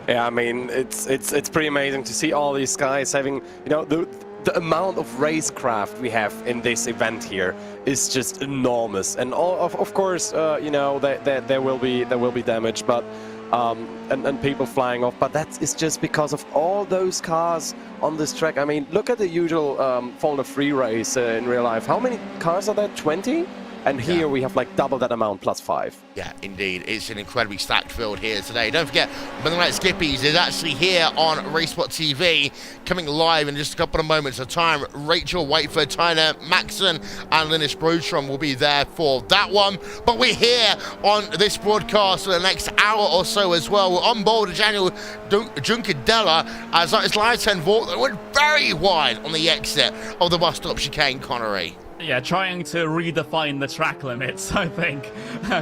Yeah, I mean, it's pretty amazing to see all these guys having, you know, the amount of racecraft we have in this event here is just enormous. And of course, you know, there will be damage, but and people flying off. But that is just because of all those cars on this track. I mean, look at the usual Formula 3 race in real life. How many cars are there? 20? And here we have like double that amount plus 5. Yeah, indeed. It's an incredibly stacked field here today. Don't forget, Midnight Skippies is actually here on Racebot TV, coming live in just a couple of moments of time. Rachel Whiteford, Tyler Maxson, and Linus Brodstrom will be there for that one. But we're here on this broadcast for the next hour or so as well. We're on board with Daniel Juncadella as it's live 10 volt. They went very wide on the exit of the bus stop chicane, Connery. Yeah, trying to redefine the track limits, I think,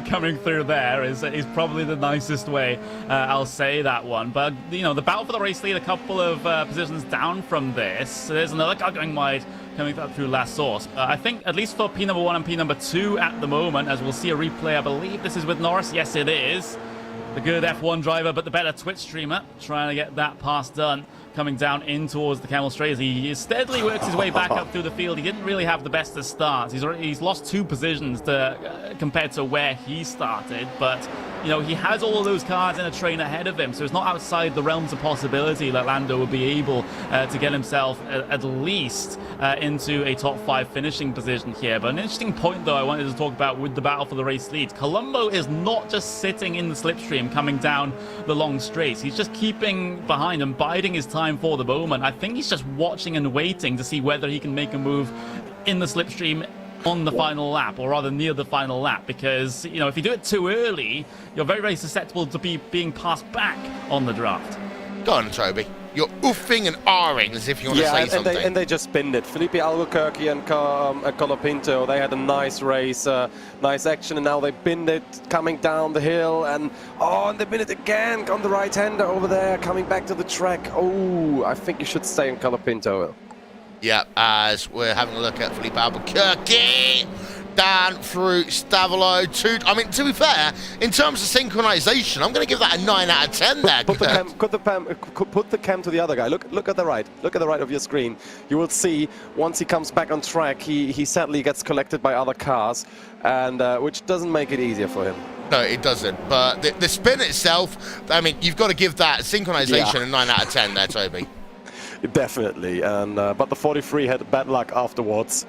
coming through there is probably the nicest way, I'll say that one. But, you know, the battle for the race lead a couple of positions down from this. There's another car going wide, coming through last source. I think, at least for P number 1 and P number 2 at the moment, as we'll see a replay, I believe this is with Norris. Yes, it is. the good F1 driver, but the better Twitch streamer, trying to get that pass done. Coming down in towards the Camel Straight as he steadily works his way back up through the field. He didn't really have the best of starts. He's lost 2 positions compared to where he started, but you know, he has all of those cars in a train ahead of him, so it's not outside the realms of possibility that Lando would be able to get himself at least into a top 5 finishing position here. But an interesting point, though, I wanted to talk about with the battle for the race lead. Colombo is not just sitting in the slipstream coming down the long straights. He's just keeping behind and biding his time for the moment. I think he's just watching and waiting to see whether he can make a move in the slipstream on the final lap, or rather near the final lap, because, you know, if you do it too early, you're very, very susceptible to being passed back on the draft. Go on, Toby. You're oofing and ahhing as if you want to say something. And they just spinned it. Felipe Albuquerque and Colapinto, they had a nice race, nice action, and now they binned it coming down the hill, and they binned it again on the right-hander over there, coming back to the track. Oh, I think you should stay in Colapinto. Yeah, as we're having a look at Felipe Albuquerque down through Stavolo. To be fair, in terms of synchronization, I'm going to give that a 9 out of 10 there. Put the cam to the other guy. Look at the right. Look at the right of your screen. You will see once he comes back on track, he sadly gets collected by other cars, and which doesn't make it easier for him. No, it doesn't. But the spin itself, I mean, you've got to give that synchronization a 9 out of 10 there, Toby. Definitely, and but the 43 had bad luck afterwards.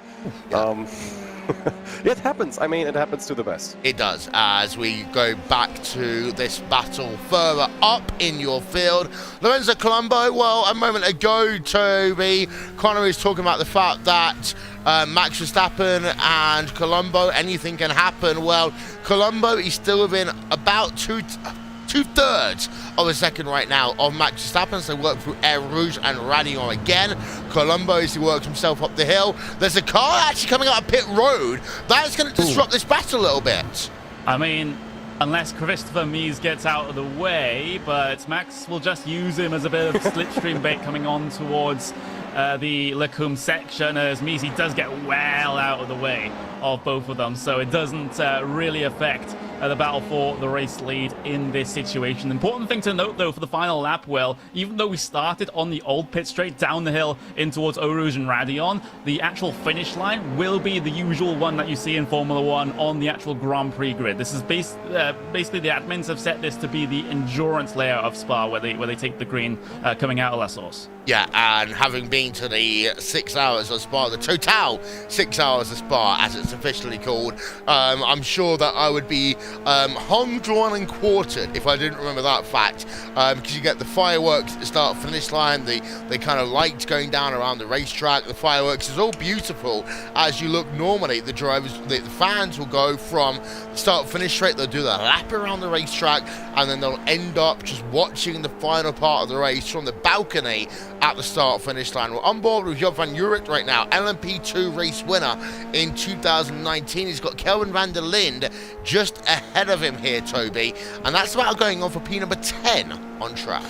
It happens. I mean, it happens to the best. It does. As we go back to this battle further up in your field, Lorenzo Colombo. Well, a moment ago, Toby, Connor is talking about the fact that Max Verstappen and Colombo, anything can happen. Well, Colombo is still within about two-thirds of a second right now of Max Verstappen, so they work through Air Rouge and Radion again. Colombo, as he works himself up the hill. There's a car actually coming out of pit road. That's going to disrupt this battle a little bit. I mean, unless Christopher Mies gets out of the way, but Max will just use him as a bit of slipstream bait coming on towards the Lecum section, as Mies does get well out of the way of both of them, so it doesn't really affect the battle for the race lead in this situation. The important thing to note, though, for the final lap, well, even though we started on the old pit straight down the hill in towards Eau Rouge and Radion, the actual finish line will be the usual one that you see in Formula 1 on the actual Grand Prix grid. This is basically the admins have set this to be the endurance layer of Spa, where they take the green coming out of La Source. Yeah, and having been to the 6 hours of Spa, the Total 6 hours of Spa, as it's officially called, I'm sure that I would be hung, drawn and quartered if I didn't remember that fact, because you get the fireworks at the start finish line, the kind of lights going down around the racetrack, the fireworks is all beautiful. As you look normally, the fans will go from start finish straight, they'll do the lap around the racetrack, and then they'll end up just watching the final part of the race from the balcony at the start finish line. We're on board with Job van Urecht right now, LMP2 race winner in 2019. He's got Kelvin van der Linde just ahead of him here, Toby, and that's about going on for P number 10 on track.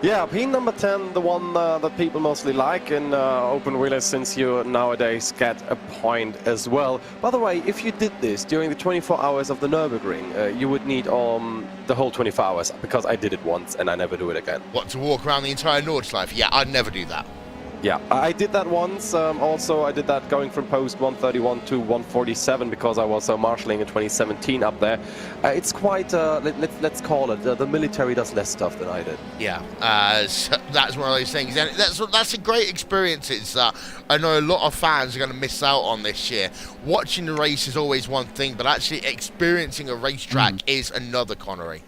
Yeah, P number 10, the one that people mostly like in open wheelers, since you nowadays get a point as well. By the way, if you did this during the 24 hours of the Nürburgring, you would need the whole 24 hours, because I did it once and I never do it again. What, to walk around the entire Nordschleife? Yeah, I'd never do that. Yeah, I did that once. Also, I did that going from post 131 to 147 because I was marshalling in 2017 up there. It's quite, let's call it, the military does less stuff than I did. Yeah, so that's one of those things. And that's a great experience. It's I know a lot of fans are going to miss out on this year. Watching the race is always one thing, but actually experiencing a racetrack is another, Connery.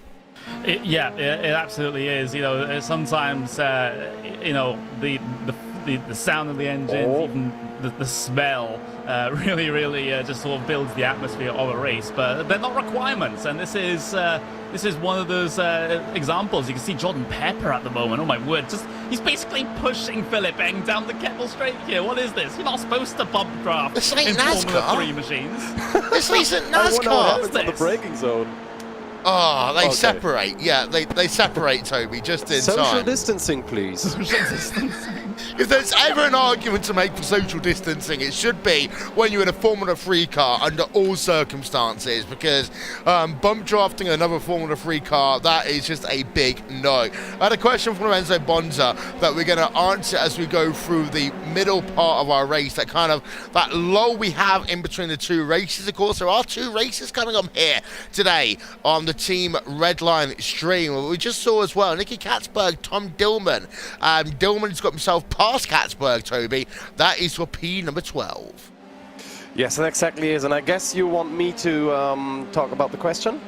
It absolutely is. You know, sometimes you know, the sound of the engines, even the smell, really just sort of builds the atmosphere of a race. But they're not requirements, and this is one of those examples. You can see Jordan Pepper at the moment. Oh my word! He's basically pushing Philip Eng down the kettle straight here. What is this? You're not supposed to bump draft in Formula 3 machines. This isn't NASCAR. I wonder what happens on the braking zone. Oh, they separate. Yeah, they separate, Toby, just in Social time. distancing, please. Social distancing. if there's ever an argument to make for social distancing, it should be when you're in a Formula 3 car under all circumstances, because bump drafting another Formula 3 car, that is just a big no. I had a question from Lorenzo Bonza that we're going to answer as we go through the middle part of our race, that lull we have in between the two races. Of course, there are two races coming up here today on the Team Redline stream. We just saw as well Nicky Katzberg, Tom Dillman. Dillman's got himself past Katzberg, Toby. That is for P number 12. Yes, that exactly is. And I guess you want me to talk about the question?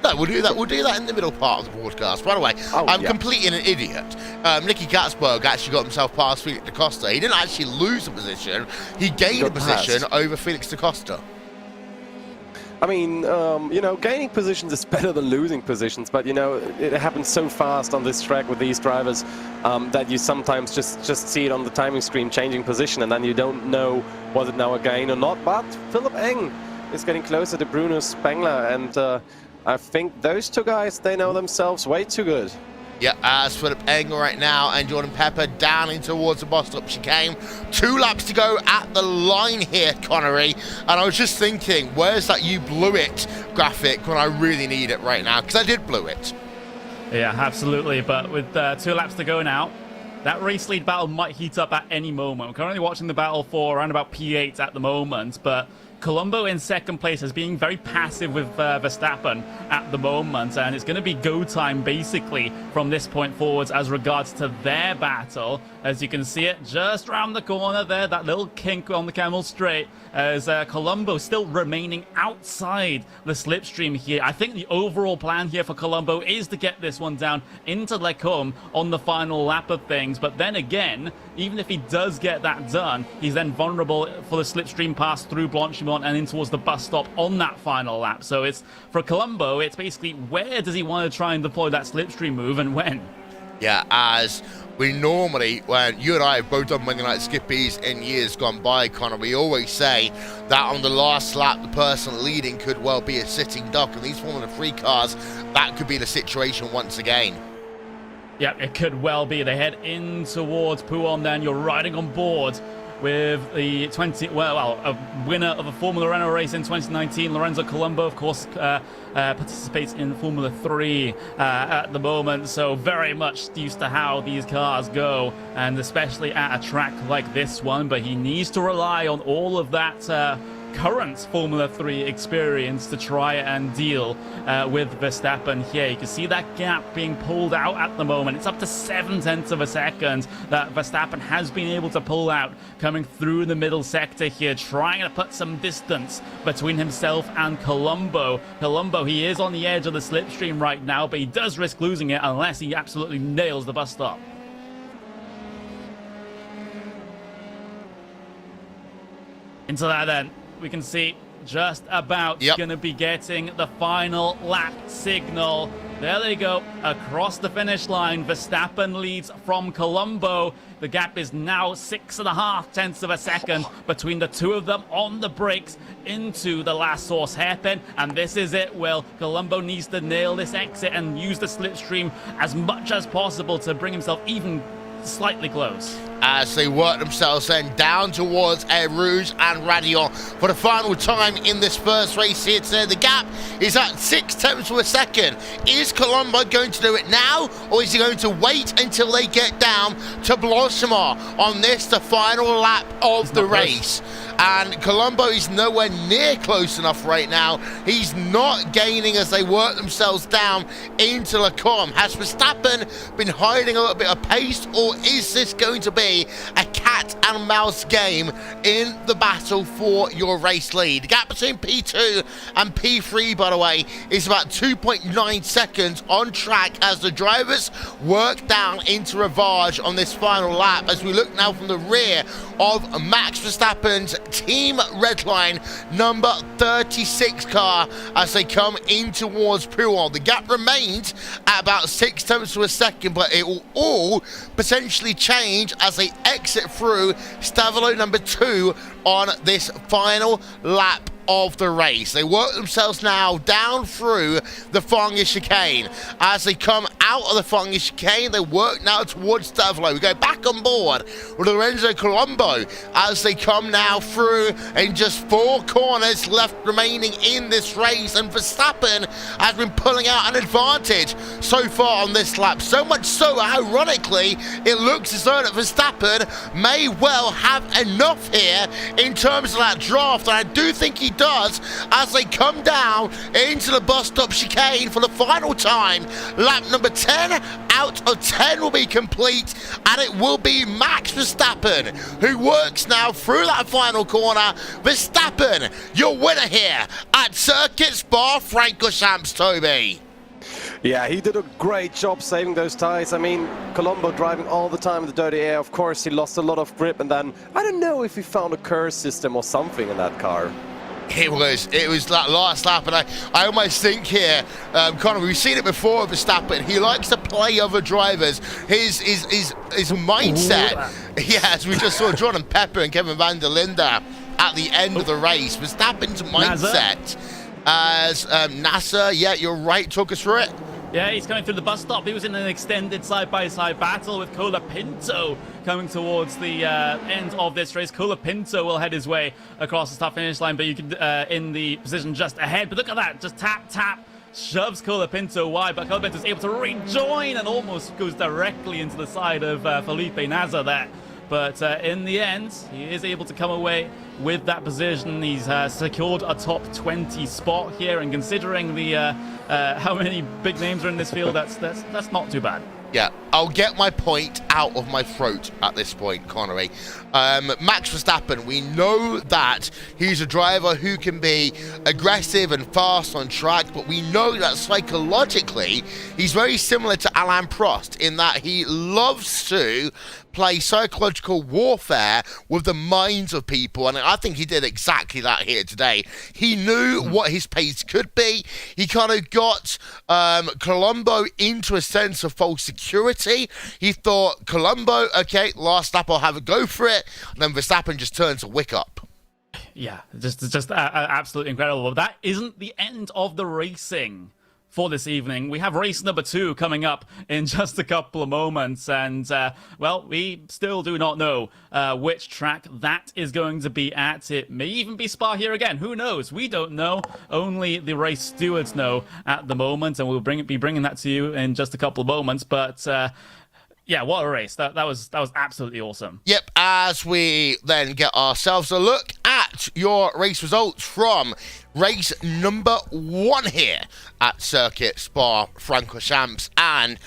No, we'll do that. We'll do that in the middle part of the broadcast. By the way, I'm completely an idiot. Nicky Katzberg actually got himself past Felix Decosta. He didn't actually lose a position. He gained a position over Felix Decosta. I mean, gaining positions is better than losing positions, but, it happens so fast on this track with these drivers that you sometimes just see it on the timing screen changing position, and then you don't know was it now a gain or not. But Philipp Eng is getting closer to Bruno Spengler, and I think those two guys, they know themselves way too good. Yeah, as Philipp Eng right now and Jordan Pepper down in towards the bus stop chicane. 2 laps to go at the line here, Connery. And I was just thinking, where's that you blew it graphic when I really need it right now? Because I did blew it. Yeah, absolutely. But with 2 laps to go now, that race lead battle might heat up at any moment. We're currently watching the battle for around about P8 at the moment, but Colombo in second place is being very passive with Verstappen at the moment, and it's going to be go time basically from this point forwards as regards to their battle. As you can see it just around the corner there, that little kink on the Camel Straight, as Colombo still remaining outside the slipstream here. I think the overall plan here for Colombo is to get this one down into Lecombe on the final lap of things, but then again, even if he does get that done, he's then vulnerable for the slipstream pass through Blanchimont and in towards the bus stop on that final lap. So it's for Colombo, it's basically where does he want to try and deploy that slipstream move and when? Yeah, as we normally, when you and I have both done Monday Night Skippies in years gone by, Connor, we always say that on the last lap, the person leading could well be a sitting duck. And these Formula 3 cars, that could be the situation once again. Yeah, it could well be. They head in towards Pouhon then. You're riding on board with the a winner of a Formula Renault race in 2019. Lorenzo Colombo, of course, participates in Formula 3 at the moment, so very much used to how these cars go, and especially at a track like this one. But he needs to rely on all of that current Formula 3 experience to try and deal with Verstappen here. You can see that gap being pulled out at the moment. It's up to 0.7 of a second that Verstappen has been able to pull out coming through the middle sector here, trying to put some distance between himself and Colombo. Colombo, he is on the edge of the slipstream right now, but he does risk losing it unless he absolutely nails the bus stop. Into that then, we can see just about going to be getting the final lap signal. There they go, across the finish line. Verstappen leads from Colombo. The gap is now 6.5 of a second between the two of them on the brakes into the last source hairpin. And this is it, Will. Colombo needs to nail this exit and use the slipstream as much as possible to bring himself even slightly close. As they work themselves then down towards Air Rouge and Radion for the final time in this first race here today. The gap is at 0.6 of a second. Is Colombo going to do it now, or is he going to wait until they get down to Blanchimont on this, the final lap of the race? And Colombo is nowhere near close enough right now. He's not gaining as they work themselves down into Lecombe. Has Verstappen been hiding a little bit of pace, or is this going to be a cat and mouse game in the battle for your race lead? The gap between P2 and P3, by the way, is about 2.9 seconds on track as the drivers work down into Rivage on this final lap. As we look now from the rear of Max Verstappen's Team Redline number 36 car as they come in towards Pouhon. The gap remains at about 0.6 of a second, but it will all potentially change as they exit through Stavolo number 2 on this final lap of the race. They work themselves now down through the Fonga chicane. As they come out of the Fonga chicane, they work now towards Stavlo. We go back on board with Lorenzo Colombo as they come now through in just 4 corners left remaining in this race, and Verstappen has been pulling out an advantage so far on this lap. So much so, ironically, it looks as though that Verstappen may well have enough here in terms of that draft, and I do think he does as they come down into the bus stop chicane for the final time. Lap number 10 out of 10 will be complete, and it will be Max Verstappen who works now through that final corner. Verstappen, your winner here at Circuit Spa-Francorchamps, Toby. Yeah, he did a great job saving those tires. I mean, Colombo driving all the time in the dirty air. Of course, he lost a lot of grip, and then I don't know if he found a curse system or something in that car. It was that last lap, and I almost think here, Connor, we've seen it before with Verstappen. He likes to play other drivers. His mindset, as we just saw Jordan Pepper and Kevin van der Linde at the end of the race. Verstappen's mindset as Nasser, yeah, you're right. Talk us through it. Yeah, he's coming through the bus stop. He was in an extended side-by-side battle with Colapinto coming towards the end of this race. Colapinto will head his way across the start-finish line, but you can in the position just ahead. But look at that, just tap, shoves Colapinto wide, but Colapinto is able to rejoin and almost goes directly into the side of Felipe Nasr there. But in the end, he is able to come away with that position. He's secured a top 20 spot here, and considering the how many big names are in this field, that's not too bad. Yeah, I'll get my point out of my throat at this point, Connery. Max Verstappen, we know that he's a driver who can be aggressive and fast on track, but we know that psychologically he's very similar to Alain Prost in that he loves to play psychological warfare with the minds of people, and I think he did exactly that here today. He knew what his pace could be. He kind of got Colombo into a sense of false security. He thought, Colombo, okay, last lap I'll have a go for it, and then Verstappen just turns a wick up. Yeah, just absolutely incredible. But that isn't the end of the racing for this evening. We have race number 2 coming up in just a couple of moments, and well, we still do not know which track that is going to be at. It may even be Spa here again. Who knows? We don't know. Only the race stewards know at the moment, and we'll be bringing that to you in just a couple of moments. But yeah, what a race. That was absolutely awesome. Yep, as we then get ourselves a look at your race results from race number 1 here at Circuit Spa-Francorchamps, and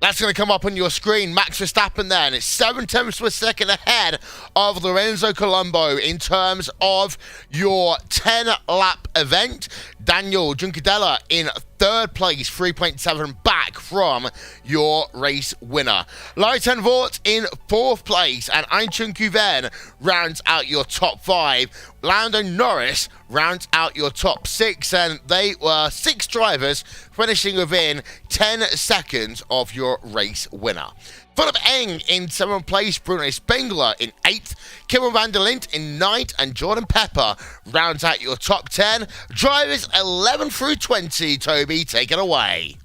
that's going to come up on your screen. Max Verstappen then is 7/10 of a second ahead of Lorenzo Colombo in terms of your 10-lap event. Daniel Juncadella in 3rd place, 3.7 back from your race winner. Leiten Vort in 4th place, and Einchun Kuven rounds out your top 5. Lando Norris rounds out your top 6, and they were 6 drivers finishing within 10 seconds of your race winner. Philip Eng in 7th place, Bruno Spengler in 8th, Kevin van der Linde in 9th, and Jordan Pepper rounds out your top 10. Drivers 11 through 20, Toby, take it away.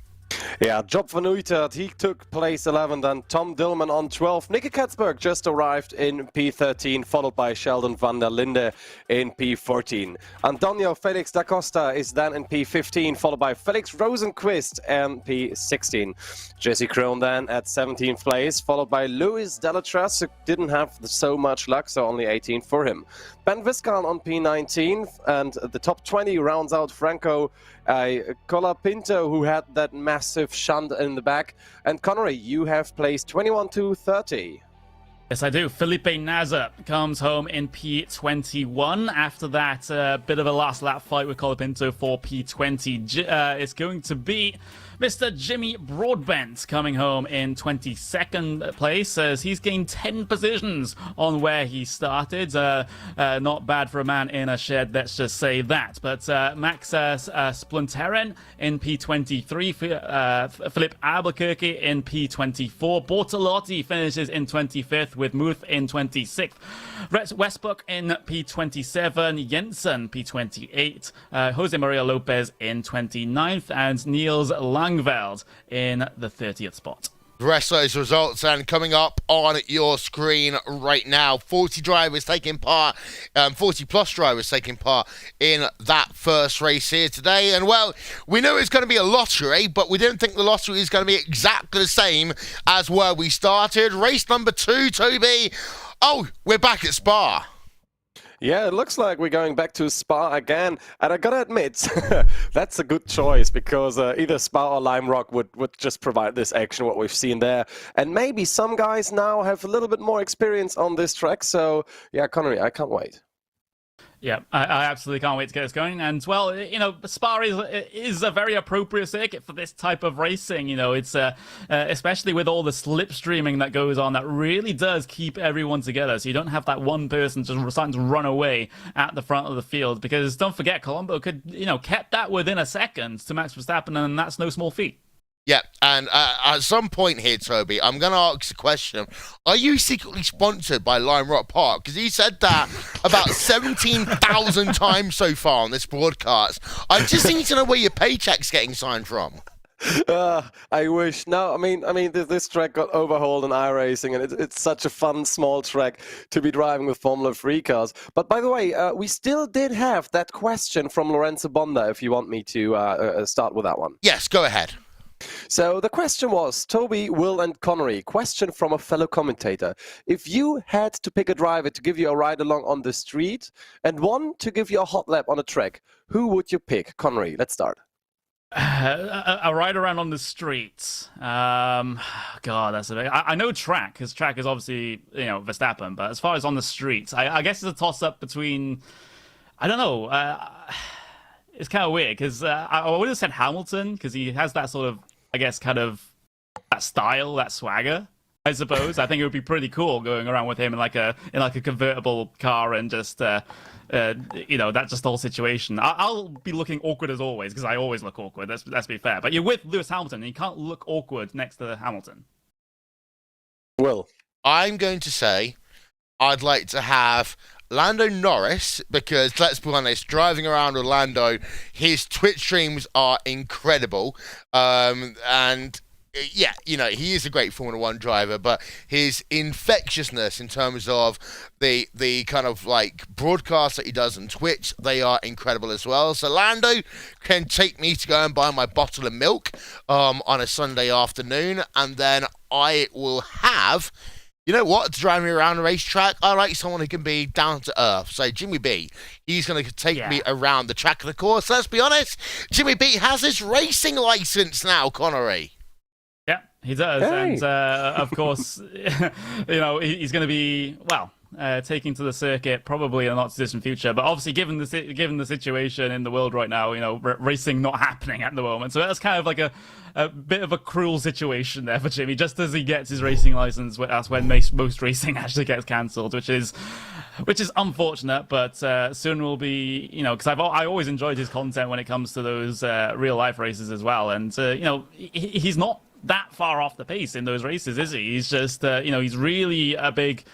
Yeah, Job van Uytert, he took place 11th, and Tom Dillman on 12th. Nicky Katzberg just arrived in P13, followed by Sheldon van der Linde in P14. Antonio Felix Decosta is then in P15, followed by Felix Rosenquist in P16. Jesse Krohn then at 17th place, followed by Luis Delatras, who didn't have so much luck, so only 18th for him. Ben Viscan on P19, and the top 20 rounds out Franco Colapinto, who had that massive shunt in the back. And Connery, you have placed 21 to 30. Yes, I do. Felipe Nasr comes home in P21. After that, bit of a last lap fight with Colapinto for P20. It's going to be Mr. Jimmy Broadbent coming home in 22nd place, as he's gained 10 positions on where he started. Not bad for a man in a shed, let's just say that. But Max Splinteren in P23, Philip Albuquerque in P24, Bortolotti finishes in 25th with Muth in 26th. Rhett Westbrook in P27, Jensen P28, Jose Maria Lopez in 29th, and Niels Langveld in the 30th spot. The rest of those results and coming up on your screen right now. 40 drivers taking part, 40 plus drivers taking part in that first race here today. And well, we knew it was going to be a lottery, but we didn't think the lottery is going to be exactly the same as where we started. Race number 2, Toby. Oh, we're back at Spa. Yeah, it looks like we're going back to Spa again, and I gotta admit, that's a good choice, because either Spa or Lime Rock would just provide this action, what we've seen there. And maybe some guys now have a little bit more experience on this track, so yeah, Connery, I can't wait. Yeah, I absolutely can't wait to get this going. And, well, you know, Spa is a very appropriate circuit for this type of racing. You know, it's especially with all the slipstreaming that goes on, that really does keep everyone together. So you don't have that one person just starting to run away at the front of the field. Because don't forget, Colombo could, you know, kept that within a second to Max Verstappen, and that's no small feat. Yeah, and at some point here, Toby, I'm going to ask a question. Are you secretly sponsored by Lime Rock Park? Because he said that about 17,000 times so far on this broadcast. I just need to know where your paycheck's getting signed from. I wish. No, I mean, this track got overhauled in iRacing, and it's such a fun, small track to be driving with Formula 3 cars. But by the way, we still did have that question from Lorenzo Bonda, if you want me to start with that one. Yes, go ahead. So the question was, Toby, Will and Connery, question from a fellow commentator. If you had to pick a driver to give you a ride along on the street and one to give you a hot lap on a track, who would you pick? Connery, let's start. A ride around on the streets. God, that's a big... I know track, because track is obviously, you know, Verstappen, but as far as on the streets, I guess it's a toss-up between... I don't know. It's kind of weird, because I would have said Hamilton, because he has that sort of, I guess, kind of that style, that swagger, I suppose. I think it would be pretty cool going around with him in like a convertible car and just, you know, that's just the whole situation. I'll be looking awkward as always, because I always look awkward, let's be fair. But you're with Lewis Hamilton, and you can't look awkward next to Hamilton. Will. I'm going to say I'd like to have Lando Norris, because let's be honest, driving around Orlando, his Twitch streams are incredible. And yeah, you know, he is a great Formula 1 driver, but his infectiousness in terms of the kind of like broadcasts that he does on Twitch, they are incredible as well. So Lando can take me to go and buy my bottle of milk on a Sunday afternoon, and then I will have... You know what? To drive me around a racetrack, I like someone who can be down to earth. So Jimmy B, he's going to take me around the track of the course. Let's be honest, Jimmy B has his racing license now, Connery. Yeah, he does. Hey. And of course, you know, he's going to be, well, taking to the circuit probably in a not too distant future. But obviously, given the situation in the world right now, you know, racing not happening at the moment. So that's kind of like a bit of a cruel situation there for Jimmy. Just as he gets his racing license, that's when most racing actually gets cancelled, which is unfortunate. But soon will be, you know, because I always enjoyed his content when it comes to those real life races as well. And you know, he's not that far off the pace in those races, is he? He's just, you know, he's really a big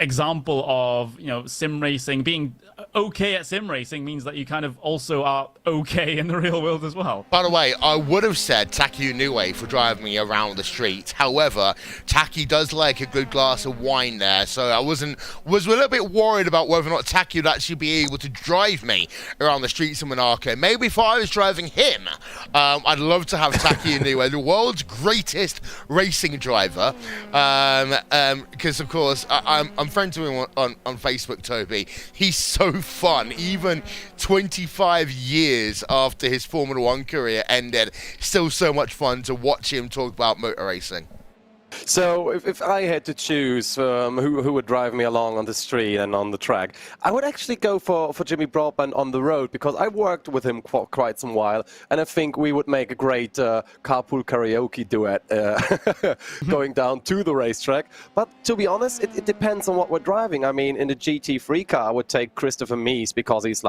example of, you know, sim racing. Being okay at sim racing means that you kind of also are okay in the real world as well. By the way, I would have said Taki Inoue for driving me around the street. However, Taki does like a good glass of wine there, so I was a little bit worried about whether or not Taki would actually be able to drive me around the streets of Monaco. Maybe if I was driving him, I'd love to have Taki Inoue, the world's greatest racing driver, because of course I'm friends with him on Facebook, Toby. He's so fun. Even 25 years after his Formula 1 career ended, still so much fun to watch him talk about motor racing. So if I had to choose who would drive me along on the street and on the track, I would actually go for Jimmy Broadbent on the road, because I worked with him quite some while, and I think we would make a great carpool karaoke duet going down to the racetrack. But to be honest, it depends on what we're driving. I mean, in the GT3 car, I would take Christopher Mies, because he's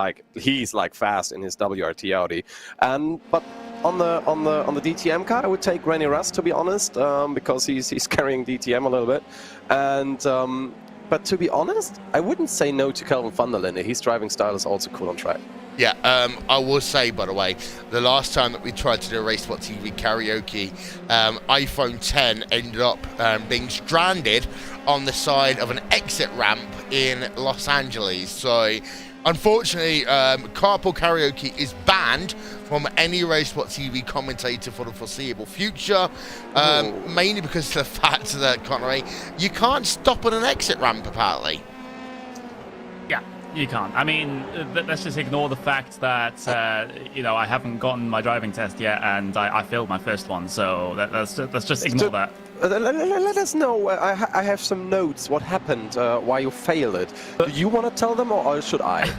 like fast in his WRT Audi. But on the DTM car, I would take Rene Rast, to be honest, because he's He's carrying DTM a little bit. And but to be honest, I wouldn't say no to Kelvin van der Linde. His driving style is also cool on track. Yeah, I will say, by the way, the last time that we tried to do a Race Spot TV karaoke, iPhone 10 ended up being stranded on the side of an exit ramp in Los Angeles. So, unfortunately, carpool karaoke is banned from any Race Spot TV commentator for the foreseeable future, mainly because of the fact that, Connery, you can't stop at an exit ramp, apparently. Yeah, you can't. I mean, let's just ignore the fact that, I haven't gotten my driving test yet, and I failed my first one, so let's just ignore that. Let us know. I have some notes. What happened? Why you failed it? Do you want to tell them, or should I?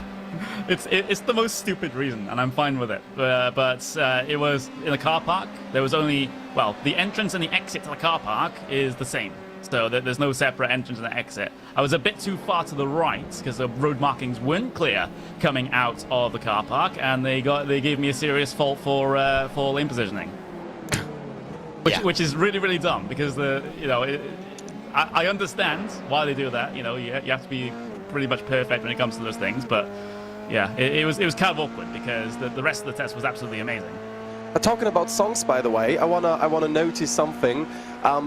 It's the most stupid reason, and I'm fine with it. But it was in a car park. There was only, the entrance and the exit to the car park is the same. So there's no separate entrance and exit. I was a bit too far to the right because the road markings weren't clear coming out of the car park, and they gave me a serious fault for lane positioning. Which is really, really dumb because I understand why they do that. You have to be pretty much perfect when it comes to those things. But yeah, it was kind of awkward because the rest of the test was absolutely amazing. Talking about songs, by the way, I wanna notice something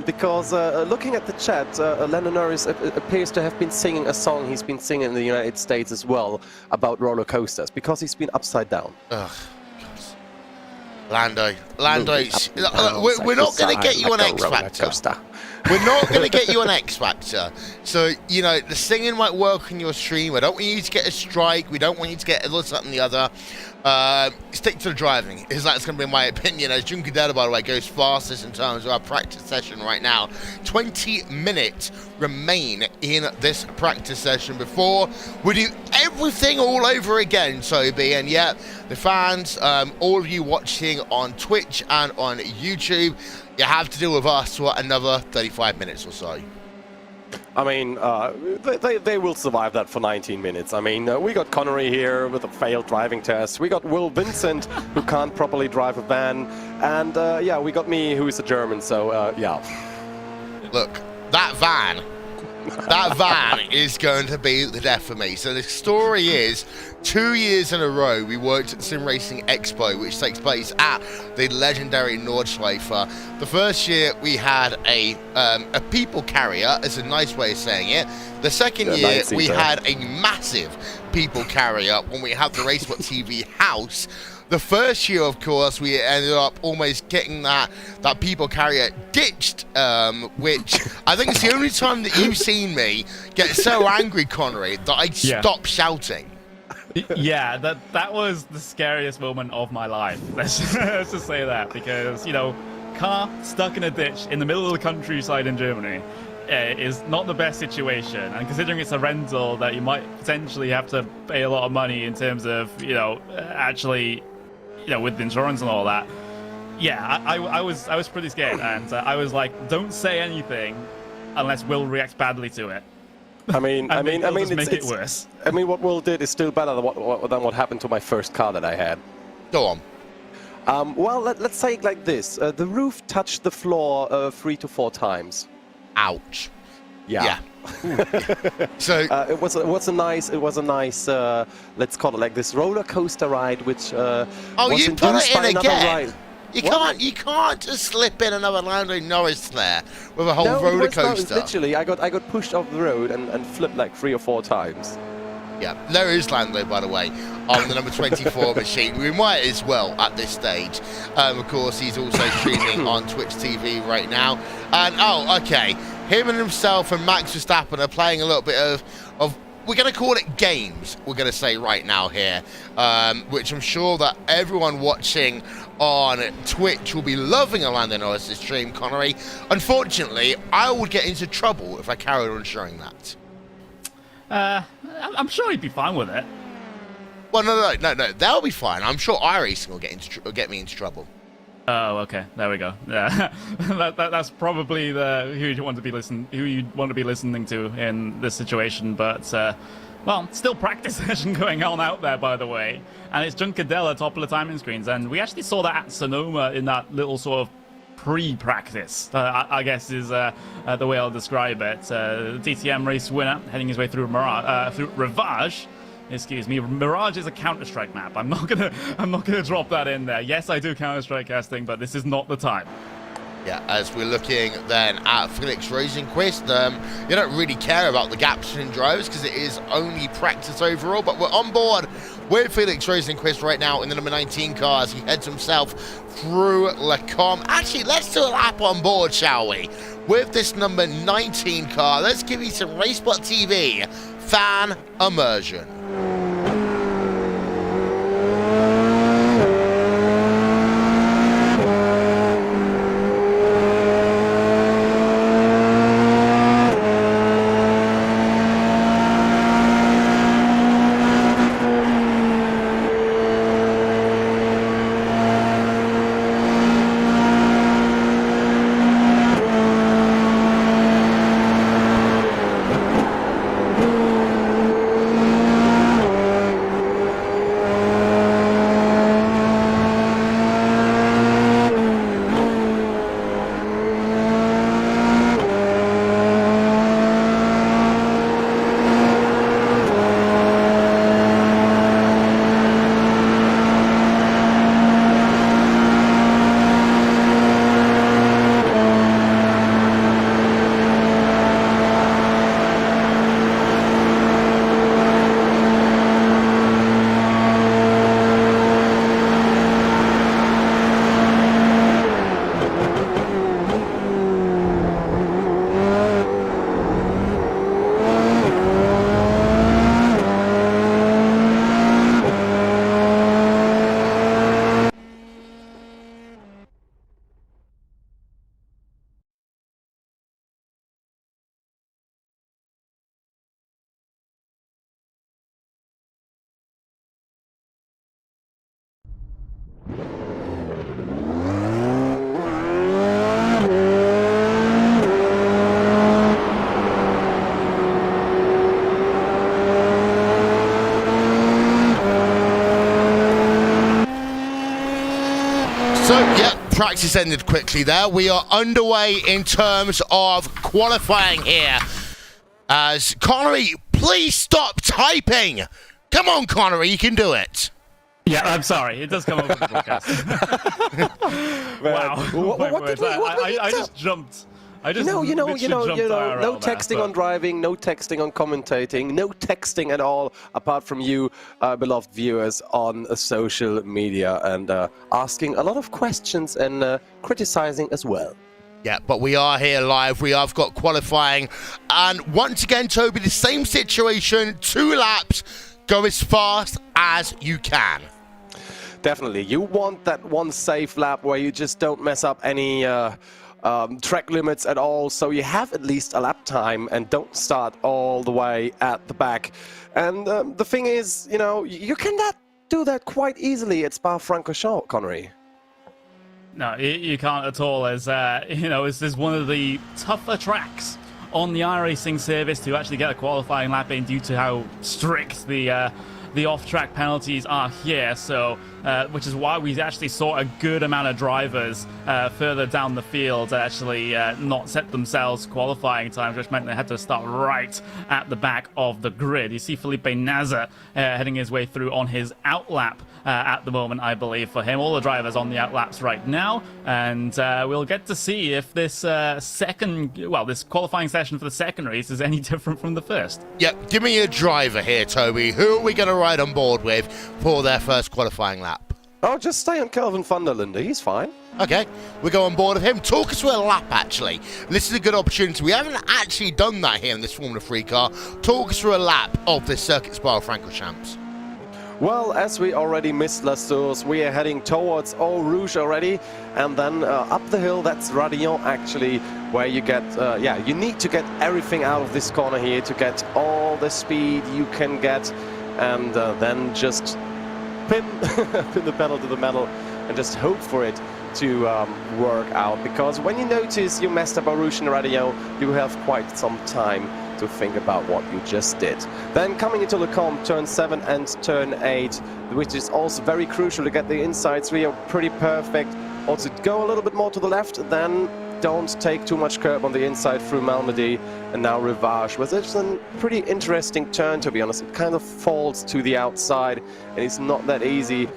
because looking at the chat, Lando Norris appears to have been singing a song he's been singing in the United States as well about roller coasters because he's been upside down. Ugh. Lando, we're not going to get you an X Factor. We're not going to get you an X Factor. So, the singing might work on your stream. I don't want you to get a strike. We don't want you to get a little something the other. Stick to the driving. That's going to be my opinion. As Junkadella, by the way, goes fastest in terms of our practice session right now. 20 minutes remain in this practice session before we do everything all over again, Toby. And yeah, the fans, all of you watching on Twitch and on YouTube, you have to deal with us for another 35 minutes or so. I mean, they will survive that for 19 minutes. I mean, we got Connery here with a failed driving test. We got Will Vincent, who can't properly drive a van. And, we got me, who is a German, so, yeah. Look, that van is going to be the death for me. So the story is, 2 years in a row, we worked at Sim Racing Expo, which takes place at the legendary Nordschleife. The first year, we had a people carrier, is a nice way of saying it. The second year, we had a massive people carrier when we had the Racebot TV house. The first year, of course, we ended up almost getting that people carrier ditched, which I think is the only time that you've seen me get so angry, Connery, that I stopped shouting. Yeah, that was the scariest moment of my life. Let's just say that, because, car stuck in a ditch in the middle of the countryside in Germany is not the best situation. And considering it's a rental that you might potentially have to pay a lot of money in terms of, actually... with insurance and all that. Yeah, I was pretty scared, and I was like, don't say anything unless Will reacts badly to it. I mean, make it worse. I mean, what Will did is still better than what happened to my first car that I had. Go on. Well, let's say it like this: the roof touched the floor 3 to 4 times. Ouch. Yeah. So it was a nice let's call it like this roller coaster ride, which was you put it in again. Ride. You can't just slip in another Lando Norris there with a whole roller coaster. Literally, I got pushed off the road and flipped like 3 or 4 times. Yeah, there is Lando, by the way, on the number 24 machine. We might as well at this stage. Of course, he's also streaming on Twitch TV right now. And okay. Him and himself and Max Verstappen are playing a little bit of we're going to call it games, we're going to say right now here, which I'm sure that everyone watching on Twitch will be loving Lando Norris' stream, Connery. Unfortunately, I would get into trouble if I carried on showing that. I'm sure he'd be fine with it. Well, no, that'll be fine. I'm sure iRacing will get me into trouble. Oh, okay. There we go. Yeah, that's probably who you'd want to be listening to in this situation. But still practice session going on out there, by the way. And it's Junkadella top of the timing screens, and we actually saw that at Sonoma in that little sort of pre-practice, I guess is the way I'll describe it. The TTM race winner heading his way through through Ravage. Excuse me, Mirage is a Counter-Strike map. I'm not gonna drop that in there. Yes, I do Counter-Strike casting, but this is not the time. Yeah, as we're looking then at Felix Rosenquist, you don't really care about the gaps in drivers because it is only practice overall, but we're on board with Felix Rosenquist right now in the number 19 car as he heads himself through Lecom. Actually, let's do a lap on board, shall we? With this number 19 car, let's give you some Racebot TV fan immersion. So, yeah, practice ended quickly there. We are underway in terms of qualifying here. As Connery, please stop typing. Come on, Connery, you can do it. Yeah, I'm sorry. It does come over the broadcast. Wow. I just jumped. I just No texting there, on driving, no texting on commentating, no texting at all, apart from you, beloved viewers, on social media, and asking a lot of questions and criticizing as well. Yeah, but we are here live. We have got qualifying. And once again, Toby, the same situation, 2 laps, go as fast as you can. Definitely. You want that one safe lap where you just don't mess up any track limits at all, so you have at least a lap time and don't start all the way at the back. And the thing is, you cannot do that quite easily at Spa-Francorchamps, Connery. No, you can't at all, as, this is one of the tougher tracks on the iRacing service to actually get a qualifying lap in due to how strict the off-track penalties are here, so which is why we actually saw a good amount of drivers further down the field actually not set themselves qualifying times, which meant they had to start right at the back of the grid. You see Felipe Nasr heading his way through on his outlap at the moment, I believe, for him. All the drivers on the outlaps right now, and we'll get to see if this this qualifying session for the second race is any different from the first. Yep, give me a driver here, Toby. Who are we going to ride on board with for their first qualifying lap? Oh, just stay on Kelvin van der Linde. He's fine. Okay, we go on board with him. Talk us through a lap, actually. This is a good opportunity. We haven't actually done that here in this Formula 3 car. Talk us through a lap of this Circuit Spa-Francorchamps. Well, as we already missed La Source, we are heading towards Eau Rouge already, and then up the hill, that's Radillon actually, where you get, you need to get everything out of this corner here to get all the speed you can get, and then just pin the pedal to the metal and just hope for it to work out, because when you notice you messed up Eau Rouge and Radillon, you have quite some time to think about what you just did. Then coming into Lecom, turn 7 and turn 8, which is also very crucial to get the insides. We are pretty perfect. Also, go a little bit more to the left, then don't take too much curb on the inside through Malmedy, and now Rivage, which is a pretty interesting turn, to be honest. It kind of falls to the outside, and it's not that easy.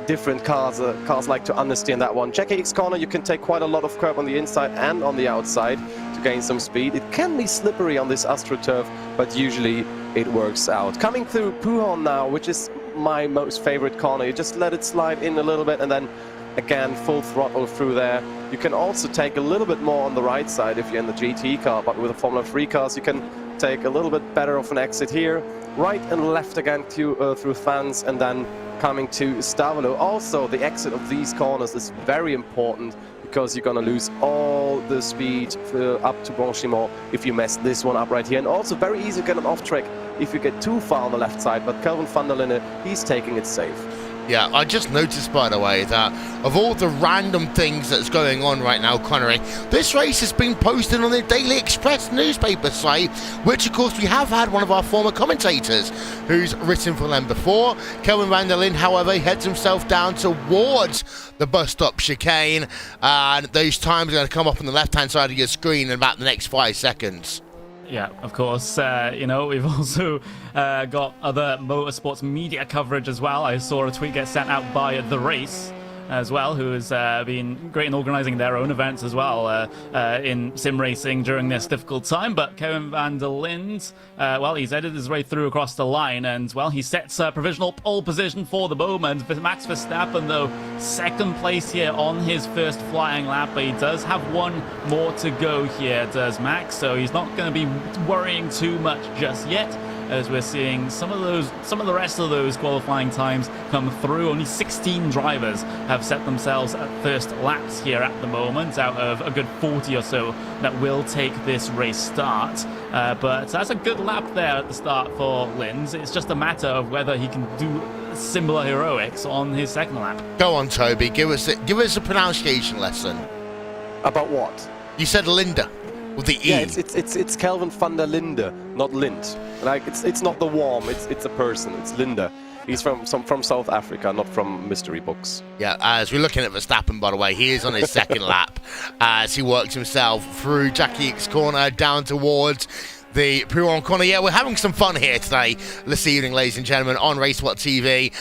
Different cars like to understand that one. Jackie X corner, you can take quite a lot of curb on the inside and on the outside to gain some speed. It can be slippery on this AstroTurf, but usually it works out. Coming through Pujon now, which is my most favorite corner. You just let it slide in a little bit, and then again, full throttle through there. You can also take a little bit more on the right side if you're in the GT car, but with the Formula 3 cars, you can take a little bit better of an exit here. Right and left again through fans, and then coming to Stavolo. Also, the exit of these corners is very important because you're going to lose all the speed up to Blanchimont if you mess this one up right here. And also very easy to get an off track if you get too far on the left side, but Kelvin van der Linde, he's taking it safe. Yeah, I just noticed, by the way, that of all the random things that's going on right now, Connery, this race has been posted on the Daily Express newspaper site, which, of course, we have had one of our former commentators who's written for them before. Kelvin van der Linde, however, heads himself down towards the bus stop chicane, and those times are going to come up on the left-hand side of your screen in about the next 5 seconds. Yeah, of course. We've also got other motorsports media coverage as well. I saw a tweet get sent out by The Race as well, who has been great in organising their own events as well in sim racing during this difficult time. But Kevin van der Linde, he's edited his way through across the line, and, he sets a provisional pole position for the moment. Max Verstappen, though, second place here on his first flying lap, but he does have one more to go here, does Max, so he's not going to be worrying too much just yet, as we're seeing some of the rest of those qualifying times come through. Only 16 drivers have set themselves at first laps here at the moment, out of a good 40 or so that will take this race start. But that's a good lap there at the start for Linz. It's just a matter of whether he can do similar heroics on his second lap. Go on, Toby. Give us a pronunciation lesson. About what? You said Linda with the E. Yeah, it's Kelvin van der Linde, not Lind. Like it's not the worm. It's a person. It's Linda. He's from South Africa, not from mystery books. Yeah, as we're looking at Verstappen, by the way, he is on his second lap as he works himself through Jackie X corner down towards the Pujon corner. Yeah, we're having some fun here today, this evening, ladies and gentlemen, on RaceWhat TV,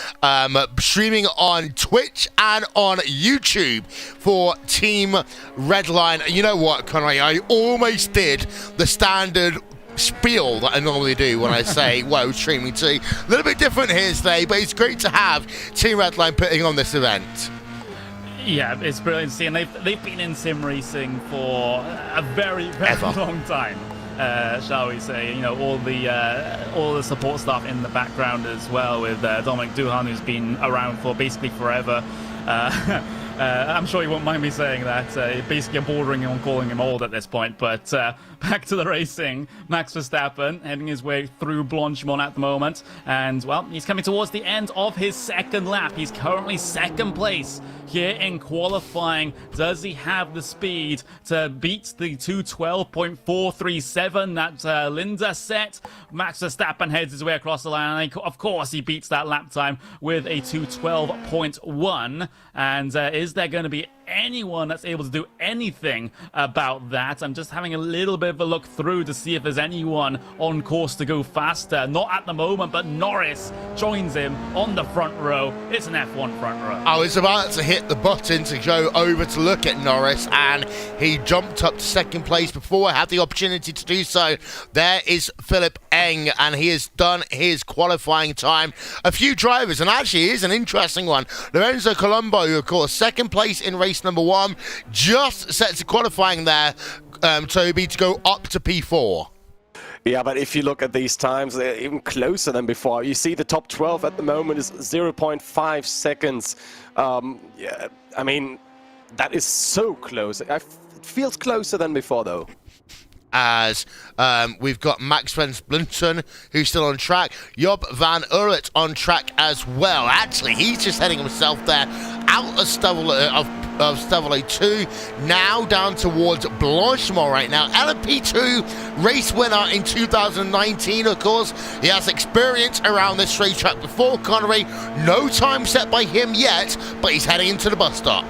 streaming on Twitch and on YouTube for Team Redline. You know what, Conway? I almost did the standard spiel that I normally do when I say, whoa, streaming too. A little bit different here today, but it's great to have Team Redline putting on this event. Yeah, it's brilliant to see, and they've been in sim racing for a very, very long time. Shall we say? All the support staff in the background as well, with Dominic Duhan, who's been around for basically forever. I'm sure you won't mind me saying that. Basically, I'm bordering on calling him old at this point. But back to the racing. Max Verstappen heading his way through Blanchimont at the moment. And, he's coming towards the end of his second lap. He's currently second place here in qualifying. Does he have the speed to beat the 2:12.437 that Linda set? Max Verstappen heads his way across the line. And of course, he beats that lap time with a 2:12.1. And is there going to be anyone that's able to do anything about that? I'm just having a little bit of a look through to see if there's anyone on course to go faster. Not at the moment, but Norris joins him on the front row. It's an F1 front row. I was about to hit the button to go over to look at Norris, and he jumped up to second place before I had the opportunity to do so. There is Philip Eng, and he has done his qualifying time. A few drivers, and actually is an interesting one. Lorenzo Colombo, of course, second place in race number 1, just sets a qualifying there, Toby, to go up to P4. Yeah, but if you look at these times, they're even closer than before. You see the top 12 at the moment is 0.5 seconds. Yeah, I mean, that is so close. It feels closer than before, though. As we've got Max van Splunten, who's still on track. Job van Uret on track as well. Actually, he's just heading himself there out of Stavolo 2, now down towards Blanchimont right now. LMP2 race winner in 2019, of course. He has experience around this racetrack before, Connery. No time set by him yet, but he's heading into the bus stop.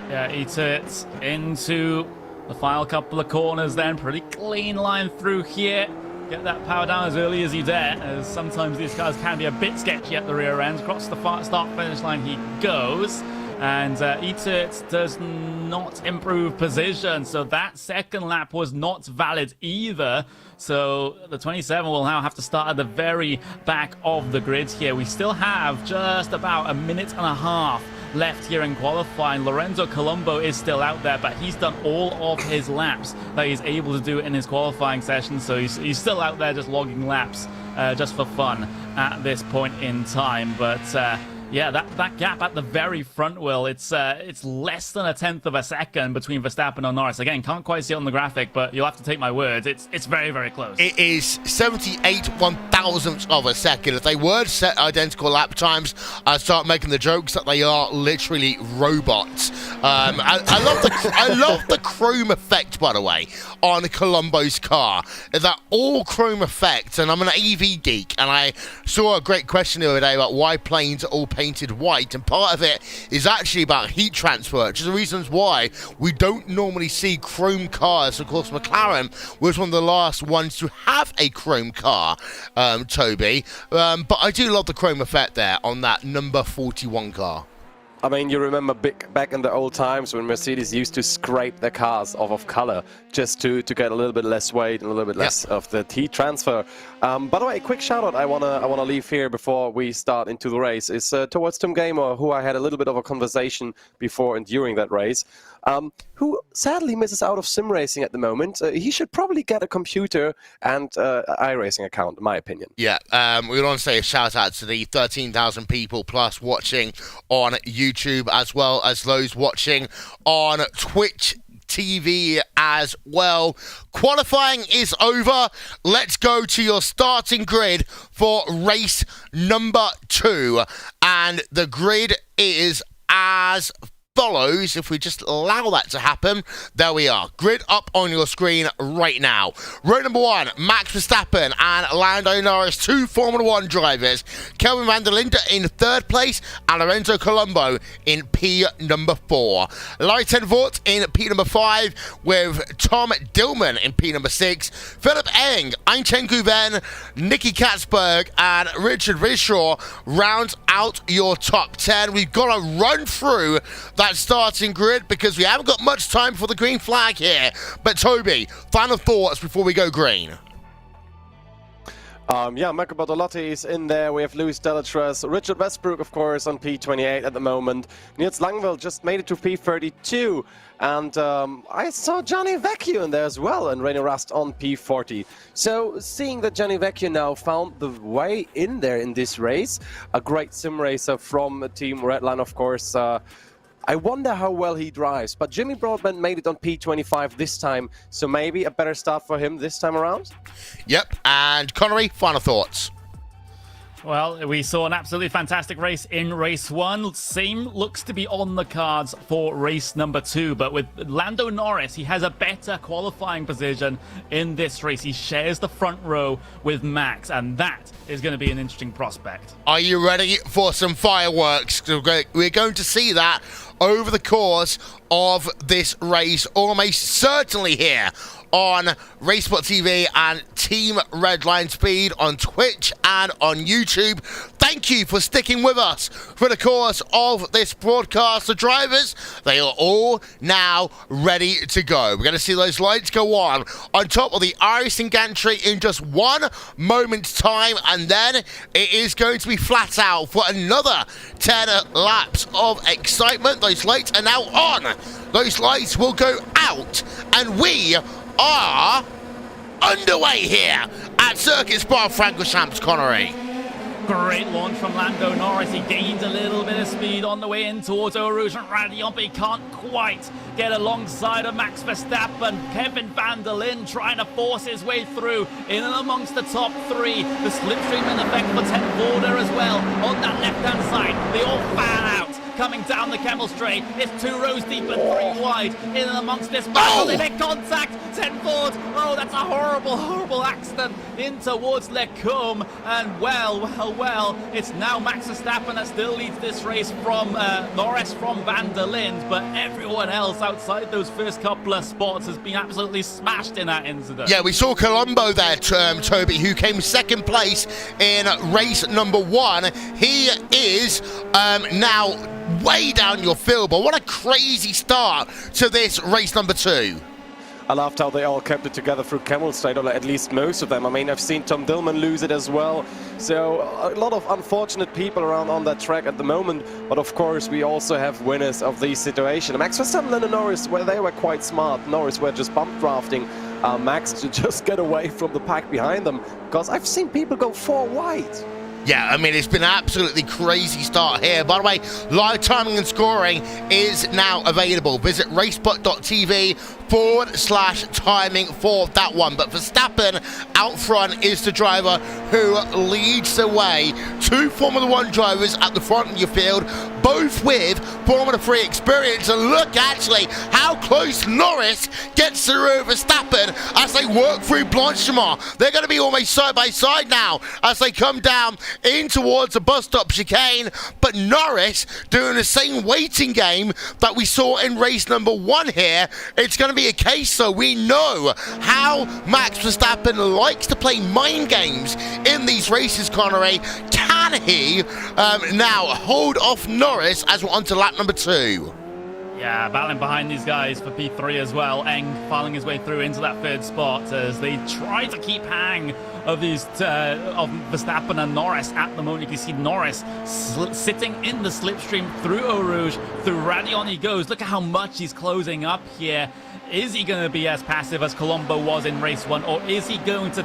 Yeah, eat it into the final couple of corners then. Pretty clean line through here. Get that power down as early as you dare, as sometimes these cars can be a bit sketchy at the rear end. Across the start-finish line he goes. And Eat It does not improve position, so that second lap was not valid either. So the 27 will now have to start at the very back of the grid here. We still have just about a minute and a half left here in qualifying. Lorenzo Colombo is still out there, but he's done all of his laps that he's able to do in his qualifying session, so he's still out there just logging laps just for fun at this point in time. But yeah, that gap at the very front wheel, it's less than a tenth of a second between Verstappen and Norris. Again, can't quite see it on the graphic, but you'll have to take my word. It's very, very close. It is 78 one-thousandths of a second. If they were to set identical lap times, I'd start making the jokes that they are literally robots. I love the chrome effect, by the way, on Colombo's car. That all chrome effect, and I'm an EV geek, and I saw a great question the other day about why planes are all painted white, and part of it is actually about heat transfer, which is the reasons why we don't normally see chrome cars. Of course, McLaren was one of the last ones to have a chrome car, Toby, but I do love the chrome effect there on that number 41 car. I mean, you remember back in the old times when Mercedes used to scrape their cars off of color just to get a little bit less weight and a little bit less of the heat transfer. By the way, a quick shout out I wanna leave here before we start into the race is towards Tim Gamer, who I had a little bit of a conversation before and during that race, who sadly misses out of sim racing at the moment. He should probably get a computer and iRacing account, in my opinion. Yeah, we want to say a shout out to the 13,000 people plus watching on YouTube, as well as those watching on Twitch TV as well. Qualifying is over. Let's go to your starting grid for race number 2. And the grid is as follows. If we just allow that to happen, there we are. Grid up on your screen right now. Row number 1, Max Verstappen and Lando Norris, 2 Formula 1 drivers. Kelvin van der Linde in 3rd place and Lorenzo Colombo in P number 4. Leiten Voort in P number 5 with Tom Dillman in P number 6. Philip Eng, Einchen Guven, Nicky Katzberg and Richard Rishaw round out your top 10. We've got to run through that starting grid because we haven't got much time for the green flag here. But Toby, final thoughts before we go green. Yeah, Marco Bortolotti is in there. We have Luis Delatras, Richard Westbrook, of course, on P28 at the moment. Niels Langveld just made it to P32. And I saw Gianni Vecchio in there as well, and Rene Rast on P40. So seeing that Gianni Vecchio now found the way in there in this race, a great sim racer from Team Redline, of course. I wonder how well he drives, but Jimmy Broadbent made it on P25 this time, so maybe a better start for him this time around? Yep, and Connery, final thoughts. Well, we saw an absolutely fantastic race in race 1. Same looks to be on the cards for race number 2, but with Lando Norris, he has a better qualifying position in this race. He shares the front row with Max, and that is going to be an interesting prospect. Are you ready for some fireworks? We're going to see that over the course of this race, almost certainly here on Racebot TV and Team Redline Speed on Twitch and on YouTube. Thank you for sticking with us for the course of this broadcast. The drivers, they are all now ready to go. We're going to see those lights go on top of the iRacing gantry in just 1 moment's time, and then it is going to be flat out for another 10 laps of excitement. Those lights are now on. Those lights will go out, and we are underway here at Circuit Spa-Francorchamps, Connery. Great launch from Lando Norris. He gained a little bit of speed on the way in towards Eau Rouge and Radion, but he can't quite get alongside of Max Verstappen. Kevin van der Linde trying to force his way through in and amongst the top 3. The slipstream in effect for Ted Border as well on that left-hand side. They all fan out coming down the Camel Straight. It's 2 rows deep and 3 wide. In and amongst this battle, they make contact. 10 forward. Oh, that's a horrible, horrible accident in towards Lecombe. And well, it's now Max Verstappen that still leads this race from Norris from Van der Linde. But everyone else outside those first couple of spots has been absolutely smashed in that incident. Yeah, we saw Colombo there, Toby, who came second place in race number 1. He is now way down your field, but what a crazy start to this race number 2. I loved how they all kept it together through Camel Straight, or at least most of them. I mean, I've seen Tom Dillman lose it as well. So a lot of unfortunate people around on that track at the moment. But of course, we also have winners of these situations. Max Verstappen and Norris, well, they were quite smart. Norris were just bump drafting Max to just get away from the pack behind them. Because I've seen people go 4 wide. Yeah, I mean, it's been an absolutely crazy start here. By the way, live timing and scoring is now available. Visit racebot.tv/timing for that one. But Verstappen out front is the driver who leads the way. 2 Formula 1 drivers at the front of your field, both with Formula 3 experience. And look, actually, how close Norris gets through Verstappen as they work through Blanchimont. They're going to be almost side by side now as they come down in towards the bus stop chicane, but Norris doing the same waiting game that we saw in race number 1 here. It's going to be a case, though, we know how Max Verstappen likes to play mind games in these races, Connery. Can he now hold off Norris as we're on to lap number 2? Yeah, battling behind these guys for P3 as well. Eng filing his way through into that 3rd spot as they try to keep hang of these of Verstappen and Norris at the moment. You can see Norris sitting in the slipstream through Eau Rouge, through Radion he goes. Look at how much he's closing up here. Is he going to be as passive as Colombo was in race 1, or is he going to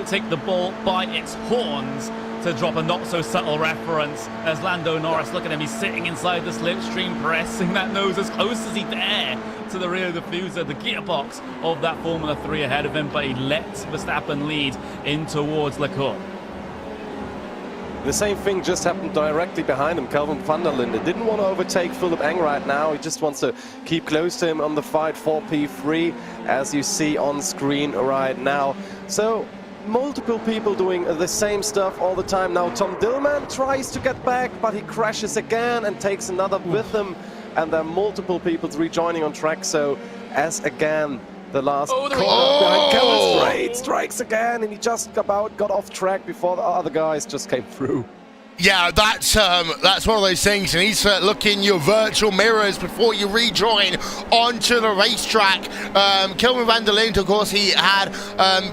take the ball by its horns to drop a not-so-subtle reference as Lando Norris? Look at him, he's sitting inside the slipstream, pressing that nose as close as he dare to the rear diffuser, the gearbox of that Formula 3 ahead of him, but he lets Verstappen lead in towards Lecombe. The same thing just happened directly behind him. Kelvin van der Linde didn't want to overtake Philip Eng right now. He just wants to keep close to him on the fight for P3, as you see on screen right now. So multiple people doing the same stuff all the time. Now Tom Dillman tries to get back, but he crashes again and takes another with him. And there are multiple people rejoining on track. So as again, the last corner behind Camel Straight strikes again, and he just about got off track before the other guys just came through. Yeah, that's one of those things. You need to look in your virtual mirrors before you rejoin onto the racetrack. Kelvin van der Linde, of course, he had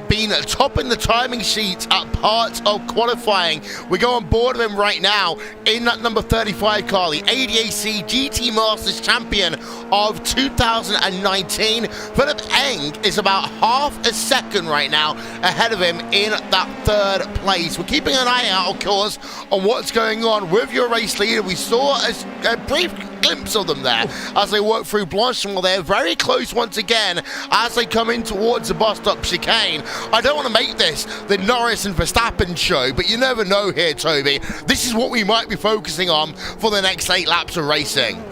been topping the timing sheet at parts of qualifying. We go on board of him right now in that number 35 car, the ADAC GT Masters champion of 2019. Philip Eng is about half a second right now ahead of him in that 3rd place. We're keeping an eye out, of course, on what's going on with your race leader. We saw a brief glimpse of them there as they work through Blanchimont. They're very close once again as they come in towards the bus stop chicane. I don't want to make this the Norris and Verstappen show, but you never know here, Toby. This is what we might be focusing on for the next 8 laps of racing.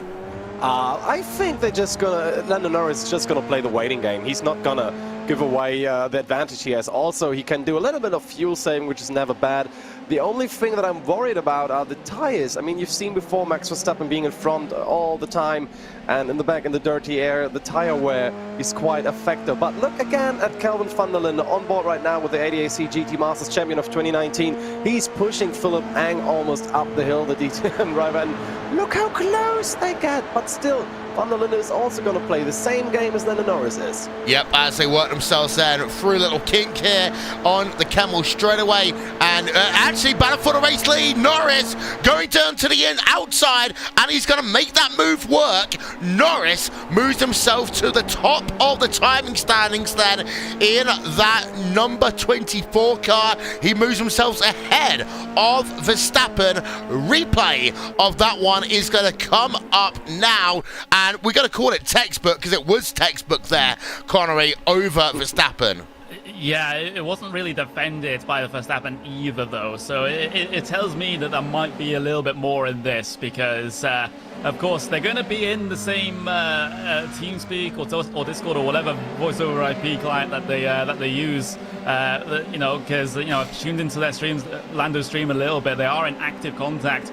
I think they're just gonna, Lando Norris is just gonna play the waiting game. He's not gonna give away the advantage he has. Also, he can do a little bit of fuel saving, which is never bad. The only thing that I'm worried about are the tires. I mean, you've seen before Max Verstappen being in front all the time, and in the back in the dirty air, the tire wear is quite a factor. But look again at Kelvin van der Linde on board right now with the ADAC GT Masters champion of 2019. He's pushing Philip Eng almost up the hill, the DTM driver, and look how close they get. But still, van der Linde is also going to play the same game as Lando Norris is. Yep, as they work themselves then through a little kink here on the Camel straight away. And actually, battle for the race lead. Norris going down to the outside, and he's going to make that move work. Norris moves himself to the top of the timing standings then in that number 24 car. He moves himself ahead of Verstappen. Replay of that one is going to come up now. And we're going to call it textbook because it was textbook there, Connery, over Verstappen. Yeah, it wasn't really defended by Verstappen either, though. So it tells me that there might be a little bit more in this because of course, they're going to be in the same TeamSpeak or Discord or whatever voice over IP client that they use. Because I've tuned into their streams, Lando's stream a little bit. They are in active contact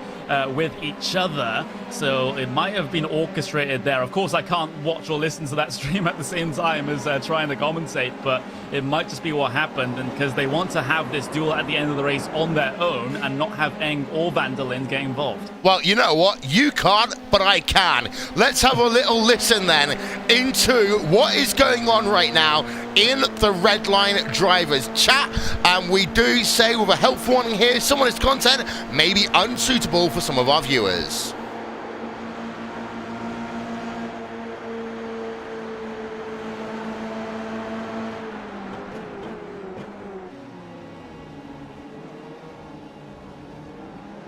with each other, so it might have been orchestrated there. Of course, I can't watch or listen to that stream at the same time as trying to commentate, but it might just be what happened, and because they want to have this duel at the end of the race on their own and not have Eng or Van der Linde get involved. Well, you know what? You can't, but I can. Let's have a little listen then into what is going on right now in the Redline Drivers chat. And we do say with a health warning here, some of this content may be unsuitable for some of our viewers.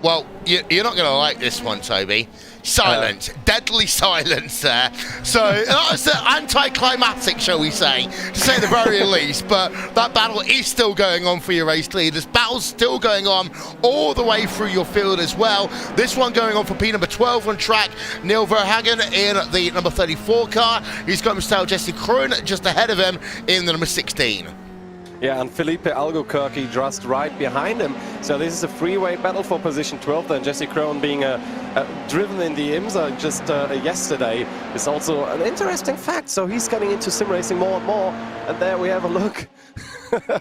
Well, you're not going to like this one, Toby. Silence. Deadly silence there. So that was anticlimactic, shall we say, to say the very least. But that battle is still going on for your race leaders. Battle's still going on all the way through your field as well. This one going on for P number 12 on track. Neil Verhagen in the number 34 car. He's got himself Jesse Kroon just ahead of him in the number 16. Yeah, and Felipe Albuquerque just right behind him. So this is a freeway battle for position 12. Then Jesse Kroon being driven in the IMSA just yesterday is also an interesting fact. So he's getting into sim racing more and more. And there we have a look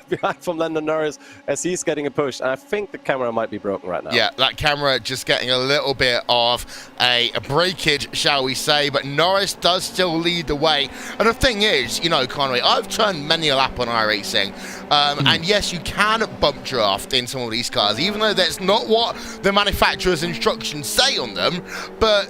behind from Lando Norris as he's getting a push. And I think the camera might be broken right now. Yeah, that camera just getting a little bit of a breakage, shall we say, but Norris does still lead the way. And the thing is, Conway, I've turned many a lap on iRacing, and yes, you can bump draft in some of these cars, even though that's not what the manufacturer's instructions say on them, but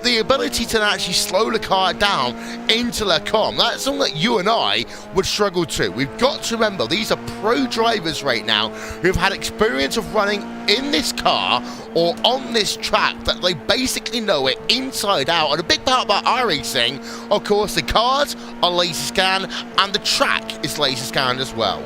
the ability to actually slow the car down into Le Com, that's something that you and I would struggle to. We've got to remember, these are pro drivers right now who've had experience of running in this car or on this track, that they basically know it inside out. And a big part about iRacing, of course, the cars are laser scanned and the track is laser scanned as well.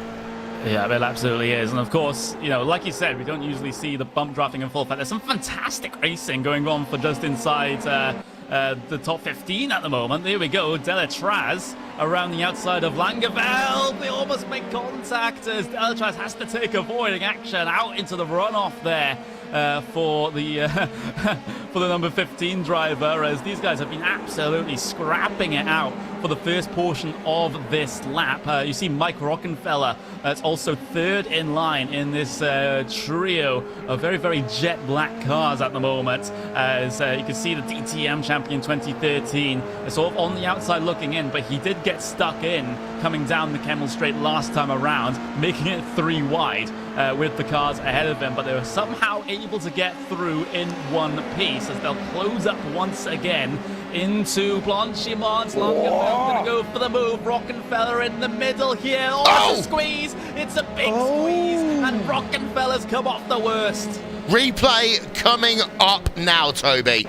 Yeah, it absolutely is. And of course, like you said, we don't usually see the bump drafting in full effect. There's some fantastic racing going on for just inside the top 15 at the moment. There we go, Deletraz around the outside of Langeveld. They almost make contact as Deletraz has to take avoiding action out into the runoff there. For the number 15 driver, as these guys have been absolutely scrapping it out for the first portion of this lap. You see Mike Rockenfeller, that's also third in line in this trio of very, very jet black cars at the moment. As you can see the DTM champion 2013 is sort of on the outside looking in, but he did get stuck in coming down the Kemmel Straight last time around, making it 3 wide. With the cars ahead of him, but they were somehow able to get through in one piece as they'll close up once again into Blanchimont. Langeveld going to go for the move. Rockenfeller in the middle here. It's a squeeze. It's a big squeeze, and Rockenfeller's come off the worst. Replay coming up now, Toby.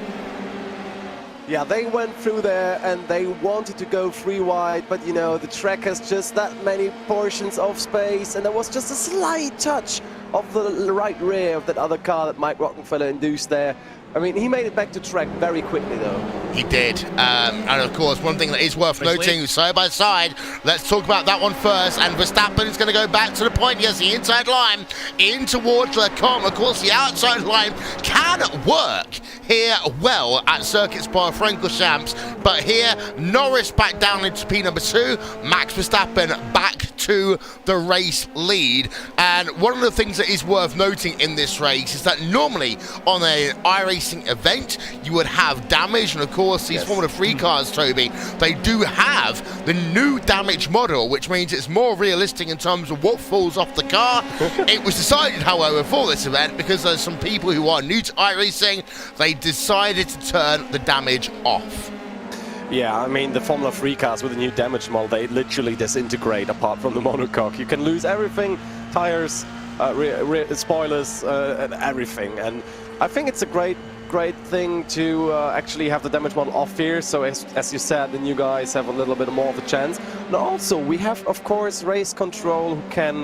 Yeah, they went through there and they wanted to go 3 wide, but the track has just that many portions of space, and there was just a slight touch of the right rear of that other car that Mike Rockenfeller induced there. I mean, he made it back to track very quickly, though. He did. And, of course, one thing that is worth noting, side by side, let's talk about that one first. And Verstappen is going to go back to the point. Yes, the inside line in towards Le Com. Of course, the outside line can work here well at Circuit Spa-Francorchamps. But here, Norris back down into P number 2. Max Verstappen back to the race lead. And one of the things that is worth noting in this race is that normally on an iRacing event, you would have damage, and of course these Formula 3 cars, Toby, they do have the new damage model, which means it's more realistic in terms of what falls off the car. It was decided, however, for this event, because there's some people who are new to iRacing, they decided to turn the damage off. Yeah, I mean, the Formula 3 cars with the new damage model, they literally disintegrate apart from the monocoque. You can lose everything, tires, spoilers, and everything. And I think it's a great thing to actually have the damage model off here, so as you said, the new guys have a little bit more of a chance. And also we have, of course, race control who can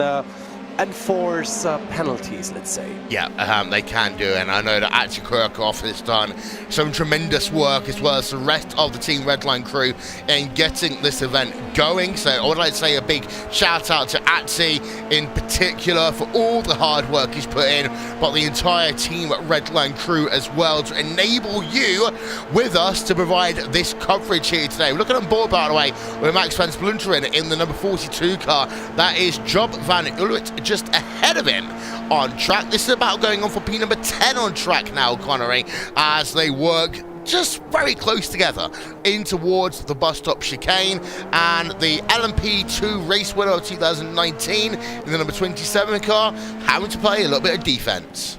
enforce penalties, let's say. Yeah, they can do, and I know that actually Kurkov has done some tremendous work, as well as the rest of the Team Redline crew, in getting this event going. So I would like to say a big shout out to Atsi in particular for all the hard work he's put in, but the entire Team Redline crew as well, to enable you with us to provide this coverage here today. We're looking on board, by the way, with Max van Splunteren in the number 42 car. That is Job van Ulwit just ahead of him on track. This is about going on for P number 10 on track now, Connery, as they work just very close together in towards the bus stop chicane, and the LMP2 race winner of 2019 in the number 27 car having to play a little bit of defense.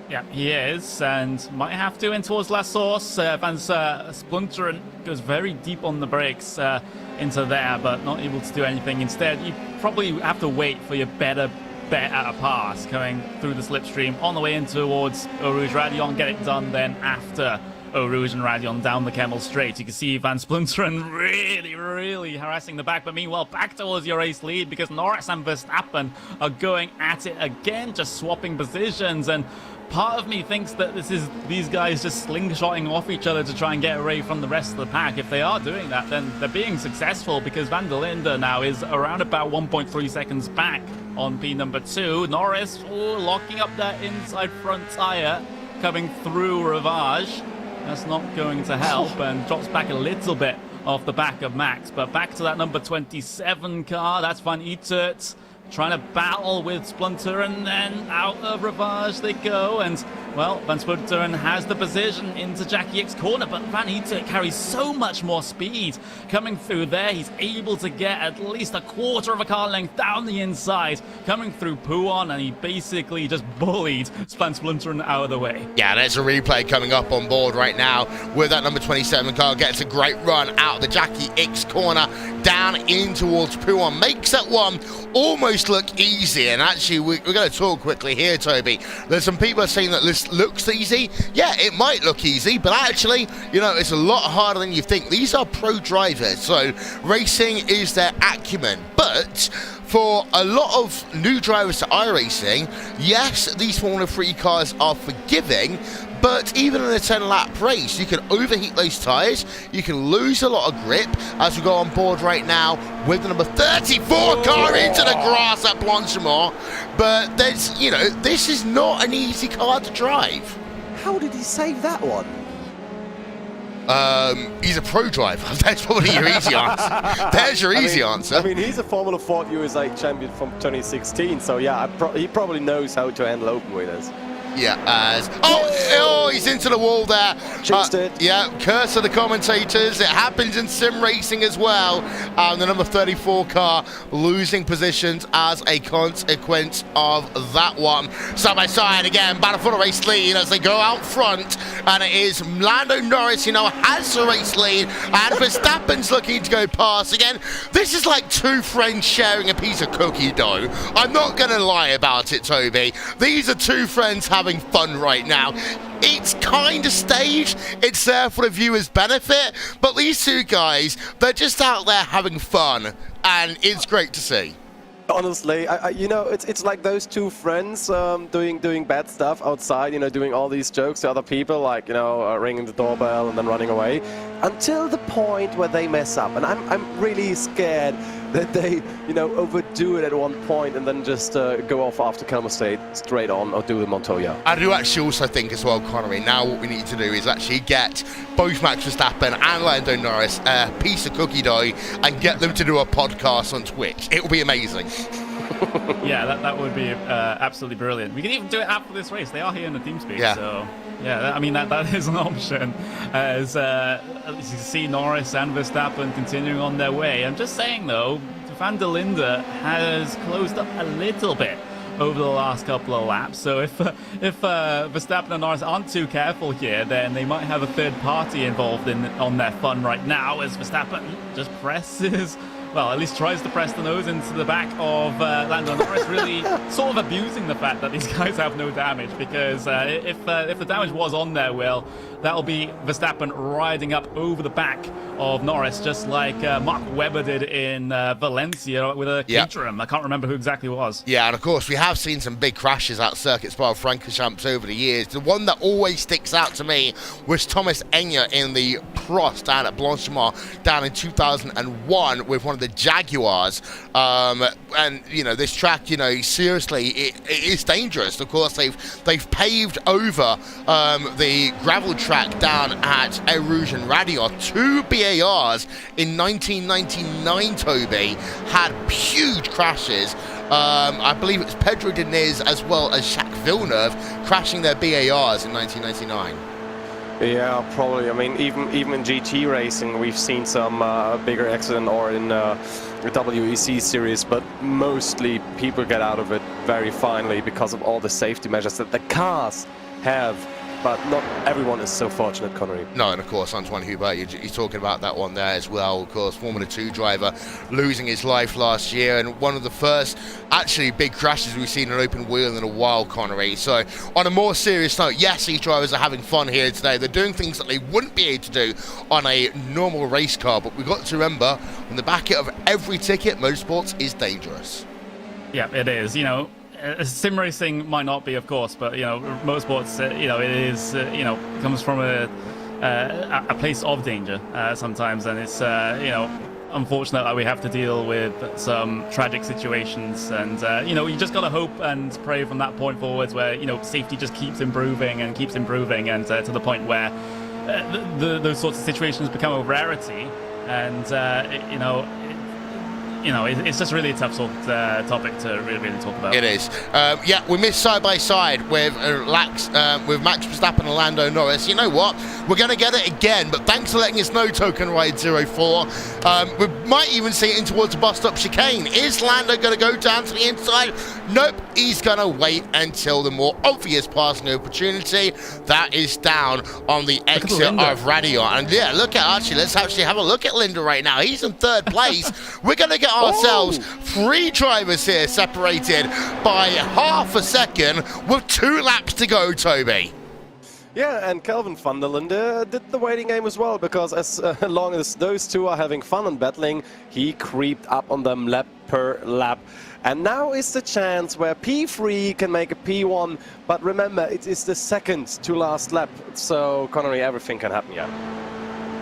Yeah, he is, and might have to in towards La Source. Van Splunteren goes very deep on the brakes into there, but not able to do anything. Instead, you probably have to wait for your better bet at a pass coming through the slipstream on the way in towards Eau Rouge Radion. Get it done then after Eau Rouge and Radion down the Kemmel Straight. You can see Van Splunteren really harassing the back, but meanwhile back towards your race lead, because Norris and Verstappen are going at it again, just swapping positions. And part of me thinks that this is these guys just slingshotting off each other to try and get away from the rest of the pack. If they are doing that, then they're being successful, because Van der Linde now is around about 1.3 seconds back on P number 2. Norris locking up that inside front tyre coming through Ravage. That's not going to help, and drops back a little bit off the back of Max. But back to that number 27 car, that's Van Uitert trying to battle with Splunter, and then out of Ravage they go. And, well, Van Splunter has the position into Jackie X corner, but Van Uitert carries so much more speed coming through there. He's able to get at least a quarter of a car length down the inside, coming through Pouon, and he basically just bullied Van Splunter out of the way. Yeah, there's a replay coming up on board right now with that number 27 car. Gets a great run out of the Jackie X corner, down in towards Pouon. Makes that one almost look easy, and actually we're going to talk quickly here, Toby. There's some people saying that this looks easy. Yeah, it might look easy, but actually, you know, it's a lot harder than you think. These are pro drivers, so racing is their acumen. But for a lot of new drivers to iRacing, yes, these Formula 3 cars are forgiving, but even in a 10-lap race, you can overheat those tyres, you can lose a lot of grip, as we go on board right now with the number 34 car into the grass at Blanchimont. But there's, you know, this is not an easy car to drive. How did he save that one? He's a pro driver. That's probably your easy answer. There's your easy answer. I mean, he's a Formula Ford USA champion from 2016, so yeah, he probably knows how to handle open wheelers. Yeah, as... Oh, he's into the wall there. Jinxed it. Yeah, curse of the commentators. It happens in sim racing as well. The number 34 car losing positions as a consequence of that one. Side by side again, battle for the race lead as they go out front. And it is Lando Norris who now has the race lead. And Verstappen's looking to go past again. This is like two friends sharing a piece of cookie dough. I'm not going to lie about it, Toby. These are two friends having fun right now. It's kind of staged, it's there for the viewer's benefit, but these two guys, they're just out there having fun, and it's great to see. Honestly, you know, it's like those two friends doing bad stuff outside, you know, doing all these jokes to other people, like, you know, ringing the doorbell and then running away, until the point where they mess up. And I'm really scared that they, you know, overdo it at one point and then just go off after Kemmel straight on, or do the Montoya. I do actually also think as well, Connery, now what we need to do is actually get both Max Verstappen and Lando Norris a piece of cookie dough and get them to do a podcast on Twitch. It will be amazing. Yeah, that would be absolutely brilliant. We can even do it after this race. They are here in the TeamSpeak, yeah. So yeah, I mean that is an option. As you see Norris and Verstappen continuing on their way. I'm just saying though, Van der Linde has closed up a little bit over the last couple of laps. So if Verstappen and Norris aren't too careful here, then they might have a third party involved on their fun right now, as Verstappen just presses well, at least tries to press the nose into the back of Lando Norris, really sort of abusing the fact that these guys have no damage, because if the damage was on there, Will, that'll be Verstappen riding up over the back of Norris, just like Mark Webber did in Valencia with a Caterham. I can't remember who exactly it was. Yeah, and of course, we have seen some big crashes at Circuit Spa-Francorchamps over the years. The one that always sticks out to me was Thomas Enya in the Prost down at Blanchimont down in 2001 with one of the Jaguars. And, you know, this track, you know, seriously, it is dangerous. Of course, they've paved over the gravel track down at Eau Rouge and Radion. 2 BARs in 1999, Toby, had huge crashes. I believe it was Pedro Diniz as well as Jacques Villeneuve crashing their BARs in 1999. Yeah, probably. I mean, even in GT racing, we've seen some bigger accident, or in the WEC series, but mostly people get out of it very finely because of all the safety measures that the cars have. But not everyone is so fortunate, Connery. No, and of course, Antoine Hubert, you're talking about that one there as well. Of course, Formula 2 driver losing his life last year, and one of the first actually big crashes we've seen in an open wheel in a while, Connery. So, on a more serious note, yes, these drivers are having fun here today. They're doing things that they wouldn't be able to do on a normal race car, but we've got to remember, on the back of every ticket, motorsports is dangerous. Yeah, it is. You know, sim racing might not be, of course, but, you know, motorsports, you know, it is, you know, comes from a place of danger sometimes, and it's, you know, unfortunate that we have to deal with some tragic situations, and, you know, you just got to hope and pray from that point forwards where, you know, safety just keeps improving, and to the point where those sorts of situations become a rarity, and, it's just really a tough topic to really talk about. It is. Yeah, we missed side by side with Max Verstappen and Lando Norris. You know what? We're going to get it again, but thanks for letting us know, Token Ride 04. We might even see it in towards the bus stop chicane. Is Lando going to go down to the inside? Nope. He's going to wait until the more obvious passing opportunity. That is down on the exit of Radion. And yeah, let's actually have a look at Linda right now. He's in third place. We're going to get ourselves 3 drivers here separated by half a second with 2 laps to go, Toby. Yeah, and Kelvin van der Linde did the waiting game as well, because as long as those two are having fun and battling, he creeped up on them lap per lap. And now is the chance where P3 can make a P1, but remember, it is the second to last lap, so Connery, everything can happen, yeah.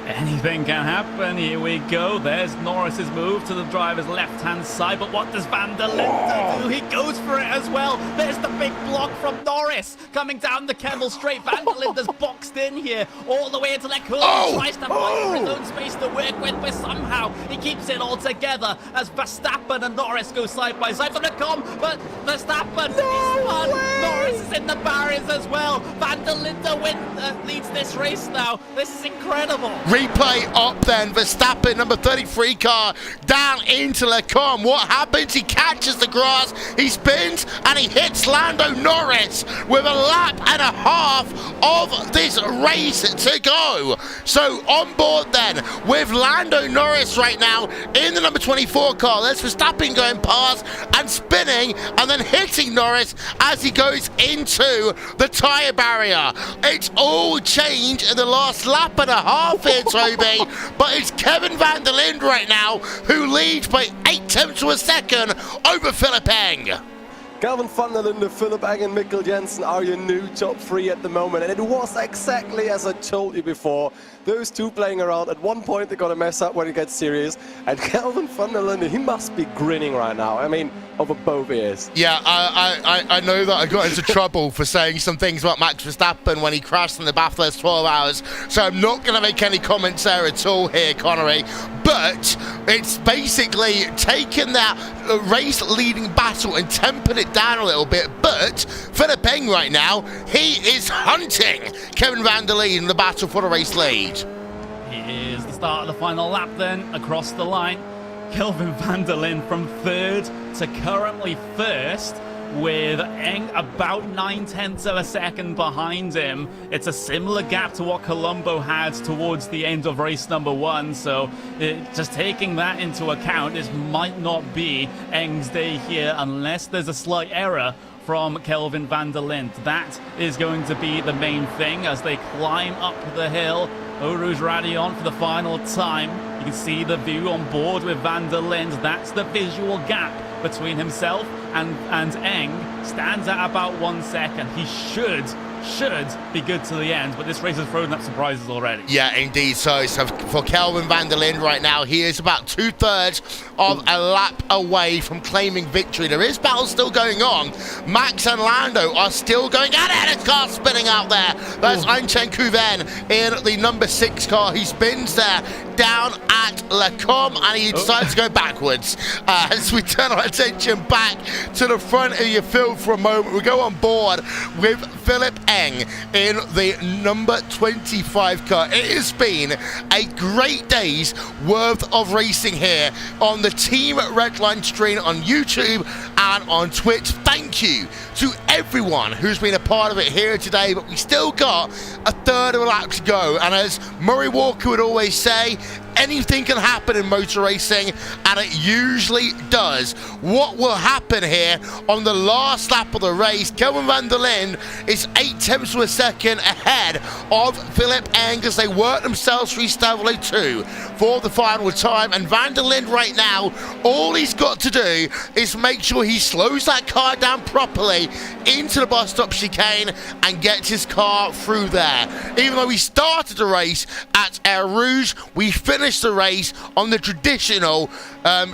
Anything can happen. Here we go. There's Norris's move to the driver's left-hand side, but what does Van der Linde do? He goes for it as well. There's the big block from Norris coming down the Kemmel straight. Van der Linde's boxed in here all the way into the curve. He tries to find his own space to work with, but somehow he keeps it all together as Verstappen and Norris go side by side for the com, but Verstappen is spun. Norris is in the barriers as well. Van der Linde leads this race now. This is incredible. Replay up then, Verstappen, number 33 car, down into Le Com. What happens? He catches the grass, he spins, and he hits Lando Norris with a lap and a half of this race to go. So on board then with Lando Norris right now in the number 24 car. There's Verstappen going past and spinning and then hitting Norris as he goes into the tyre barrier. It's all changed in the last lap and a half here, Toby, but it's Kevin van der Linde right now who leads by 0.8 of a second over Philipp Eng. Kelvin van der Linde, Philipp Eng and Mikkel Jensen are your new top 3 at the moment, and it was exactly as I told you before. Those two playing around, at one point they're gonna mess up when it gets serious, and Kelvin van der Linde, he must be grinning right now. I mean, over both ears. Yeah, I know that I got into trouble for saying some things about Max Verstappen when he crashed in the Bathurst 12 hours, so I'm not going to make any comments there at all here, Connery, but it's basically taken that race-leading battle and tempered it down a little bit, but Philipp Eng right now, he is hunting Kevin van der Linde in the battle for the race lead. Here's the start of the final lap then, across the line. Kelvin van der Linde from third to currently first. with Eng about 9/10 of a second behind him. It's a similar gap to what Colombo had towards the end of race number 1, so just taking that into account, this might not be Eng's day here unless there's a slight error from Kelvin van der Linde. That is going to be the main thing as they climb up the hill. Eau Rouge Radiant for the final time. You can see the view on board with van der Linde. That's the visual gap between himself and Eng. Stands at about 1 second. He should be good to the end, but this race has thrown up surprises already. Yeah, indeed. So for Kelvin van der Linde right now, he is about 2/3 of a lap away from claiming victory. There is battle still going on. Max and Lando are still going at it. His car spinning out there. That's Einchen Couven in the number 6 car. He spins there down at Le Com, and he decides to go backwards. As we turn our attention back to the front of your field for a moment, we go on board with Philip Eng in the number 25 car. It has been a great day's worth of racing here on the Team Redline stream on YouTube and on Twitch. Thank you to everyone who's been a part of it here today, but we still got a third of a lap to go, and as Murray Walker would always say, anything can happen in motor racing, and it usually does. What will happen here on the last lap of the race? Kelvin van der Linde is 0.8 of a second ahead of Philip Eng as they work themselves through Stavelot 2 for the final time. And van der Linde right now, all he's got to do is make sure he slows that car down properly into the bus stop chicane and gets his car through there. Even though we started the race at Air Rouge, we finished the race on the traditional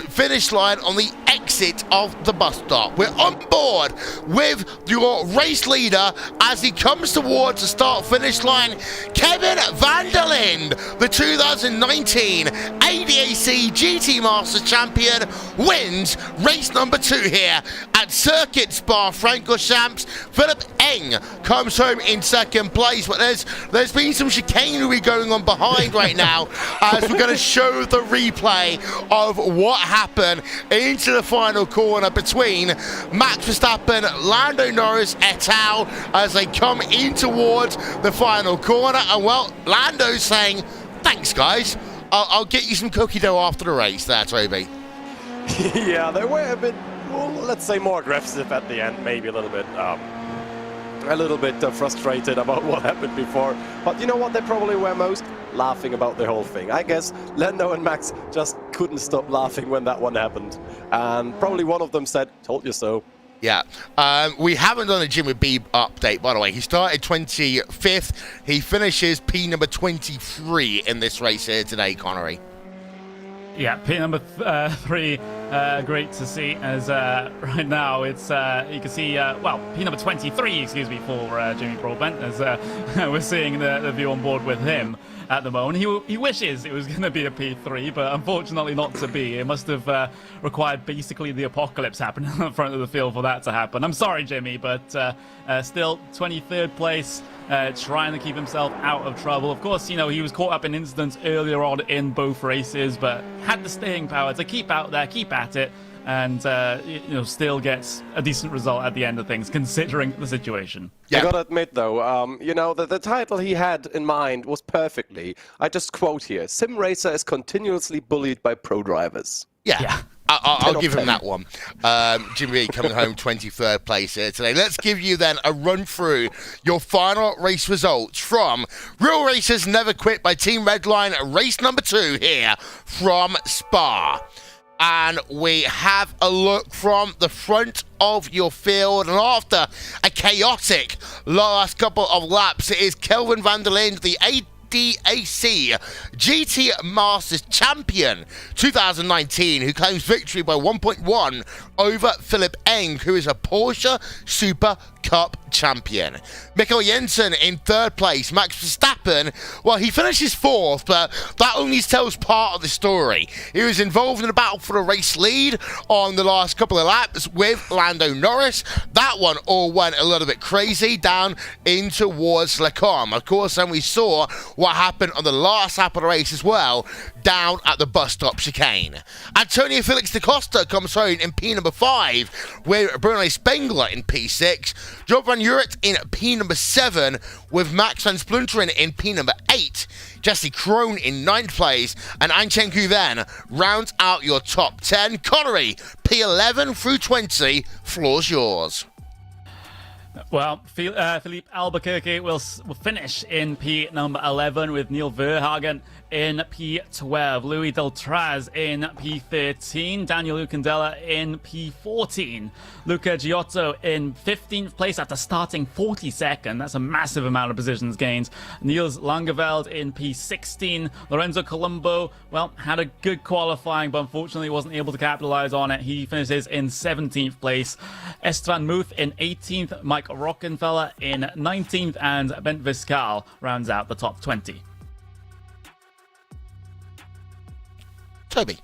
finish line on the exit of the bus stop. We're on board with your race leader as he comes towards the start-finish line. Kevin van der Linde, the 2019 ADAC GT Masters champion, wins race number 2 here at Circuit Spa-Francorchamps. Philip Eng comes home in second place, but there's been some chicanery going on behind right now as we're going to show the replay of what happened into the final corner between Max Verstappen, Lando Norris et al. As they come in towards the final corner. And well, Lando's saying, thanks guys, I'll get you some cookie dough after the race there, Toby. Yeah, they were a bit, well, let's say more aggressive at the end, maybe a little bit frustrated about what happened before. But you know what they probably were most? Laughing about the whole thing. I guess Lando and Max just couldn't stop laughing when that one happened. And probably one of them said, told you so. Yeah, we haven't done a Jimmy B update, by the way. He started 25th. He finishes P number 23 in this race here today, Connery. Yeah, P number 3, great to see, as right now it's, you can see, P number 23, excuse me, for Jimmy Broadbent, as we're seeing the view on board with him at the moment. He wishes it was going to be a P3, but unfortunately not to be. It must have required basically the apocalypse happening in the front of the field for that to happen. I'm sorry, Jimmy, but still 23rd place. Trying to keep himself out of trouble. Of course, you know, he was caught up in incidents earlier on in both races, but had the staying power to keep out there, keep at it, and still gets a decent result at the end of things, considering the situation. Yeah. I gotta admit, though, the title he had in mind was perfectly. I just quote here: "Sim racer is continuously bullied by pro drivers." Yeah. I'll give him that one. Jimmy coming home 23rd place here today. Let's give you then a run through your final race results from Real Racers Never Quit by Team Redline, race number 2 here from Spa. And we have a look from the front of your field, and after a chaotic last couple of laps, it is Kelvin van der Linde, the ADAC GT Masters champion 2019, who claims victory by 1.1 over Philip Eng, who is a Porsche Super Cup champion. Mikkel Jensen in third place. Max Verstappen, well, he finishes fourth, but that only tells part of the story. He was involved in a battle for the race lead on the last couple of laps with Lando Norris. That one all went a little bit crazy down in towards Le Combe. Of course, then we saw what happened on the last lap of the race as well, down at the bus stop chicane. Antonio Felix Decosta comes home in P number 5 with Bruno Spengler in P6. Job van Uret in P number 7 with Max van Splunteren in P number 8. Jesse Krohn in 9th place, and Anchen Couven rounds out your top 10. Connery, P11 through 20, floor's yours. Well, Philippe Albuquerque will finish in P number 11 with Neil Verhagen in P12, Louis Deltraz in P13, Daniel Lucandela in P14, Luca Giotto in 15th place after starting 42nd. That's a massive amount of positions gained. Niels Langeveld in P16, Lorenzo Colombo, well, had a good qualifying, but unfortunately wasn't able to capitalize on it. He finishes in 17th place. Estran Muth in 18th, Mike Rockenfeller in 19th, and Bent Viscal rounds out the top 20. Toby.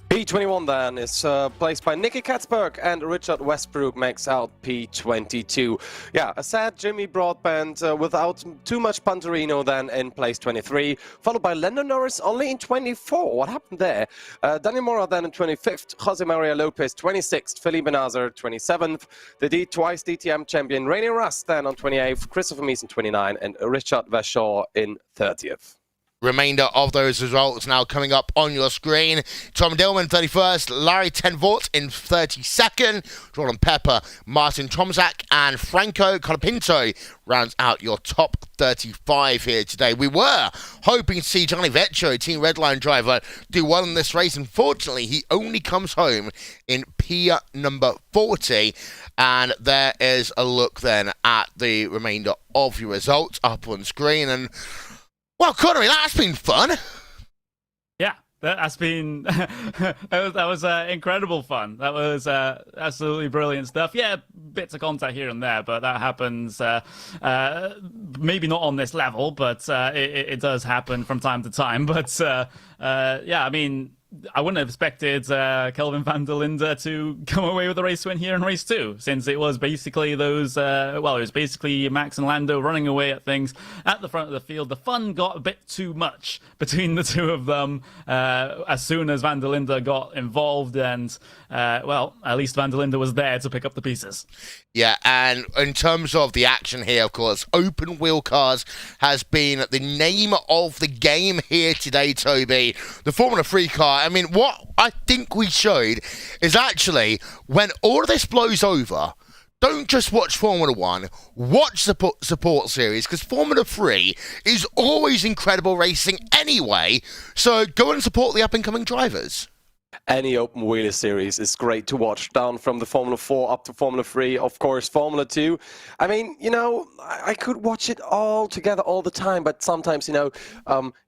P21 then is placed by Nicky Katzberg, and Richard Westbrook makes out P22. Yeah, a sad Jimmy Broadbent without too much Pantorino then in place 23, followed by Lando Norris only in 24. What happened there? Daniel Mora then in 25th, Jose Maria Lopez 26th, Felipe Benazir 27th, the twice DTM champion Rene Rast then on 28th, Christopher Mies in 29, and Richard Vachon in 30th. Remainder of those results now coming up on your screen. Tom Dillman 31st, Larry Tenvort in 32nd, Jordan Pepper, Martin Tomczak, and Franco Colapinto rounds out your top 35 here today. We were hoping to see Johnny Vecchio, Team Redline driver, do well in this race. Unfortunately, he only comes home in P number 40. And there is a look then at the remainder of your results up on screen. And well, Connery, that's been fun. Yeah, that's been that was incredible fun. That was absolutely brilliant stuff. Yeah, bits of contact here and there, but that happens maybe not on this level, but it does happen from time to time. But yeah, I mean, I wouldn't have expected Kelvin van der Linde to come away with the race win here in race 2, since it was basically those, it was basically Max and Lando running away at things at the front of the field. The fun got a bit too much between the two of them as soon as van der Linde got involved, and, well, at least van der Linde was there to pick up the pieces. Yeah, and in terms of the action here, of course, open wheel cars has been the name of the game here today, Toby. The Formula 3 car, I mean, what I think we showed is actually when all of this blows over, don't just watch Formula 1, watch the support series, because Formula 3 is always incredible racing anyway, so go and support the up-and-coming drivers. Any open wheeler series is great to watch, down from the Formula 4 up to Formula 3, of course, Formula 2. I mean, you know, I could watch it all together all the time, but sometimes, you know,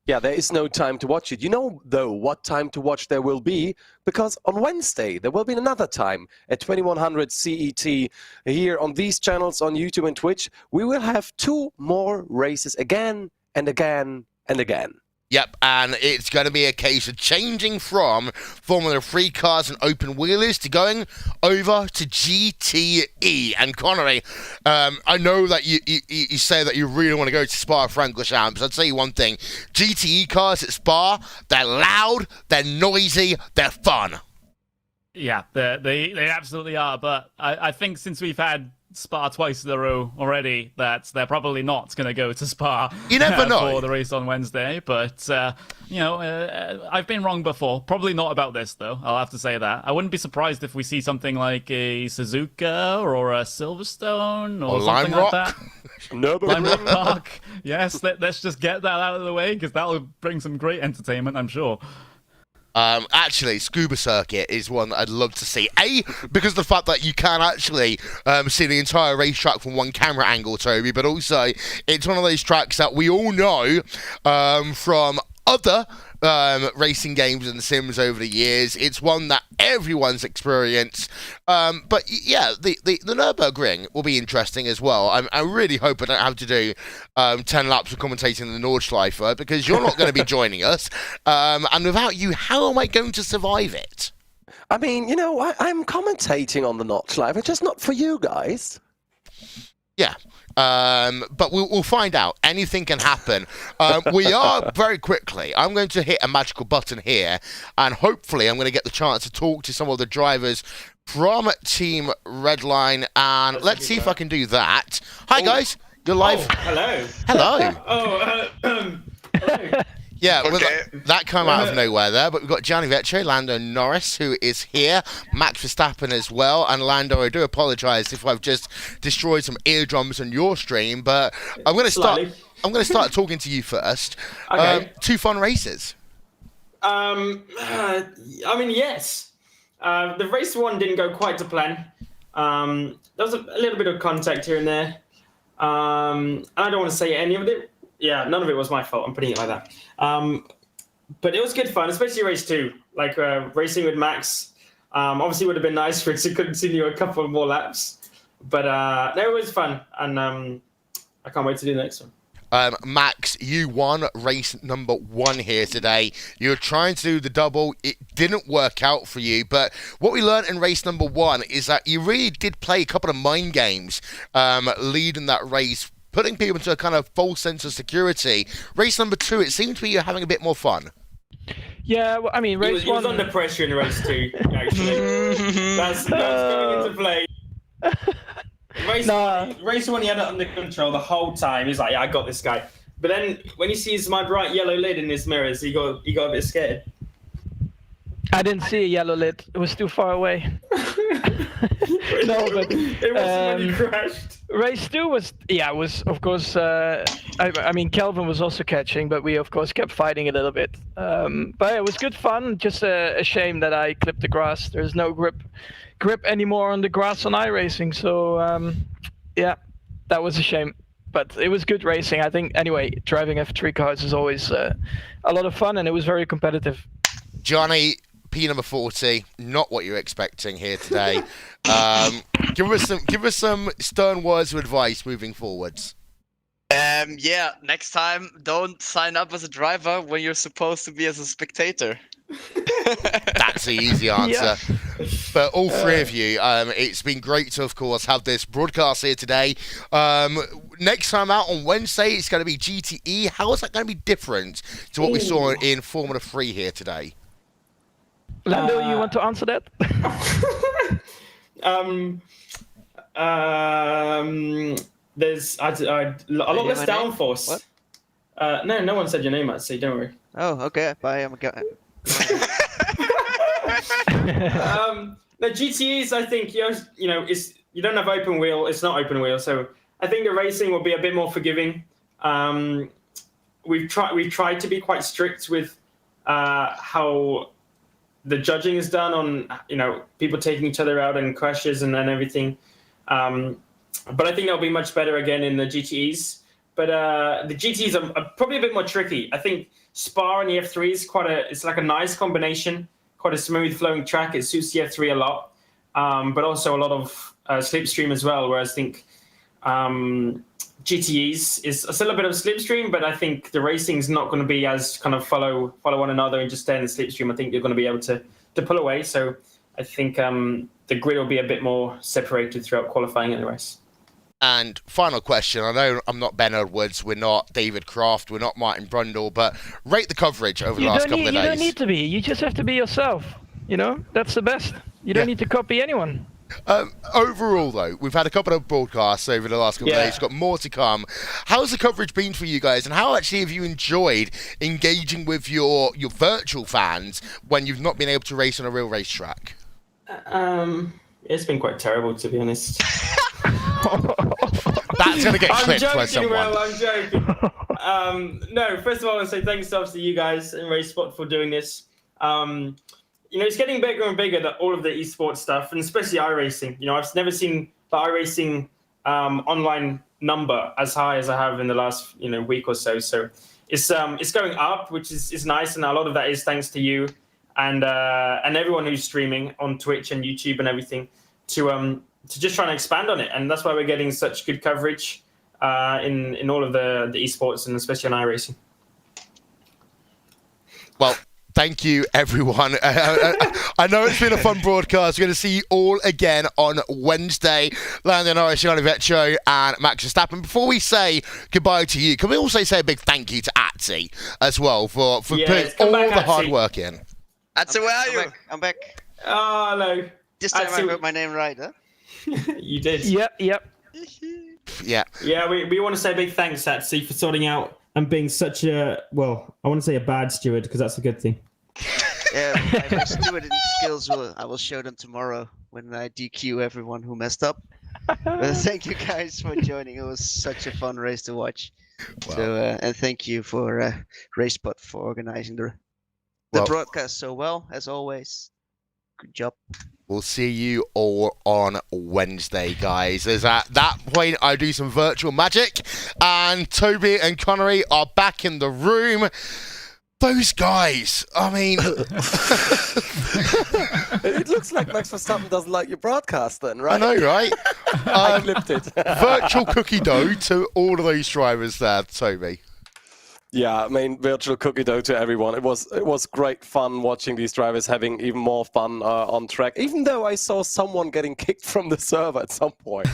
yeah, there is no time to watch it. You know, though, what time to watch there will be, because on Wednesday there will be another time at 2100 CET here on these channels on YouTube and Twitch. We will have 2 more races again and again and again. Yep, and it's going to be a case of changing from Formula 3 cars and open wheelers to going over to GTE. And Connery, I know that you say that you really want to go to Spa-Francorchamps. I'd tell you one thing. GTE cars at Spa, they're loud, they're noisy, they're fun. Yeah, they absolutely are. But I think since we've had Spa twice in a row already, that they're probably not going to go to Spa. You never know. For the race on Wednesday, but you know, I've been wrong before. Probably not about this, though. I'll have to say that. I wouldn't be surprised if we see something like a Suzuka or a Silverstone or something like that. Lime Rock Park. Yes, let's just get that out of the way, because that'll bring some great entertainment, I'm sure. Actually, Scuba Circuit is one that I'd love to see. A, because of the fact that you can actually see the entire racetrack from one camera angle, Toby, but also it's one of those tracks that we all know from other racing games and Sims over the years. It's one that everyone's experienced. But yeah, the Nürburgring will be interesting as well. I really hope I don't have to do 10 laps of commentating in the Nordschleife, because you're not going to be joining us. And without you, how am I going to survive it? I mean, I'm commentating on the Nordschleife, just not for you guys. Yeah. But we'll find out. Anything can happen. We are very quickly. I'm going to hit a magical button here, and hopefully I'm going to get the chance to talk to some of the drivers from Team Redline, and let's see if I can do that. Hi, guys. You're live. Oh, hello. Hello. Hello. Yeah, that came out of nowhere there, but we've got Gianni Vecchio, Lando Norris, who is here, Max Verstappen as well, and Lando, I do apologise if I've just destroyed some eardrums on your stream, but I'm going to start talking to you first. Okay. 2 fun races. I mean, yes. The race 1 didn't go quite to plan. There was a little bit of contact here and there. And I don't want to say any of it. Yeah, none of it was my fault. I'm putting it like that. But it was good fun, especially race 2. Like racing with Max. Obviously, it would have been nice for it to continue a couple more laps. But no, it was fun, and I can't wait to do the next one. Max, you won race number 1 here today. You were trying to do the double. It didn't work out for you. But what we learned in race number 1 is that you really did play a couple of mind games leading that race, putting people into a kind of false sense of security. Race number 2, it seemed to be you're having a bit more fun. Yeah, well, I mean, race 1... He was under pressure in race 2, actually. that's coming into play. Race 1, he had it under control the whole time. He's like, yeah, I got this guy. But then when he sees my bright yellow lid in his mirrors, he got a bit scared. I didn't see a yellow lid. It was too far away. No, but it wasn't when you crashed. Race 2 was of course. I mean, Kelvin was also catching, but we of course kept fighting a little bit. But it was good fun. Just a shame that I clipped the grass. There's no grip anymore on the grass on iRacing. So yeah, that was a shame. But it was good racing. I think anyway, driving F3 cars is always a lot of fun, and it was very competitive. Johnny, P number 40, not what you're expecting here today. Give us some stern words of advice moving forwards. Yeah, next time don't sign up as a driver when you're supposed to be as a spectator. That's the easy answer. Yeah. But all 3 of you, it's been great to, of course, have this broadcast here today. Next time out on Wednesday, it's going to be GTE. How is that going to be different to what we saw in Formula 3 here today? Lando, you want to answer that? There's a lot less downforce. No one said your name, actually. Don't worry. Oh, okay. Bye. I'm going. The GTEs, I think, you don't have open wheel. It's not open wheel, so I think the racing will be a bit more forgiving. We've tried to be quite strict with how the judging is done on people taking each other out and crashes and everything. But I think that'll be much better again in the GTEs. But the GTEs are probably a bit more tricky. I think Spa and the F3 is it's like a nice combination, quite a smooth flowing track. It suits the F3 a lot, but also a lot of slipstream as well. Whereas I think GTEs is still a bit of slipstream, but I think the racing is not going to be as kind of follow one another and just stay in the slipstream. I think you're going to be able to pull away. So I think the grid will be a bit more separated throughout qualifying in the race. And final question, I know I'm not Ben Edwards, we're not David Croft, we're not Martin Brundle, but rate the coverage over the last couple of days. You don't need to be, you just have to be yourself, that's the best. You don't need to copy anyone. Overall, though, we've had a couple of broadcasts over the last couple of days, got more to come. How's the coverage been for you guys, and how actually have you enjoyed engaging with your virtual fans when you've not been able to race on a real racetrack? It's been quite terrible, to be honest. That's going to get clipped by I'm joking, someone. Will, I'm joking. No, first of all, I want to say thanks to you guys in RaceSpot for doing this. It's getting bigger and bigger, all of the esports stuff, and especially iRacing. I've never seen the iRacing online number as high as I have in the last week or so. So it's going up, which is nice, and a lot of that is thanks to you and everyone who's streaming on Twitch and YouTube and everything to just try and expand on it, and that's why we're getting such good coverage in all of the esports and especially on iRacing. Well, thank you, everyone. I know it's been a fun broadcast. We're going to see you all again on Wednesday. Landon Norris, Gianni Vecchio, and Max Verstappen. Before we say goodbye to you, can we also say a big thank you to Atsi as well for putting all the hard work in? Atsi, where are you? I'm back. Oh, hello. This time Atsi, I got my name right, huh? You did. Yep. Yeah. Yeah, we want to say a big thanks, Atsi, for sorting out and being such a, well, I want to say a bad steward, because that's a good thing. Yeah, my stewarding skills I will show them tomorrow when I DQ everyone who messed up. But thank you guys for joining. It was such a fun race to watch. Wow. So and thank you for RacePod for organizing the broadcast so well as always. Good job. We'll see you all on Wednesday, guys. As at that point, I do some virtual magic, and Toby and Connery are back in the room. Those guys, I mean... It looks like Max Verstappen doesn't like your broadcast then, right? I know, right? I clipped it. Virtual cookie dough to all of those drivers there, Toby. Yeah, I mean, virtual cookie dough to everyone. It was great fun watching these drivers having even more fun on track, even though I saw someone getting kicked from the server at some point.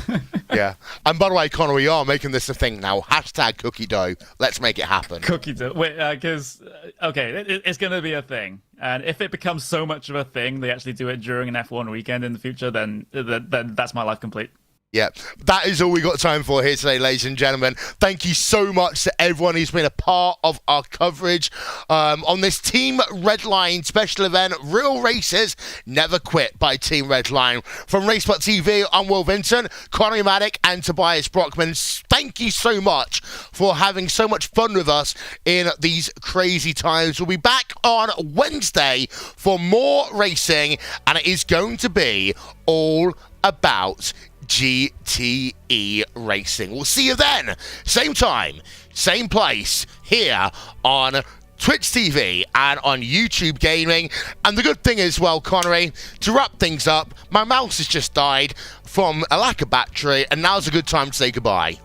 Yeah. And by the way, Connor, we are making this a thing now. Hashtag cookie dough. Let's make it happen. Cookie dough. Wait, because, it's going to be a thing. And if it becomes so much of a thing, they actually do it during an F1 weekend in the future, then that's my life complete. Yeah, that is all we got time for here today, ladies and gentlemen. Thank you so much to everyone who's been a part of our coverage on this Team Redline special event, Real Races Never Quit by Team Redline. From RaceBot TV, I'm Will Vincent, Connie Maddock and Tobias Brockman. Thank you so much for having so much fun with us in these crazy times. We'll be back on Wednesday for more racing, and it is going to be all about GTE racing. We'll see you then, same time, same place, here on Twitch TV and on YouTube Gaming. And the good thing is, well, Connery, to wrap things up, my mouse has just died from a lack of battery, and now's a good time to say goodbye.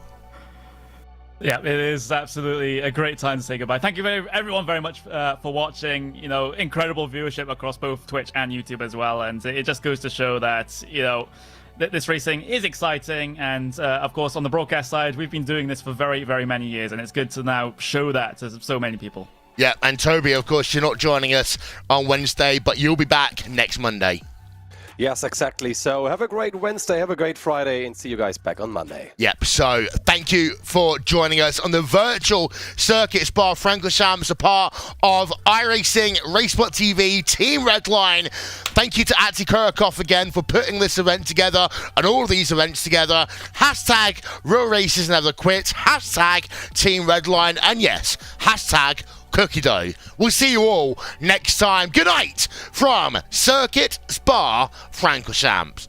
Yeah, it is absolutely a great time to say goodbye. Thank you everyone very much for watching. You know, incredible viewership across both Twitch and YouTube as well. And it just goes to show that, you know, this racing is exciting, and of course on the broadcast side we've been doing this for very, very many years, and it's good to now show that to so many people. Yeah, and Toby, of course, you're not joining us on Wednesday, but you'll be back next Monday. Yes, exactly. So have a great Wednesday, have a great Friday, and see you guys back on Monday. Yep, so thank you for joining us on the virtual circuit Spa Francorchamps, a part of iRacing, RaceBot TV, Team Redline. Thank you to Atsi Kurakov again for putting this event together and all these events together. Hashtag Real Races Never Quit, hashtag Team Redline, and yes, hashtag Cookie dough. We'll see you all next time. Good night from Circuit Spa Francorchamps.